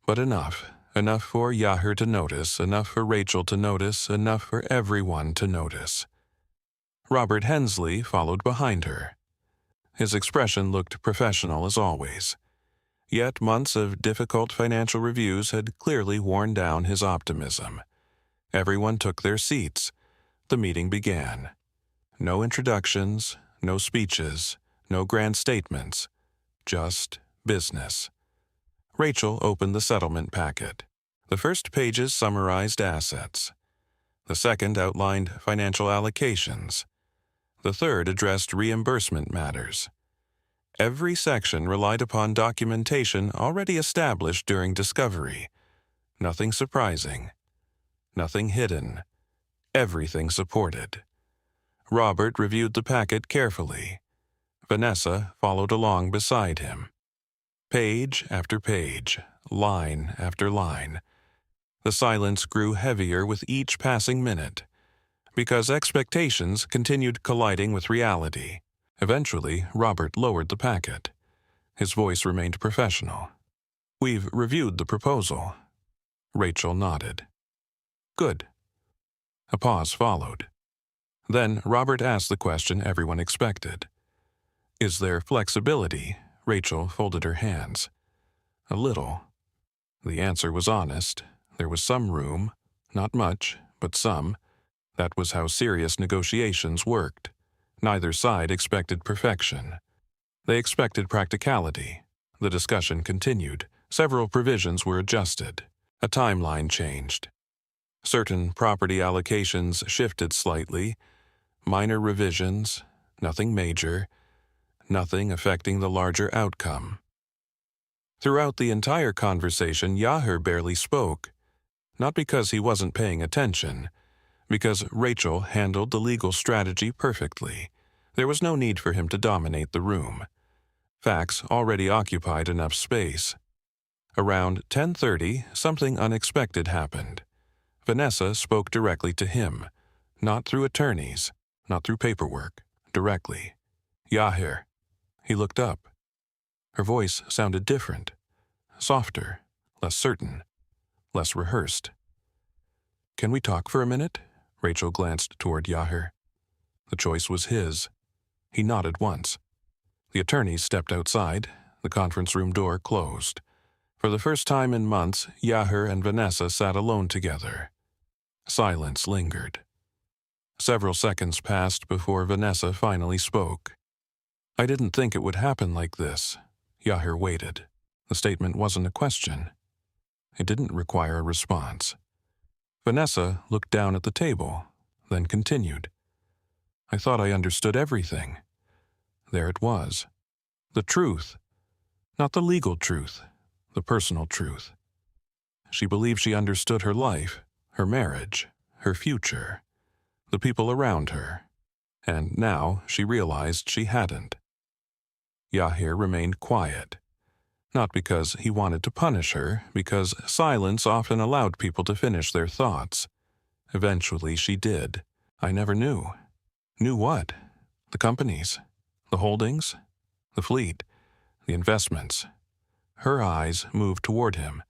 but enough. Enough for Yahir to notice, enough for Rachel to notice, enough for everyone to notice. Robert Hensley followed behind her. His expression looked professional as always. Yet months of difficult financial reviews had clearly worn down his optimism. Everyone took their seats. The meeting began. No introductions, no speeches, no grand statements. Just business. Rachel opened the settlement packet. The first pages summarized assets. The second outlined financial allocations. The third addressed reimbursement matters. Every section relied upon documentation already established during discovery. Nothing surprising. Nothing hidden. Everything supported. Robert reviewed the packet carefully. Vanessa followed along beside him. Page after page, line after line. The silence grew heavier with each passing minute, because expectations continued colliding with reality. Eventually, Robert lowered the packet. His voice remained professional. "We've reviewed the proposal." Rachel nodded. "Good." A pause followed. Then Robert asked the question everyone expected. "Is there flexibility?" Rachel folded her hands. "A little." The answer was honest. There was some room, not much, but some. That was how serious negotiations worked. Neither side expected perfection. They expected practicality. The discussion continued. Several provisions were adjusted. A timeline changed. Certain property allocations shifted slightly. Minor revisions, nothing major, nothing affecting the larger outcome. Throughout the entire conversation, Yahir barely spoke. Not because he wasn't paying attention, because Rachel handled the legal strategy perfectly. There was no need for him to dominate the room. Facts already occupied enough space. Around 10:30, something unexpected happened. Vanessa spoke directly to him, not through attorneys, not through paperwork, directly. "Yahir." He looked up. Her voice sounded different, softer, less certain, less rehearsed. "Can we talk for a minute?" Rachel glanced toward Yahir. The choice was his. He nodded once. The attorneys stepped outside. The conference room door closed. For the first time in months, Yahir and Vanessa sat alone together. Silence lingered. Several seconds passed before Vanessa finally spoke. "I didn't think it would happen like this." Yahir waited. The statement wasn't a question. It didn't require a response. Vanessa looked down at the table, then continued. "I thought I understood everything." There it was. The truth. Not the legal truth, the personal truth. She believed she understood her life, her marriage, her future, the people around her. And now she realized she hadn't. Yahir remained quiet. Not because he wanted to punish her, because silence often allowed people to finish their thoughts. Eventually she did. "I never knew." "Knew what?" "The companies, the holdings, the fleet, the investments." Her eyes moved toward him.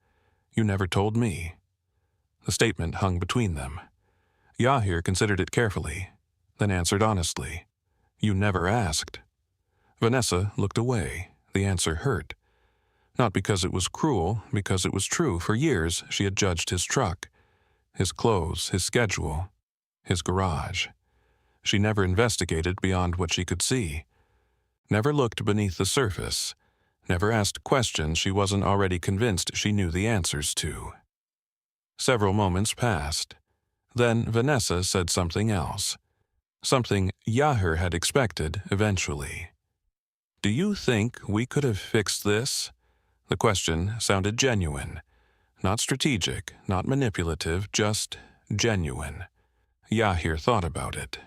"You never told me." The statement hung between them. Yahir considered it carefully, then answered honestly. "You never asked." Vanessa looked away. The answer hurt. Not because it was cruel, because it was true. For years, she had judged his truck, his clothes, his schedule, his garage. She never investigated beyond what she could see. Never looked beneath the surface. never asked questions she wasn't already convinced she knew the answers to. Several moments passed. Then Vanessa said something else. Something Yahir had expected eventually. "Do you think we could have fixed this?" The question sounded genuine. Not strategic, not manipulative, just genuine. Yahir thought about it.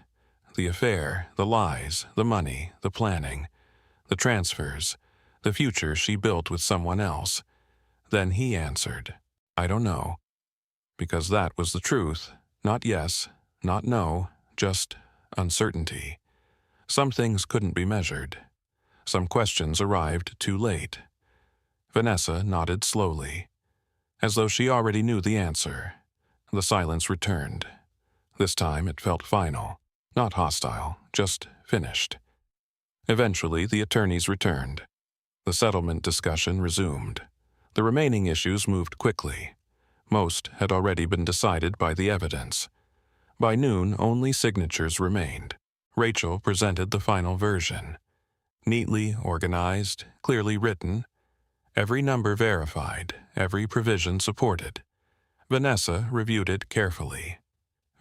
The affair, the lies, the money, the planning, the transfers, the future she built with someone else. Then he answered, "I don't know." Because that was the truth. Not yes, not no, just uncertainty. Some things couldn't be measured. Some questions arrived too late. Vanessa nodded slowly, as though she already knew the answer. The silence returned. This time it felt final, not hostile, just finished. Eventually, the attorneys returned. The settlement discussion resumed. The remaining issues moved quickly. Most had already been decided by the evidence. By noon, only signatures remained. Rachel presented the final version. Neatly organized, clearly written, every number verified, every provision supported. Vanessa reviewed it carefully.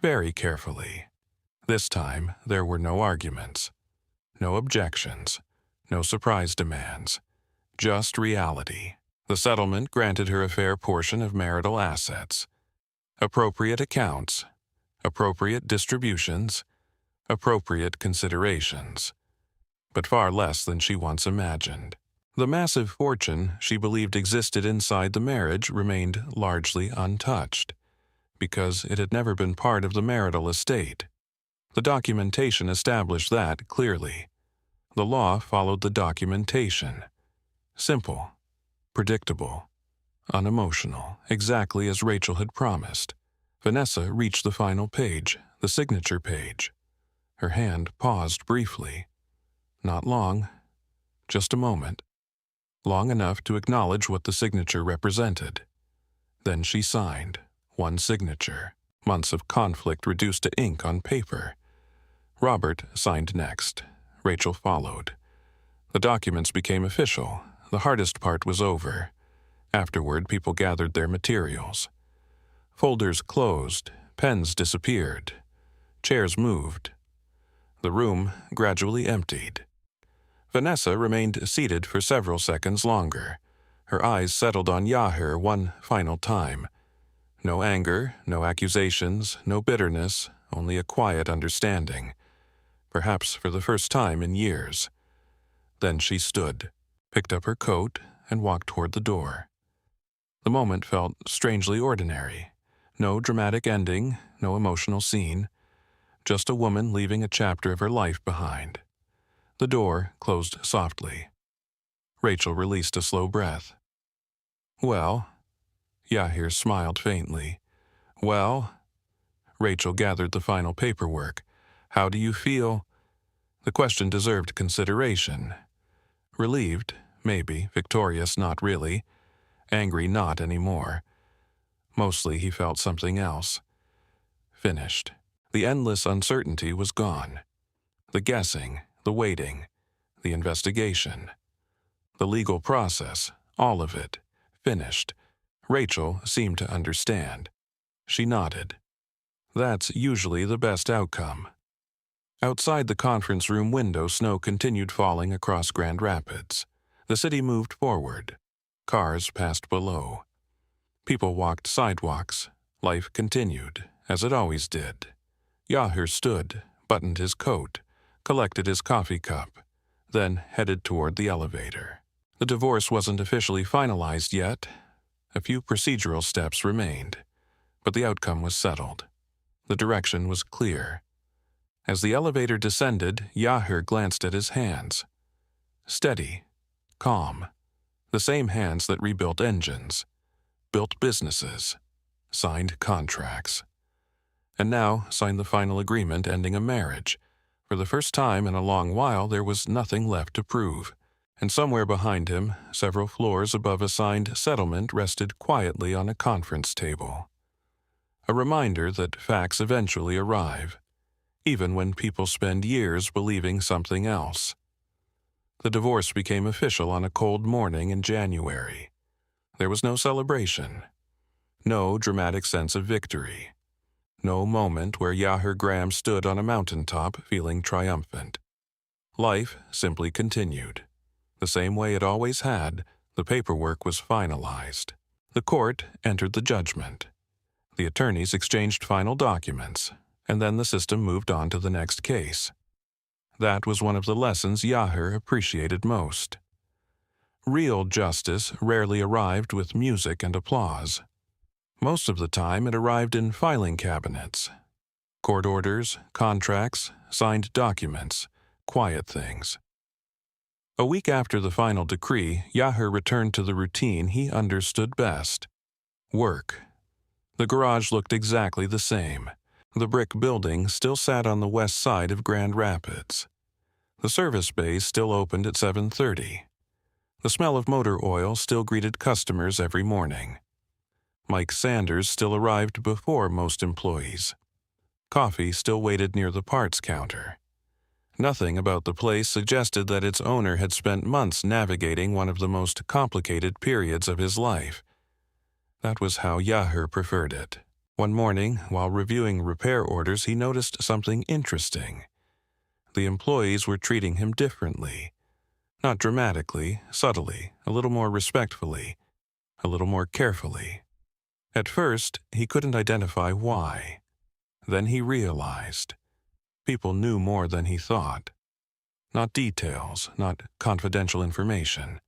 Very carefully. This time, there were no arguments. No objections. No surprise demands. Just reality. The settlement granted her a fair portion of marital assets. Appropriate accounts. Appropriate distributions. Appropriate considerations. But far less than she once imagined. The massive fortune she believed existed inside the marriage remained largely untouched, because it had never been part of the marital estate. The documentation established that clearly. The law followed the documentation. Simple, predictable, unemotional, exactly as Rachel had promised. Vanessa reached the final page, the signature page. Her hand paused briefly. Not long, just a moment. Long enough to acknowledge what the signature represented. Then she signed, one signature, months of conflict reduced to ink on paper. Robert signed next. Rachel followed. The documents became official. The hardest part was over. Afterward, people gathered their materials. Folders closed, pens disappeared, chairs moved. The room gradually emptied. Vanessa remained seated for several seconds longer. Her eyes settled on Yahir one final time. No anger, no accusations, no bitterness, only a quiet understanding. Perhaps for the first time in years. Then she stood, picked up her coat, and walked toward the door. The moment felt strangely ordinary. No dramatic ending, no emotional scene. Just a woman leaving a chapter of her life behind. The door closed softly. Rachel released a slow breath. "Well?" Yahir smiled faintly. "Well?" Rachel gathered the final paperwork. "How do you feel?" The question deserved consideration. Relieved, maybe. Victorious, not really. Angry, not anymore. Mostly he felt something else. Finished. The endless uncertainty was gone. The guessing, the waiting, the investigation. The legal process, all of it, finished. Rachel seemed to understand. She nodded. That's usually the best outcome. Outside the conference room window, snow continued falling across Grand Rapids. The city moved forward. Cars passed below. People walked sidewalks. Life continued, as it always did. Yahir stood, buttoned his coat, collected his coffee cup, then headed toward the elevator. The divorce wasn't officially finalized yet. A few procedural steps remained, but the outcome was settled. The direction was clear. As the elevator descended, Yahir glanced at his hands. Steady, calm, the same hands that rebuilt engines, built businesses, signed contracts. And now signed the final agreement ending a marriage. For the first time in a long while, there was nothing left to prove. And somewhere behind him, several floors above a signed settlement rested quietly on a conference table. A reminder that facts eventually arrive, even when people spend years believing something else. The divorce became official on a cold morning in January. There was no celebration, no dramatic sense of victory, no moment where Yahir Graham stood on a mountaintop feeling triumphant. Life simply continued. The same way it always had, the paperwork was finalized. The court entered the judgment. The attorneys exchanged final documents, and then the system moved on to the next case. That was one of the lessons Yahir appreciated most. Real justice rarely arrived with music and applause. Most of the time it arrived in filing cabinets. Court orders, contracts, signed documents, quiet things. A week after the final decree, Yahir returned to the routine he understood best: work. The garage looked exactly the same. The brick building still sat on the west side of Grand Rapids. The service bays still opened at 7:30. The smell of motor oil still greeted customers every morning. Mike Sanders still arrived before most employees. Coffee still waited near the parts counter. Nothing about the place suggested that its owner had spent months navigating one of the most complicated periods of his life. That was how Yahir preferred it. One morning, while reviewing repair orders, he noticed something interesting. The employees were treating him differently. Not dramatically, subtly, a little more respectfully, a little more carefully. At first, he couldn't identify why. Then he realized. People knew more than he thought. Not details, not confidential information,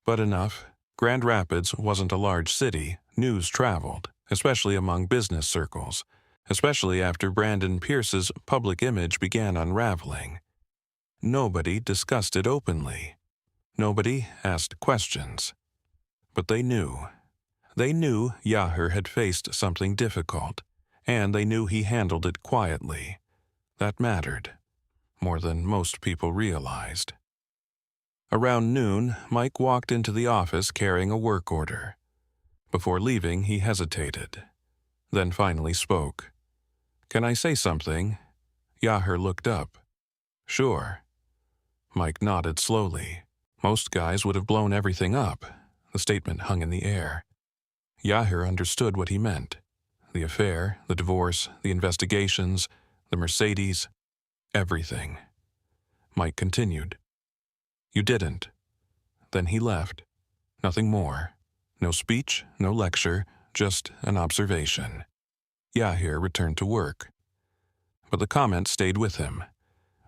but enough. Grand Rapids wasn't a large city. News traveled, especially among business circles, especially after Brandon Pierce's public image began unraveling. Nobody discussed it openly. Nobody asked questions. But they knew. They knew Yahir had faced something difficult, and they knew he handled it quietly. That mattered, more than most people realized. Around noon, Mike walked into the office carrying a work order. Before leaving, he hesitated, then finally spoke. "Can I say something?" Yahir looked up. "Sure." Mike nodded slowly. Most guys would have blown everything up. The statement hung in the air. Yahir understood what he meant. The affair, the divorce, the investigations, the Mercedes, everything. Mike continued. "You didn't." Then he left. Nothing more. No speech, no lecture, just an observation. Yahir returned to work. But the comment stayed with him.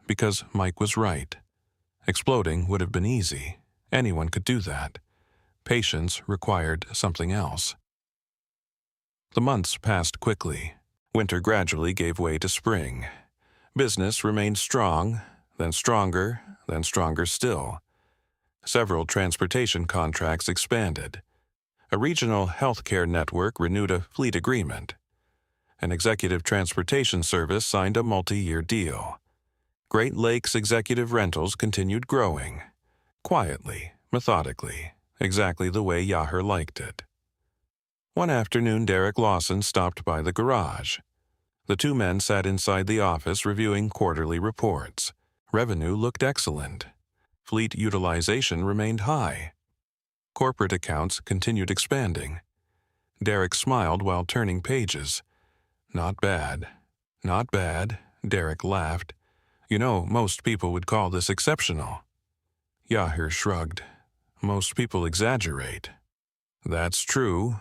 Because Mike was right. Exploding would have been easy. Anyone could do that. Patience required something else. The months passed quickly. Winter gradually gave way to spring. Business remained strong, then stronger still. Several transportation contracts expanded. A regional healthcare network renewed a fleet agreement. An executive transportation service signed a multi-year deal. Great Lakes Executive Rentals continued growing. Quietly, methodically, exactly the way Yahir liked it. One afternoon, Derek Lawson stopped by the garage. The two men sat inside the office reviewing quarterly reports. Revenue looked excellent. Fleet utilization remained high. Corporate accounts continued expanding. Derek smiled while turning pages. "Not bad. Not bad," Derek laughed. "You know, most people would call this exceptional." Yahir shrugged. "Most people exaggerate." "That's true."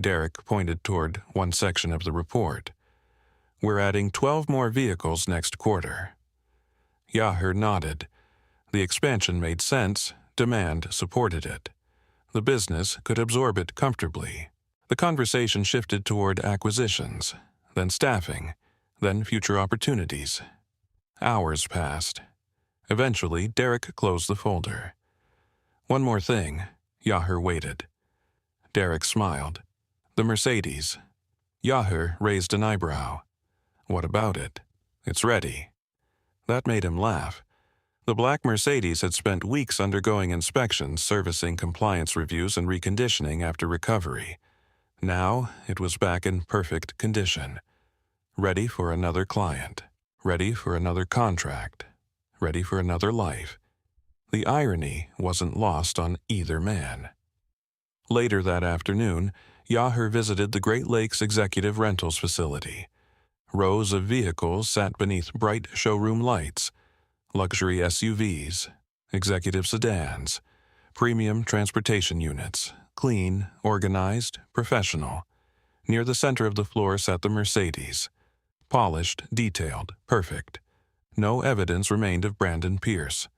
Derek pointed toward one section of the report. "We're adding 12 more vehicles next quarter." Yahir nodded. The expansion made sense. Demand supported it. The business could absorb it comfortably. The conversation shifted toward acquisitions, then staffing, then future opportunities. Hours passed. Eventually, Derek closed the folder. "One more thing." Yahir waited. Derek smiled. "The Mercedes." Yahir raised an eyebrow. "What about it?" "It's ready." That made him laugh. The black Mercedes had spent weeks undergoing inspections, servicing compliance reviews, and reconditioning after recovery. Now it was back in perfect condition. Ready for another client. Ready for another contract. Ready for another life. The irony wasn't lost on either man. Later that afternoon, Yahir visited the Great Lakes Executive Rentals facility. Rows of vehicles sat beneath bright showroom lights, luxury SUVs, executive sedans, premium transportation units, clean, organized, professional. Near the center of the floor sat the Mercedes, polished, detailed, perfect. No evidence remained of Brandon Pierce.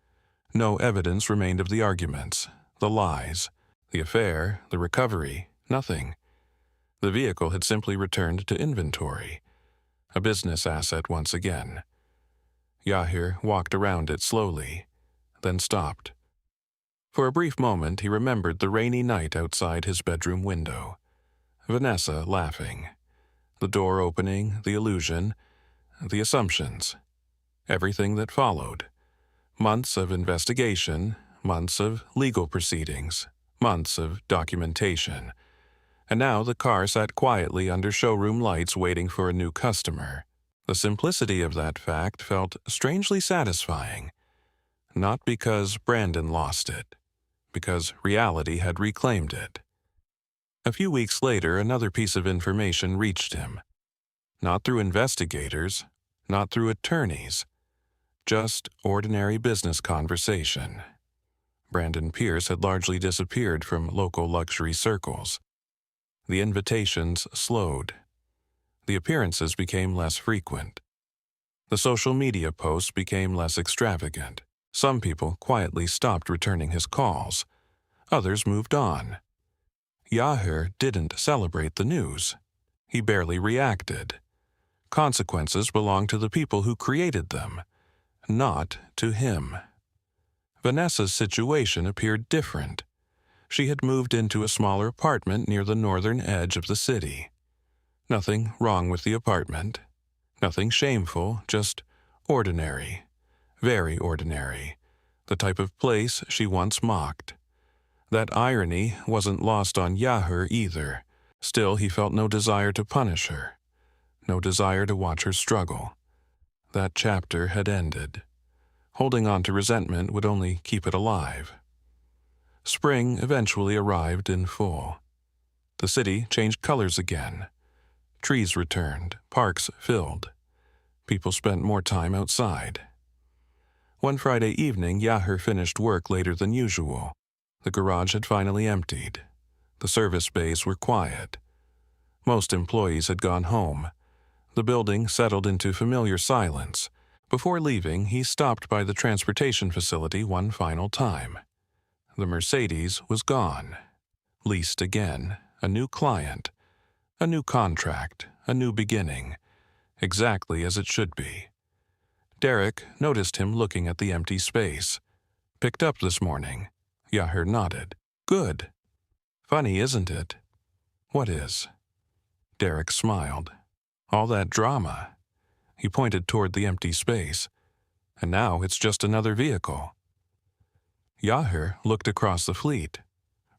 No evidence remained of the arguments, the lies, the affair, the recovery, nothing. The vehicle had simply returned to inventory, a business asset once again. Yahir walked around it slowly, then stopped. For a brief moment he remembered the rainy night outside his bedroom window. Vanessa laughing. The door opening, the illusion, the assumptions. Everything that followed. Months of investigation, months of legal proceedings, months of documentation. And now the car sat quietly under showroom lights waiting for a new customer. The simplicity of that fact felt strangely satisfying. Not because Brandon lost it, because reality had reclaimed it. A few weeks later, another piece of information reached him. Not through investigators, not through attorneys, just ordinary business conversation. Brandon Pierce had largely disappeared from local luxury circles. The invitations slowed. The appearances became less frequent. The social media posts became less extravagant. Some people quietly stopped returning his calls. Others moved on. Yahir didn't celebrate the news. He barely reacted. Consequences belonged to the people who created them, not to him. Vanessa's situation appeared different. She had moved into a smaller apartment near the northern edge of the city. Nothing wrong with the apartment. Nothing shameful, just ordinary. Very ordinary. The type of place she once mocked. That irony wasn't lost on Yahir either. Still, he felt no desire to punish her. No desire to watch her struggle. That chapter had ended. Holding on to resentment would only keep it alive. Spring eventually arrived in full. The city changed colors again. Trees returned, parks filled. People spent more time outside. One Friday evening, Yahir finished work later than usual. The garage had finally emptied. The service bays were quiet. Most employees had gone home. The building settled into familiar silence. Before leaving, he stopped by the transportation facility one final time. The Mercedes was gone. Leased again, a new client, a new contract, a new beginning, exactly as it should be. Derek noticed him looking at the empty space. Picked up this morning. Yahir nodded. Good. Funny, isn't it? What is? Derek smiled. All that drama. He pointed toward the empty space. And now it's just another vehicle. Yahir looked across the fleet.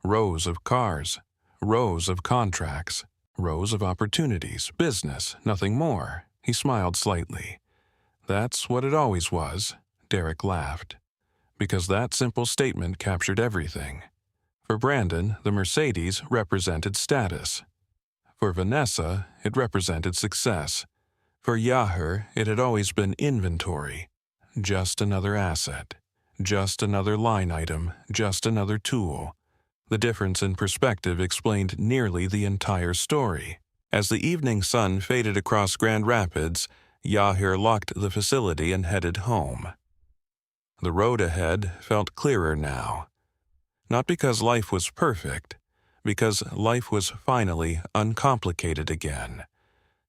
Rows of cars, rows of contracts, rows of opportunities, business, nothing more. He smiled slightly. That's what it always was, Derek laughed. Because that simple statement captured everything. For Brandon, the Mercedes represented status. For Vanessa, it represented success. For Yahir, it had always been inventory. Just another asset. Just another line item. Just another tool. The difference in perspective explained nearly the entire story. As the evening sun faded across Grand Rapids, Yahir locked the facility and headed home. The road ahead felt clearer now. Not because life was perfect, because life was finally uncomplicated again.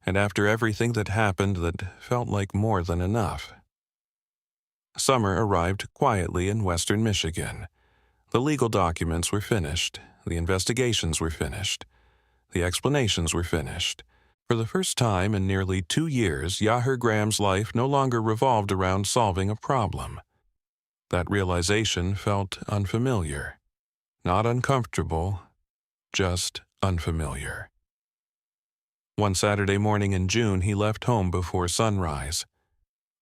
And after everything that happened that felt like more than enough. Summer arrived quietly in western Michigan. The legal documents were finished, the investigations were finished, the explanations were finished. For the first time in nearly 2 years, Yahir Graham's life no longer revolved around solving a problem. That realization felt unfamiliar. Not uncomfortable, just unfamiliar. One Saturday morning in June, he left home before sunrise.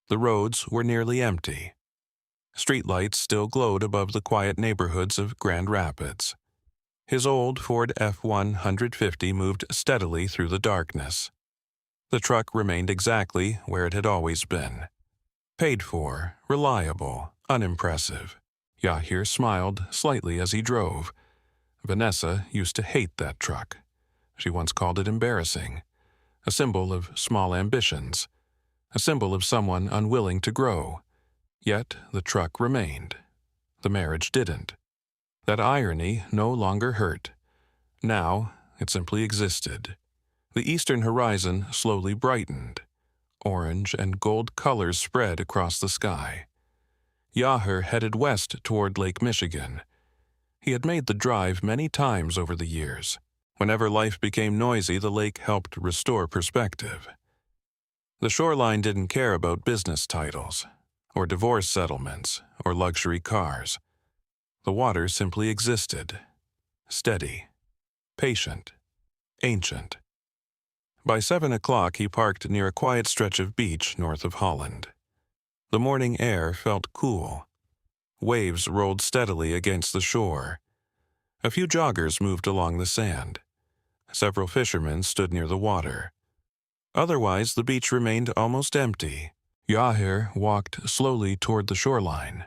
The roads were nearly empty. Streetlights still glowed above the quiet neighborhoods of Grand Rapids. His old Ford F-150 moved steadily through the darkness. The truck remained exactly where it had always been. Paid for, reliable, unimpressive. Yahir smiled slightly as he drove. Vanessa used to hate that truck. She once called it embarrassing, a symbol of small ambitions, a symbol of someone unwilling to grow. Yet the truck remained. The marriage didn't. That irony no longer hurt. Now it simply existed. The eastern horizon slowly brightened. Orange and gold colors spread across the sky. Yahir headed west toward Lake Michigan. He had made the drive many times over the years. Whenever life became noisy, the lake helped restore perspective. The shoreline didn't care about business titles, or divorce settlements, or luxury cars. The water simply existed, steady, patient, ancient. By 7 o'clock, he parked near a quiet stretch of beach north of Holland. The morning air felt cool. Waves rolled steadily against the shore. A few joggers moved along the sand. Several fishermen stood near the water. Otherwise, the beach remained almost empty. Yahir walked slowly toward the shoreline,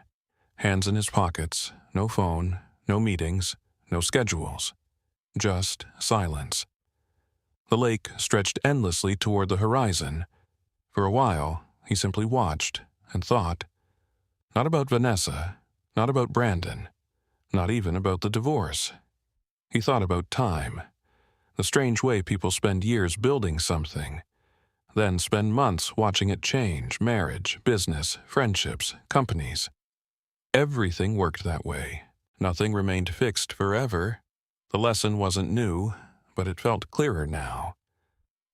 hands in his pockets, no phone, no meetings, no schedules, just silence. The lake stretched endlessly toward the horizon. For a while, he simply watched and thought. Not about Vanessa, not about Brandon, not even about the divorce. He thought about time, the strange way people spend years building something, then spend months watching it change: marriage, business, friendships, companies. Everything worked that way. Nothing remained fixed forever. The lesson wasn't new, but it felt clearer now.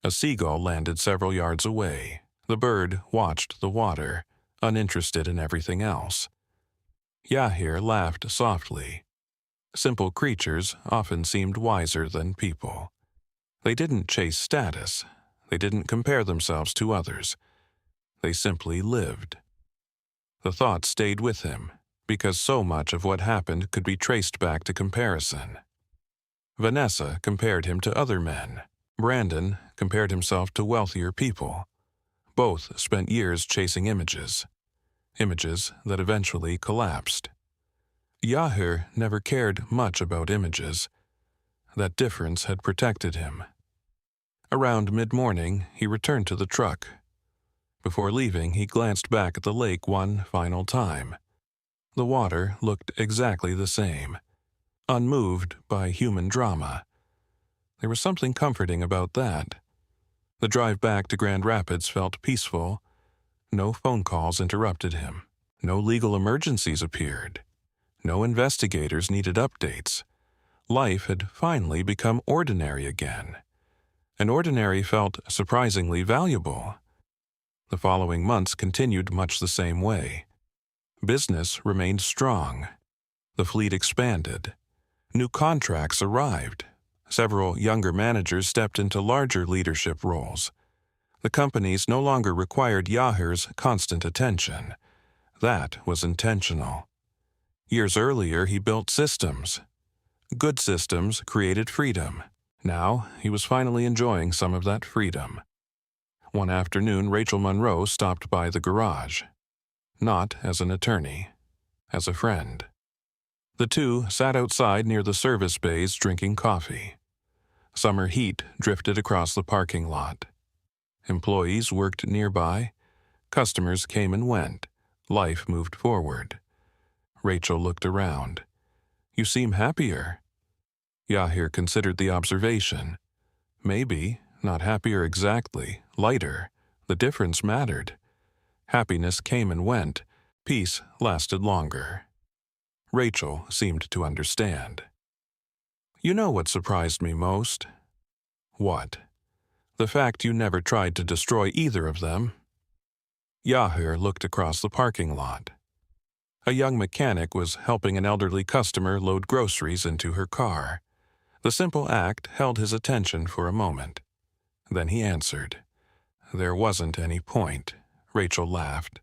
A seagull landed several yards away. The bird watched the water, uninterested in everything else. Yahir laughed softly. Simple creatures often seemed wiser than people. They didn't chase status. They didn't compare themselves to others. They simply lived. The thought stayed with him, because so much of what happened could be traced back to comparison. Vanessa compared him to other men. Brandon compared himself to wealthier people. Both spent years chasing images that eventually collapsed. Yahir never cared much about images. That difference had protected him. Around mid-morning, he returned to the truck. Before leaving, he glanced back at the lake one final time. The water looked exactly the same, unmoved by human drama. There was something comforting about that. The drive back to Grand Rapids felt peaceful. No phone calls interrupted him. No legal emergencies appeared. No investigators needed updates. Life had finally become ordinary again. And ordinary felt surprisingly valuable. The following months continued much the same way. Business remained strong. The fleet expanded. New contracts arrived. Several younger managers stepped into larger leadership roles. The companies no longer required Yahir's constant attention. That was intentional. Years earlier, he built systems. Good systems created freedom. Now, he was finally enjoying some of that freedom. One afternoon, Rachel Monroe stopped by the garage. Not as an attorney, as a friend. The two sat outside near the service bays drinking coffee. Summer heat drifted across the parking lot. Employees worked nearby. Customers came and went. Life moved forward. Rachel looked around. "You seem happier." Yahir considered the observation. Maybe, not happier exactly, lighter. The difference mattered. Happiness came and went. Peace lasted longer. Rachel seemed to understand. "You know what surprised me most?" "What?" "The fact you never tried to destroy either of them." Yahir looked across the parking lot. A young mechanic was helping an elderly customer load groceries into her car. The simple act held his attention for a moment. Then he answered. "There wasn't any point." Rachel laughed.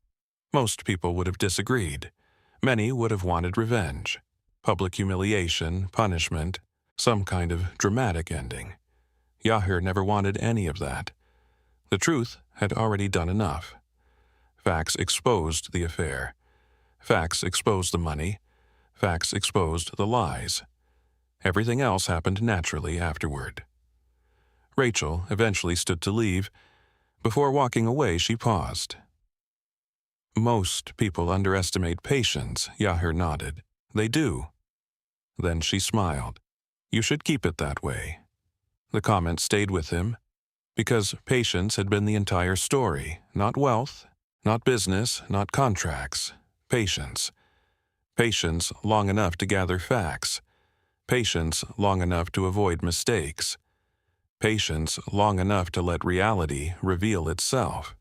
Most people would have disagreed. Many would have wanted revenge, public humiliation, punishment, some kind of dramatic ending. Yahir never wanted any of that. The truth had already done enough. Facts exposed the affair. Facts exposed the money. Facts exposed the lies. Everything else happened naturally afterward. Rachel eventually stood to leave. Before walking away, she paused. Most people underestimate patience, Yahir nodded. They do. Then she smiled. You should keep it that way. The comment stayed with him, because patience had been the entire story, not wealth, not business, not contracts. Patience. Patience long enough to gather facts. Patience long enough to avoid mistakes. Patience long enough to let reality reveal itself.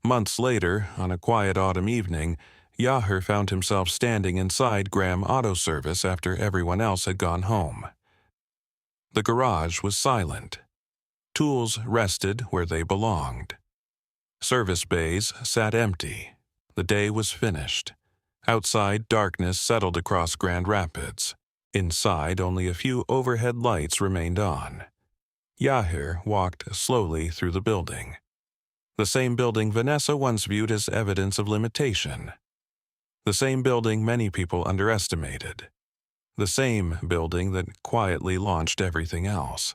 Months later, on a quiet autumn evening, Yahir found himself standing inside Graham Auto Service after everyone else had gone home. The garage was silent. Tools rested where they belonged. Service bays sat empty. The day was finished. Outside, darkness settled across Grand Rapids. Inside, only a few overhead lights remained on. Yahir walked slowly through the building. The same building Vanessa once viewed as evidence of limitation. The same building many people underestimated. The same building that quietly launched everything else.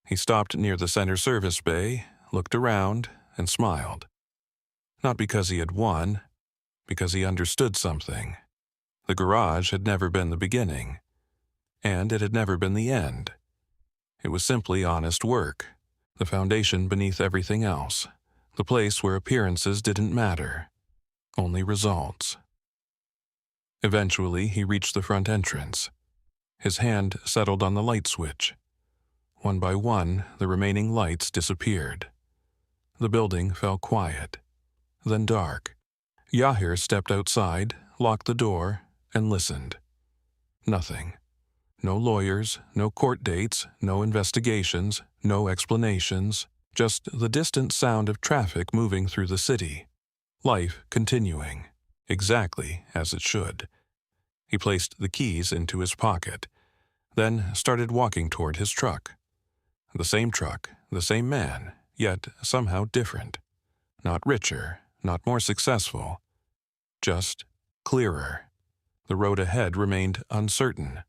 He stopped near the center service bay, looked around, and smiled. Not because he had won, because he understood something. The garage had never been the beginning, and it had never been the end. It was simply honest work, the foundation beneath everything else, the place where appearances didn't matter, only results. Eventually, he reached the front entrance. His hand settled on the light switch. One by one, the remaining lights disappeared. The building fell quiet, then dark. Yahir stepped outside, locked the door, and listened. Nothing. No lawyers, no court dates, no investigations, no explanations, just the distant sound of traffic moving through the city. Life continuing, exactly as it should. He placed the keys into his pocket, then started walking toward his truck. The same man, yet somehow different. Not richer, not more successful, just clearer. The road ahead remained uncertain.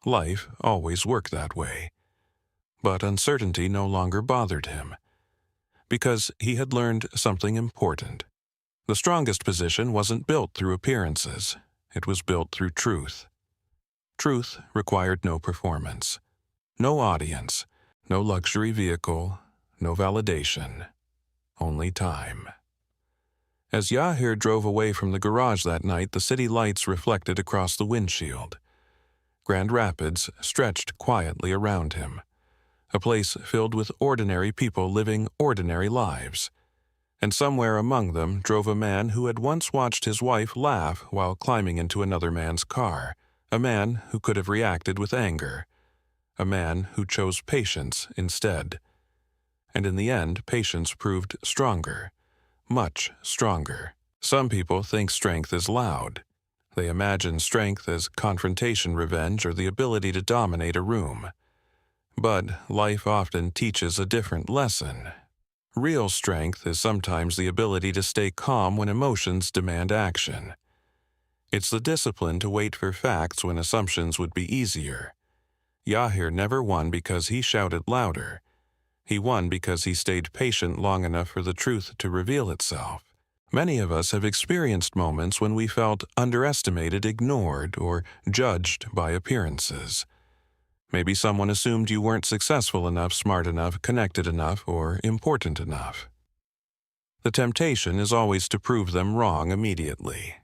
Life always worked that way. But uncertainty no longer bothered him, because he had learned something important. The strongest position wasn't built through appearances. It was built through truth. Truth required no performance, no audience, no luxury vehicle, no validation, only time. As Yahir drove away from the garage that night, the city lights reflected across the windshield. Grand Rapids stretched quietly around him, a place filled with ordinary people living ordinary lives. And somewhere among them drove a man who had once watched his wife laugh while climbing into another man's car, a man who could have reacted with anger, a man who chose patience instead. And in the end, patience proved stronger, much stronger. Some people think strength is loud. They imagine strength as confrontation, revenge, or the ability to dominate a room. But life often teaches a different lesson. Real strength is sometimes the ability to stay calm when emotions demand action. It's the discipline to wait for facts when assumptions would be easier. Yahir never won because he shouted louder. He won because he stayed patient long enough for the truth to reveal itself. Many of us have experienced moments when we felt underestimated, ignored, or judged by appearances. Maybe someone assumed you weren't successful enough, smart enough, connected enough, or important enough. The temptation is always to prove them wrong immediately.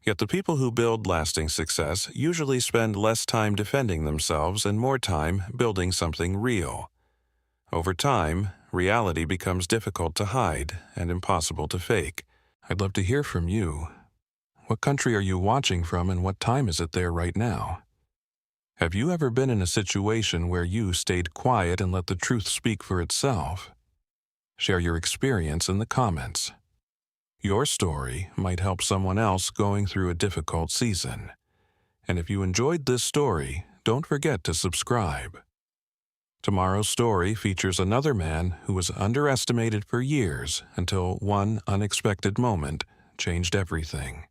Yet the people who build lasting success usually spend less time defending themselves and more time building something real. Over time, reality becomes difficult to hide and impossible to fake. I'd love to hear from you. What country are you watching from and what time is it there right now? Have you ever been in a situation where you stayed quiet and let the truth speak for itself? Share your experience in the comments. Your story might help someone else going through a difficult season. And if you enjoyed this story, don't forget to subscribe. Tomorrow's story features another man who was underestimated for years until one unexpected moment changed everything.